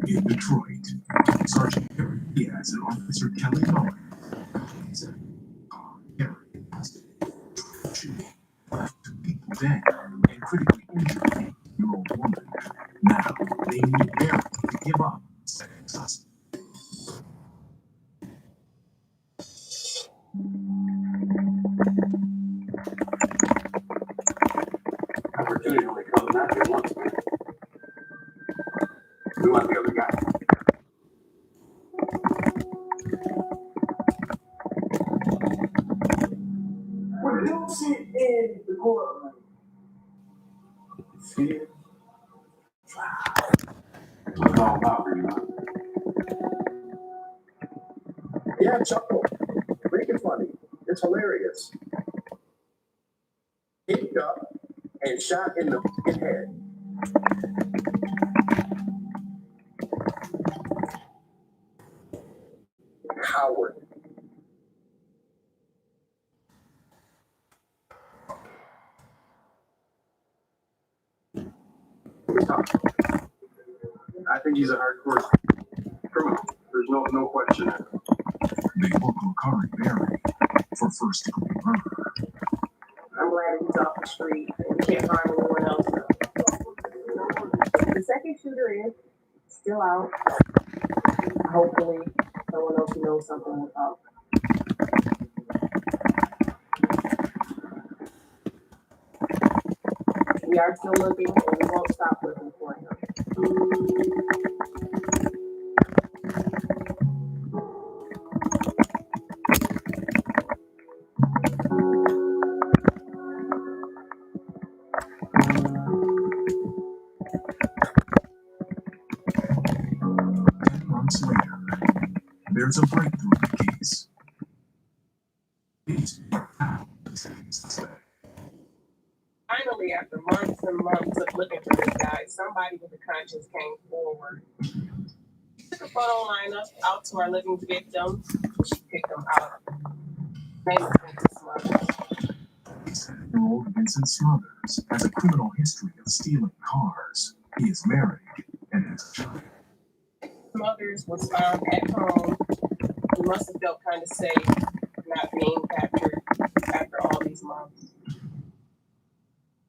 In Detroit, Sergeant Harry Diaz and Officer Kelly Mullen left two people dead and critically injured a 8-year-old woman. Now they need Mary to give up second suspect. Opportunity only comes after once, man. We want the other guy. When you sit in the courtroom, Fear. That's what it's all about, you know. Yeah, chuckle. Make it funny. It's hilarious. Hit up and shot in the fucking head. Coward. I think he's a hardcore criminal. There's no question. They book Makari Berry for first-degree murder. I'm glad he's off the street and can't harm anyone else. The second shooter is still out. Hopefully, someone else who knows something will help. We are still looking, and we won't stop looking for him. 10 months later, there's a breakthrough in the case. Finally, after months and months of looking for this guy, somebody with a conscience came forward. She took a photo lineup out to our living victim. She picked him out. Name was Vincent Smothers. 16-year-old Vincent Smothers has a criminal history of stealing cars. He is married and has a child. Smothers was found at home. He must have felt kind of safe not being captured after all these months.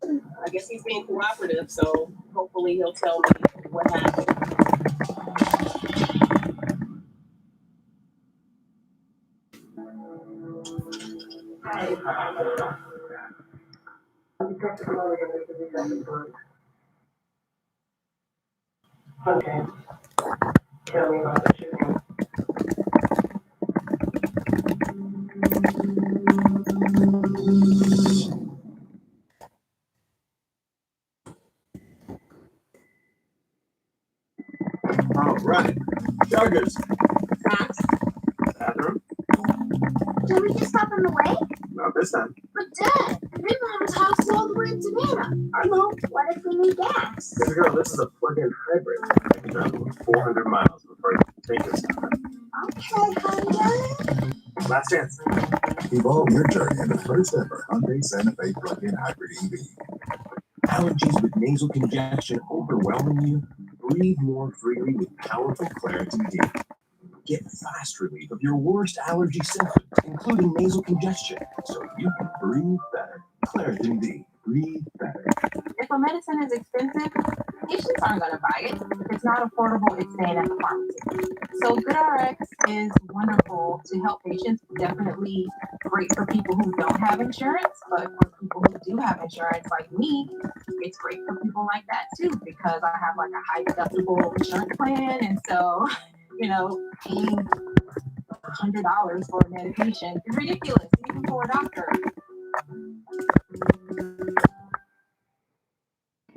I guess he's being cooperative, so hopefully he'll tell me what happened. Okay. Tell me about the shooting. All right. Joggers. Bathroom? Did we just stop on the way? Not this time. But Dad, Grandmama's house is all the way in Savannah. I know. What if we need gas? Baby girl, this is a plug-in hybrid. I can travel 400 miles before I take this time. Okay, honey. Last chance. Evolve your journey in the first ever Hyundai Santa Fe plug-in hybrid EV. Allergies with nasal congestion overwhelming you? Breathe more freely with powerful Claritin D. Get fast relief of your worst allergy symptoms, including nasal congestion, so you can breathe better. Claritin D. Breathe better. If a medicine is expensive, patients aren't going to buy it. If it's not affordable, it's staying at the pharmacy. So GoodRx is wonderful to help patients. Definitely great for people who don't have insurance, but for people who do have insurance like me, it's great for people like that too, because I have like a high deductible insurance plan. And so, paying $100 for a medication is ridiculous, even for a doctor.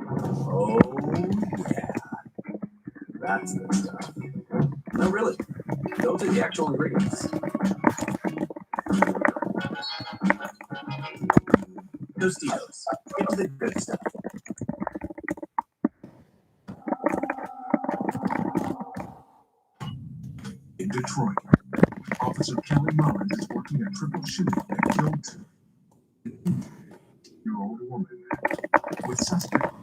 Oh, yeah. That's the stuff. No, really. Those are the actual ingredients. Tostitos. Get to the good stuff. In Detroit, Officer Kelly Mullins is working a triple shooting that killed an 8-year-old woman. With suspect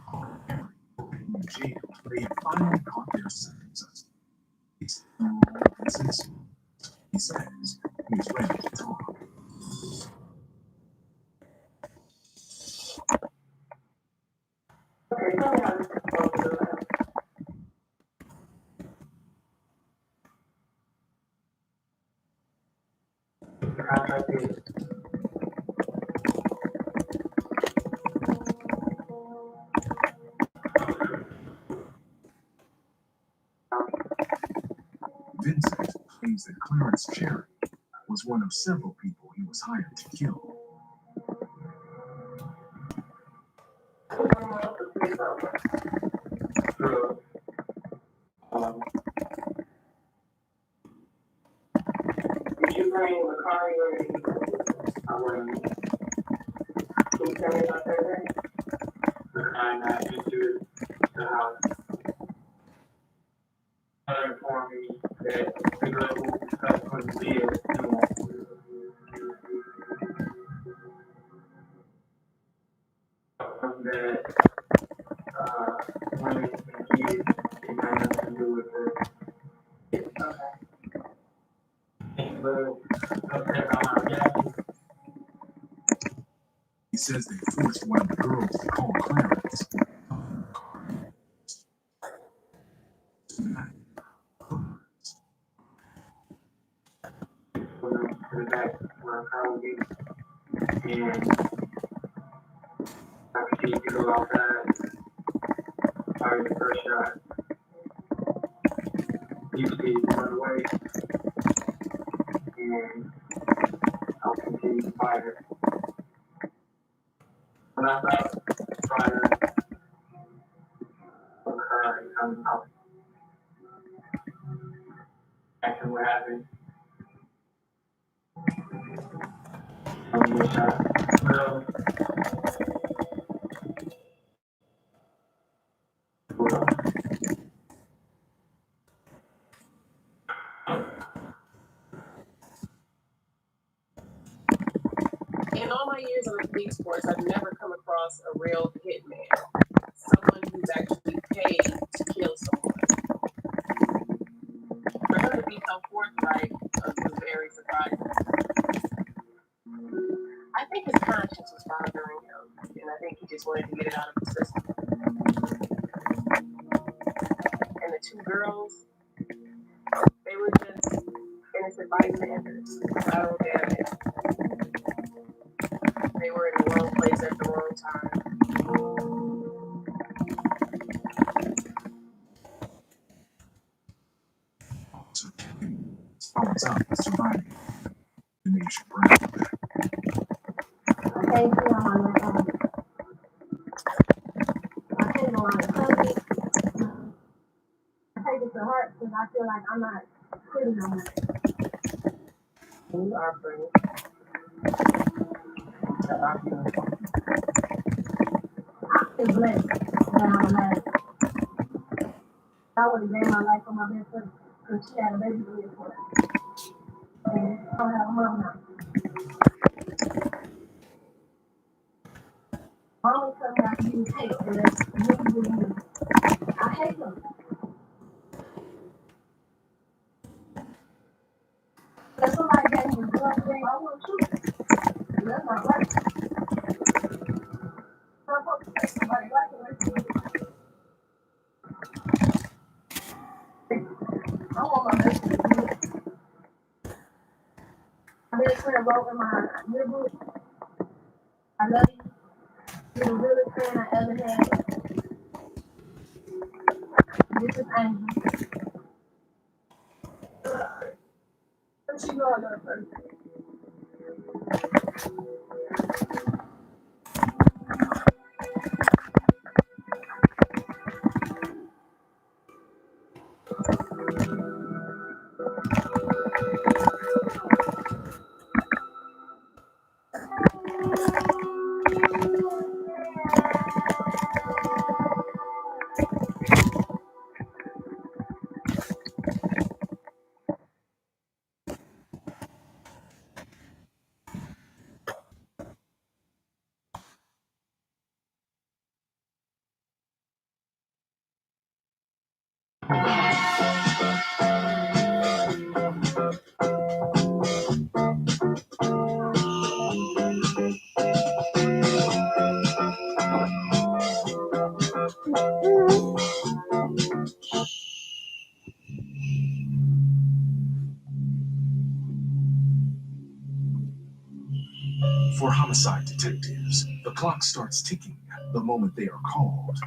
in jail, they have finally caught their second suspect. It's Vincent. He says he's ready to talk. Vincent claims that Clarence Cherry was one of several people he was hired to kill. you bring Macari or I wouldn't. Can you tell me about Thursday? The kind that entered the house. Her informed me that the girl who couldn't live knew that women and kids did not have to do with her. Okay. But upset about my reaction. He says they forced one of the girls to call Clarence. To the back where Carl gave and after she could go outside, fired the first shot. You see it run away and I'll continue to fight her. When I thought trying to look her and come out. After what happened. Well, in all my years in the police force, I've never come across a real hitman. Someone who's actually paid to kill someone. For him to be so forthright was very surprising. I think his conscience was bothering him, and I think he just wanted to get it out of the system. And the two girls, they were just innocent bystanders. I don't get it. They were in the wrong place at the wrong time. Finds out he's surviving. The nation proud. I can't go on my phone. I can't go on the phone. I take it to heart because I feel like I'm not pretty no more. You are pretty. I feel blessed that I'm alive. I would have gave my life for my best friend because she had a baby to live for. And I don't have a mom now. Mama told me I could use hate, and that's really me. I hate them. That's somebody gave me a blood thing. I want to. That's not right. I'm supposed to take somebody like it. I want my best friend to do it. My best friend wrote in my yearbook, I love you. You're the realest friend I ever had. This is Angel. But you know another person. For homicide detectives, the clock starts ticking the moment they are called.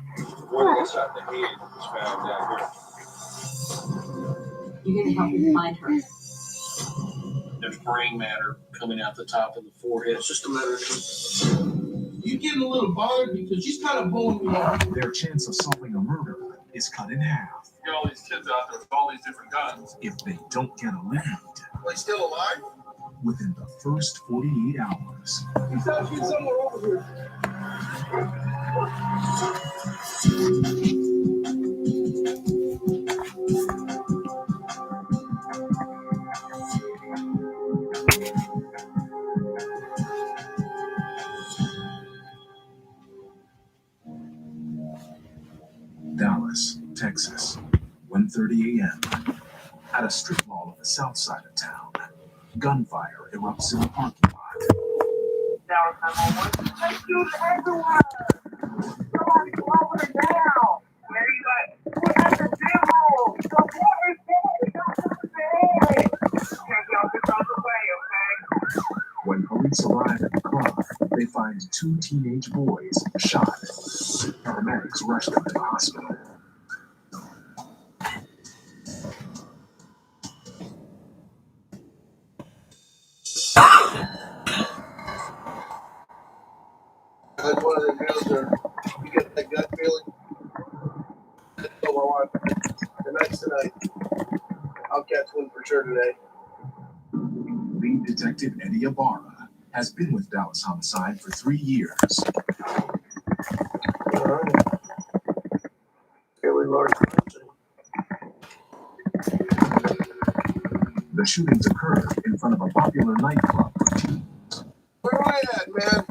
One that shot in the head was found down here. You're going to help me find her. There's brain matter coming out the top of the forehead. It's just a matter of you getting a little bothered because she's kind of blowing me off. Their chance of solving a murder is cut in half. You got all these kids out there with all these different guns. If they don't get a lead. Are they still alive? within the first 48 hours. He's actually somewhere over here. Dallas, Texas, 1:30 a.m. At a strip mall on the south side of town, gunfire erupts in the parking lot. Dallas 911. Let's do it everywhere. Somebody slow her down. Where you at? We're at the demo. The water is dead. Don't do the head. Can't y'all get out the way, okay? When police arrive at the car, they find two teenage boys shot. Paramedics rush them to the hospital. That's one of the deals where you get that gut feeling. I told my wife, tonight's tonight. I'll catch one for sure today. Lead Detective Eddie Ibarra has been with Dallas Homicide for 3 years. All right. Fairly large. The shootings occurred in front of a popular nightclub for teens. Where am I at, man?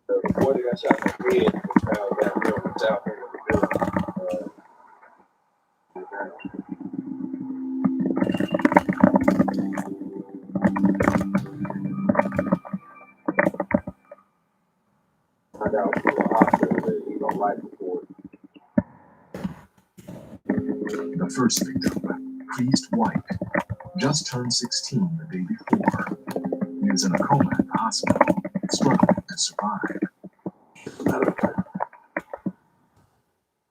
The boy that got shot in the head was found down here on the south end of the building. Find out from the hospital that he's on life support. The first victim, Priest White, just turned 16 the day before. He is in a coma at the hospital, struggling to survive.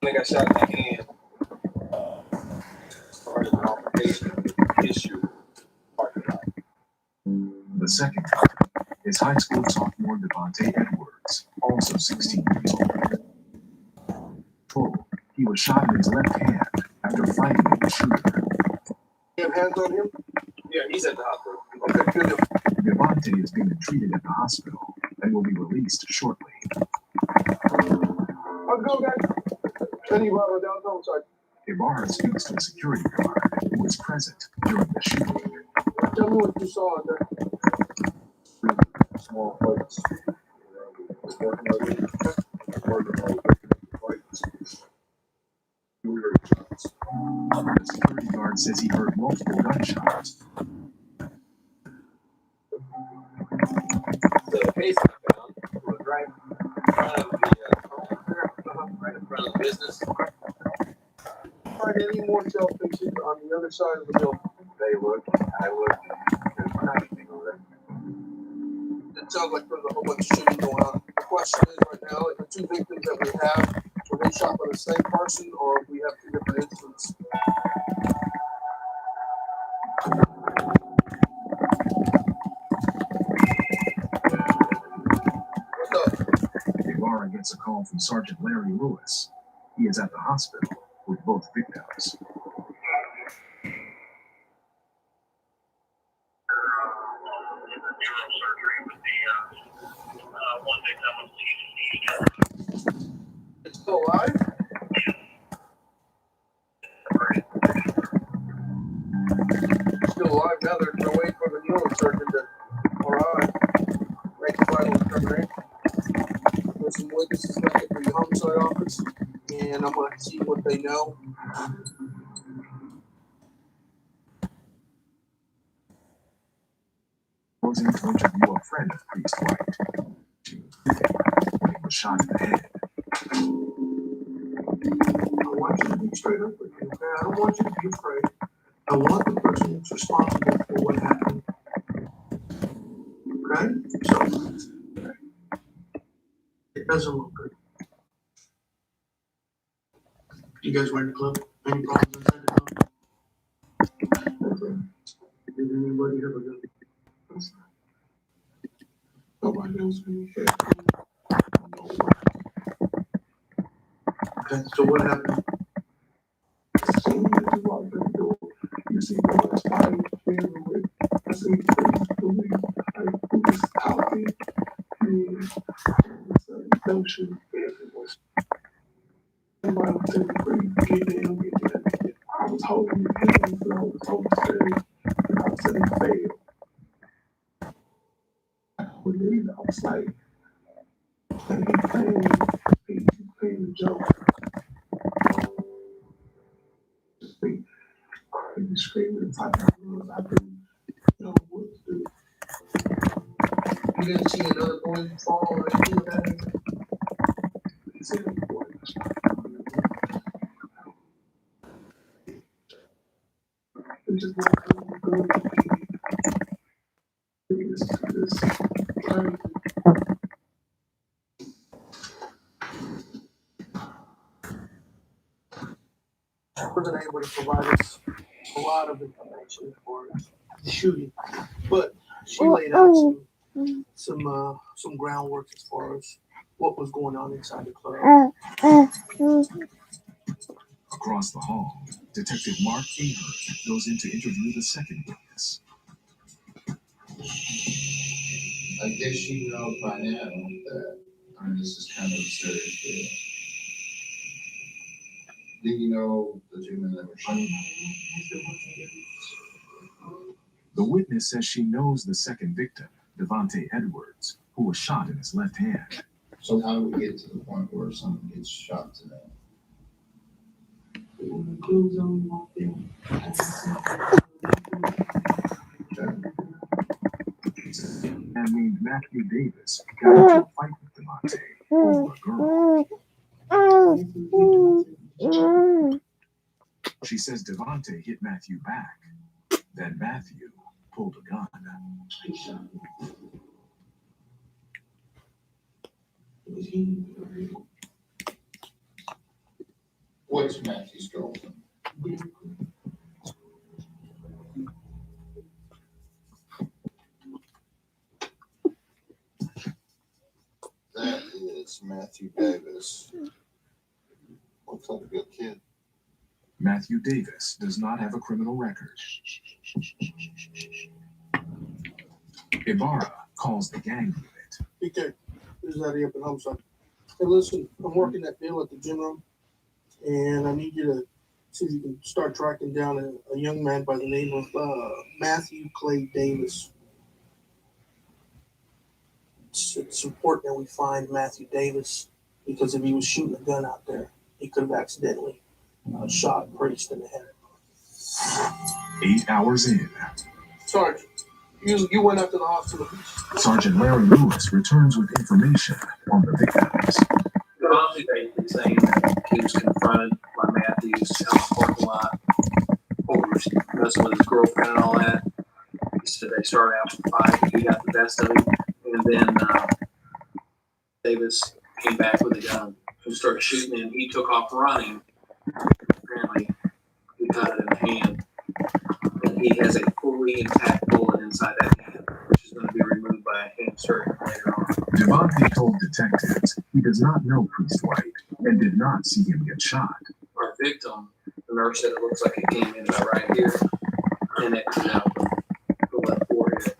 They got shot in the hand. Started an altercation issue. The second is high school sophomore Devontae Edwards, also 16 years old. Told he was shot in his left hand after fighting with the shooter. You have hands on him? Yeah, he's at the hospital. Okay, good. Devontae is being treated at the hospital and will be released shortly. Let's go, guys. Any Ibarra down outside. Ibarra speaks to a security guard who was present during the shooting. Tell me what you saw in there. Small plates. The security guard says he heard multiple gunshots. The case I found was right in front of the right in front of the business. Find any more shell casings on the other side of the building? They look. I look. There's not anything over there. It sounds like there's a whole bunch of shooting going on. The question is right now, the two victims that we have, were they shot by the same person or we have two different incidents? Ibarra gets a call from Sergeant Larry Lewis. He is at the hospital with both victims. It's still alive? Still alive now. They're waiting for the neurosurgeon to arrive. Make the final determination. There's some witnesses back at the homicide office, and I'm going to see what they know. Posing to interview a friend of Priest White. When he was shot in the head. I want you to be straight up with me, okay? I don't want you to be afraid. I want the person that's responsible for what happened. Okay? So, it doesn't look good. You guys were in the club? Any problems inside the club? Did anybody have a gun? Nobody else any shit. Okay, so what happened? You see the last time with I see the function. Somebody was telling me, get down, get down. I was holding his hands, and I was oversteering, and I was telling him, fail. When then I was like, and he's playing the joke. Just be crazy, screaming, the type of love I didn't know what to do. You didn't see another boy fall or anything like that? He said, boy, it just won't go. This crazy. Wasn't able to provide us a lot of information for the shooting, but she laid out some groundwork as far as what was going on inside the club. Across the hall, Detective Mark Ahern goes in to interview the second witness. I guess you know by now that this is kind of a serious deal. Do you know the two men that were shot? The witness says she knows the second victim, Devontae Edwards, who was shot in his left hand. So how do we get to the point where someone gets shot today? And named Matthew Davis got into a fight with Devontae over a girl. She says Devontae hit Matthew back. Then Matthew pulled a gun. What's Matthew's girlfriend? That is Matthew Davis. Looks like a good kid. Matthew Davis does not have a criminal record. Ibarra calls the gang unit. PK, this is Eddie up at Homicide. Hey, listen, I'm working that deal at the gym room, and I need you to see if you can start tracking down a young man by the name of Matthew Clay Davis. It's important that we find Matthew Davis because if he was shooting a gun out there, he could have accidentally shot Priest in the head. 8 hours in, Sergeant, you went up to the hospital. Sergeant Larry Lewis returns with information on the victims. Devontae basically saying that he was confronted by Matthews out in the parking lot over messing with his girlfriend and all that. He said they started out with a fight. He got the best of him. And then Davis came back with a gun and started shooting, and he took off running. Apparently, he got it in the hand. And he has a fully intact bullet inside that hand, which is going to be removed by a hand surgeon later on. Devontae told detectives he does not know Priest White and did not see him get shot. Our victim, the nurse said it looks like it came in about right here and it came out the left forehead.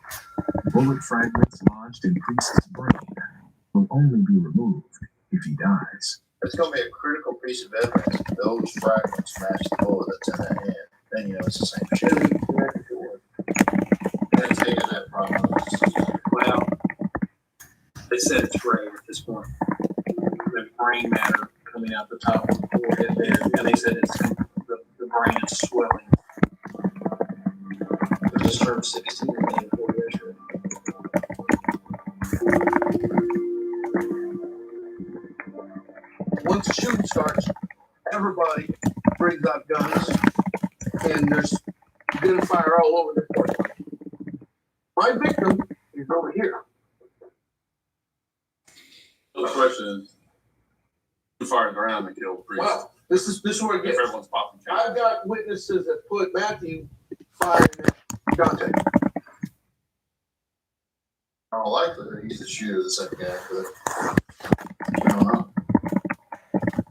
Bullet fragments lodged in Priest's brain will only be removed if he dies. It's going to be a critical piece of evidence. Those fragments match the bullet that's in that hand. Then you know it's the same shit. That's taking that problem. Well, they said it's gray at this point. There's brain matter coming out the top of the forehead there, and they said it's the brain is swelling. They just turned 16 the day before yesterday. Once the shooting starts, everybody brings out guns, and there's gunfire all over the place. My victim is over here. The question is, who fired around to kill Priest? Wow, this is where it gets. Everyone's popping. I've got witnesses that put Matthew fired at Dante. More likely that he's the shooter of the second guy, but I don't know.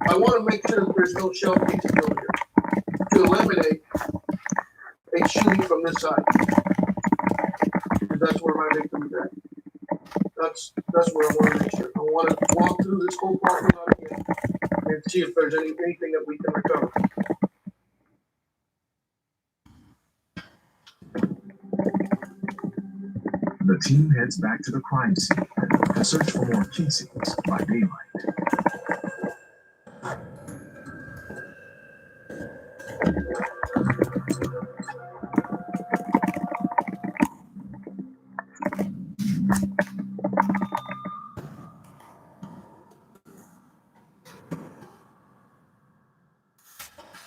I want to make sure that there's no shell casings over here to eliminate a shooting from this side. Because that's where my victim is at. That's what I want to make sure. I want to walk through this whole parking lot again and see if there's anything that we can recover. The team heads back to the crime scene to search for more casings by daylight.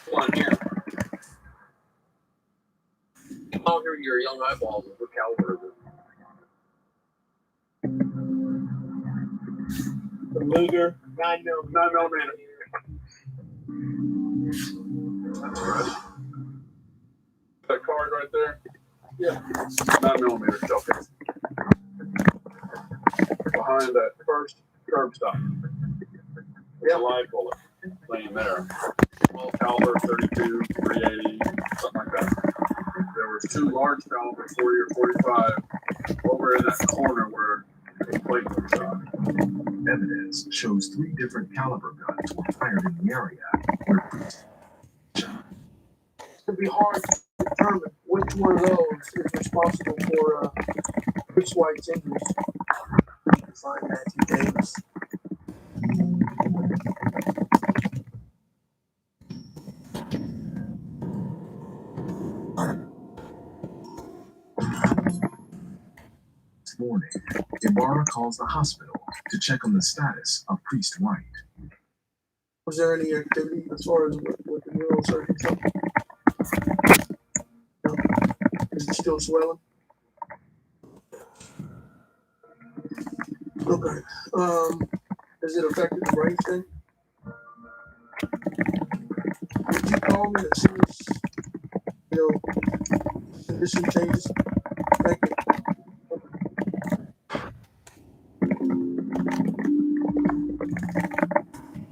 Come on here. Out here, your young eyeballs of the caliber. The Luger 9mm. That's right. That card right there? Yeah. 9mm shell case. Behind that first curb stop. Yeah. A live bullet laying there. 12 caliber, 32, 380, something like that. There was 2 large caliber, 40 or 45, over in that corner where the plate was shot. Evidence shows 3 different caliber guns were fired in the area where It'd be hard to determine which one of those is responsible for Chris White's injuries. We need to find Matthew Davis. this morning, Ibarra calls the hospital to check on the status of Priest White. Was there any activity as far as with the neurosurgeon stuff? No. Is it still swelling? Okay. Has it affected the brain stem? Would you call me as soon as condition changes? Thank you.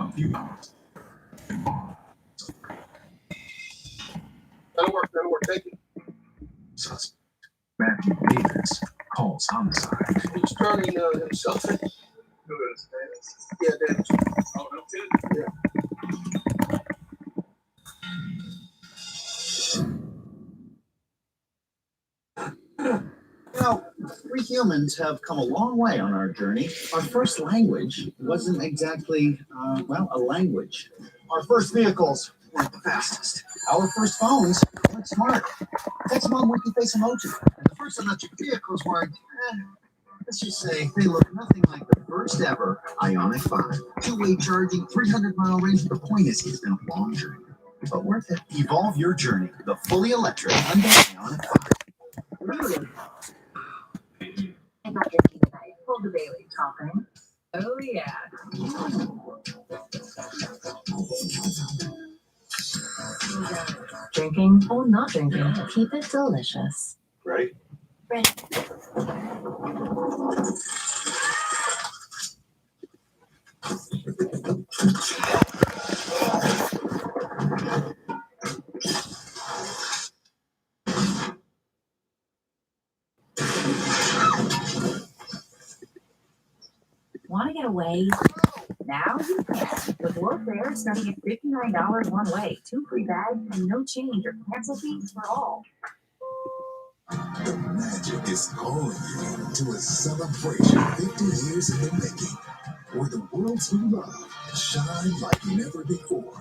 A few hours. That'll work. Thank you. Suspect Matthew Davis calls homicide. He's turning himself in. Who is Davis? Yeah, Davis. Oh, no kidding. Yeah. You know, we humans have come a long way on our journey. Our first language wasn't exactly, a language. Our first vehicles weren't the fastest. Our first phones weren't smart. Text mom winky face emoji. And the first electric vehicles weren't, let's just say, they look nothing like the first ever Ioniq 5. Two-way charging, 300-mile range. The point is, it's been a long journey, but worth it. Evolve your journey. The fully electric Hyundai Ioniq 5. Really? I'm not drinking tonight. Hold the Bailey topping. Oh, yeah. Drinking or not drinking, keep it delicious. Ready? Ready. Want to get away? Now you can. With low fares starting at $59 one way, 2 free bags, and no change or cancel fees for all. The magic is calling you to a celebration 50 years in the making, where the world's love shine like never before.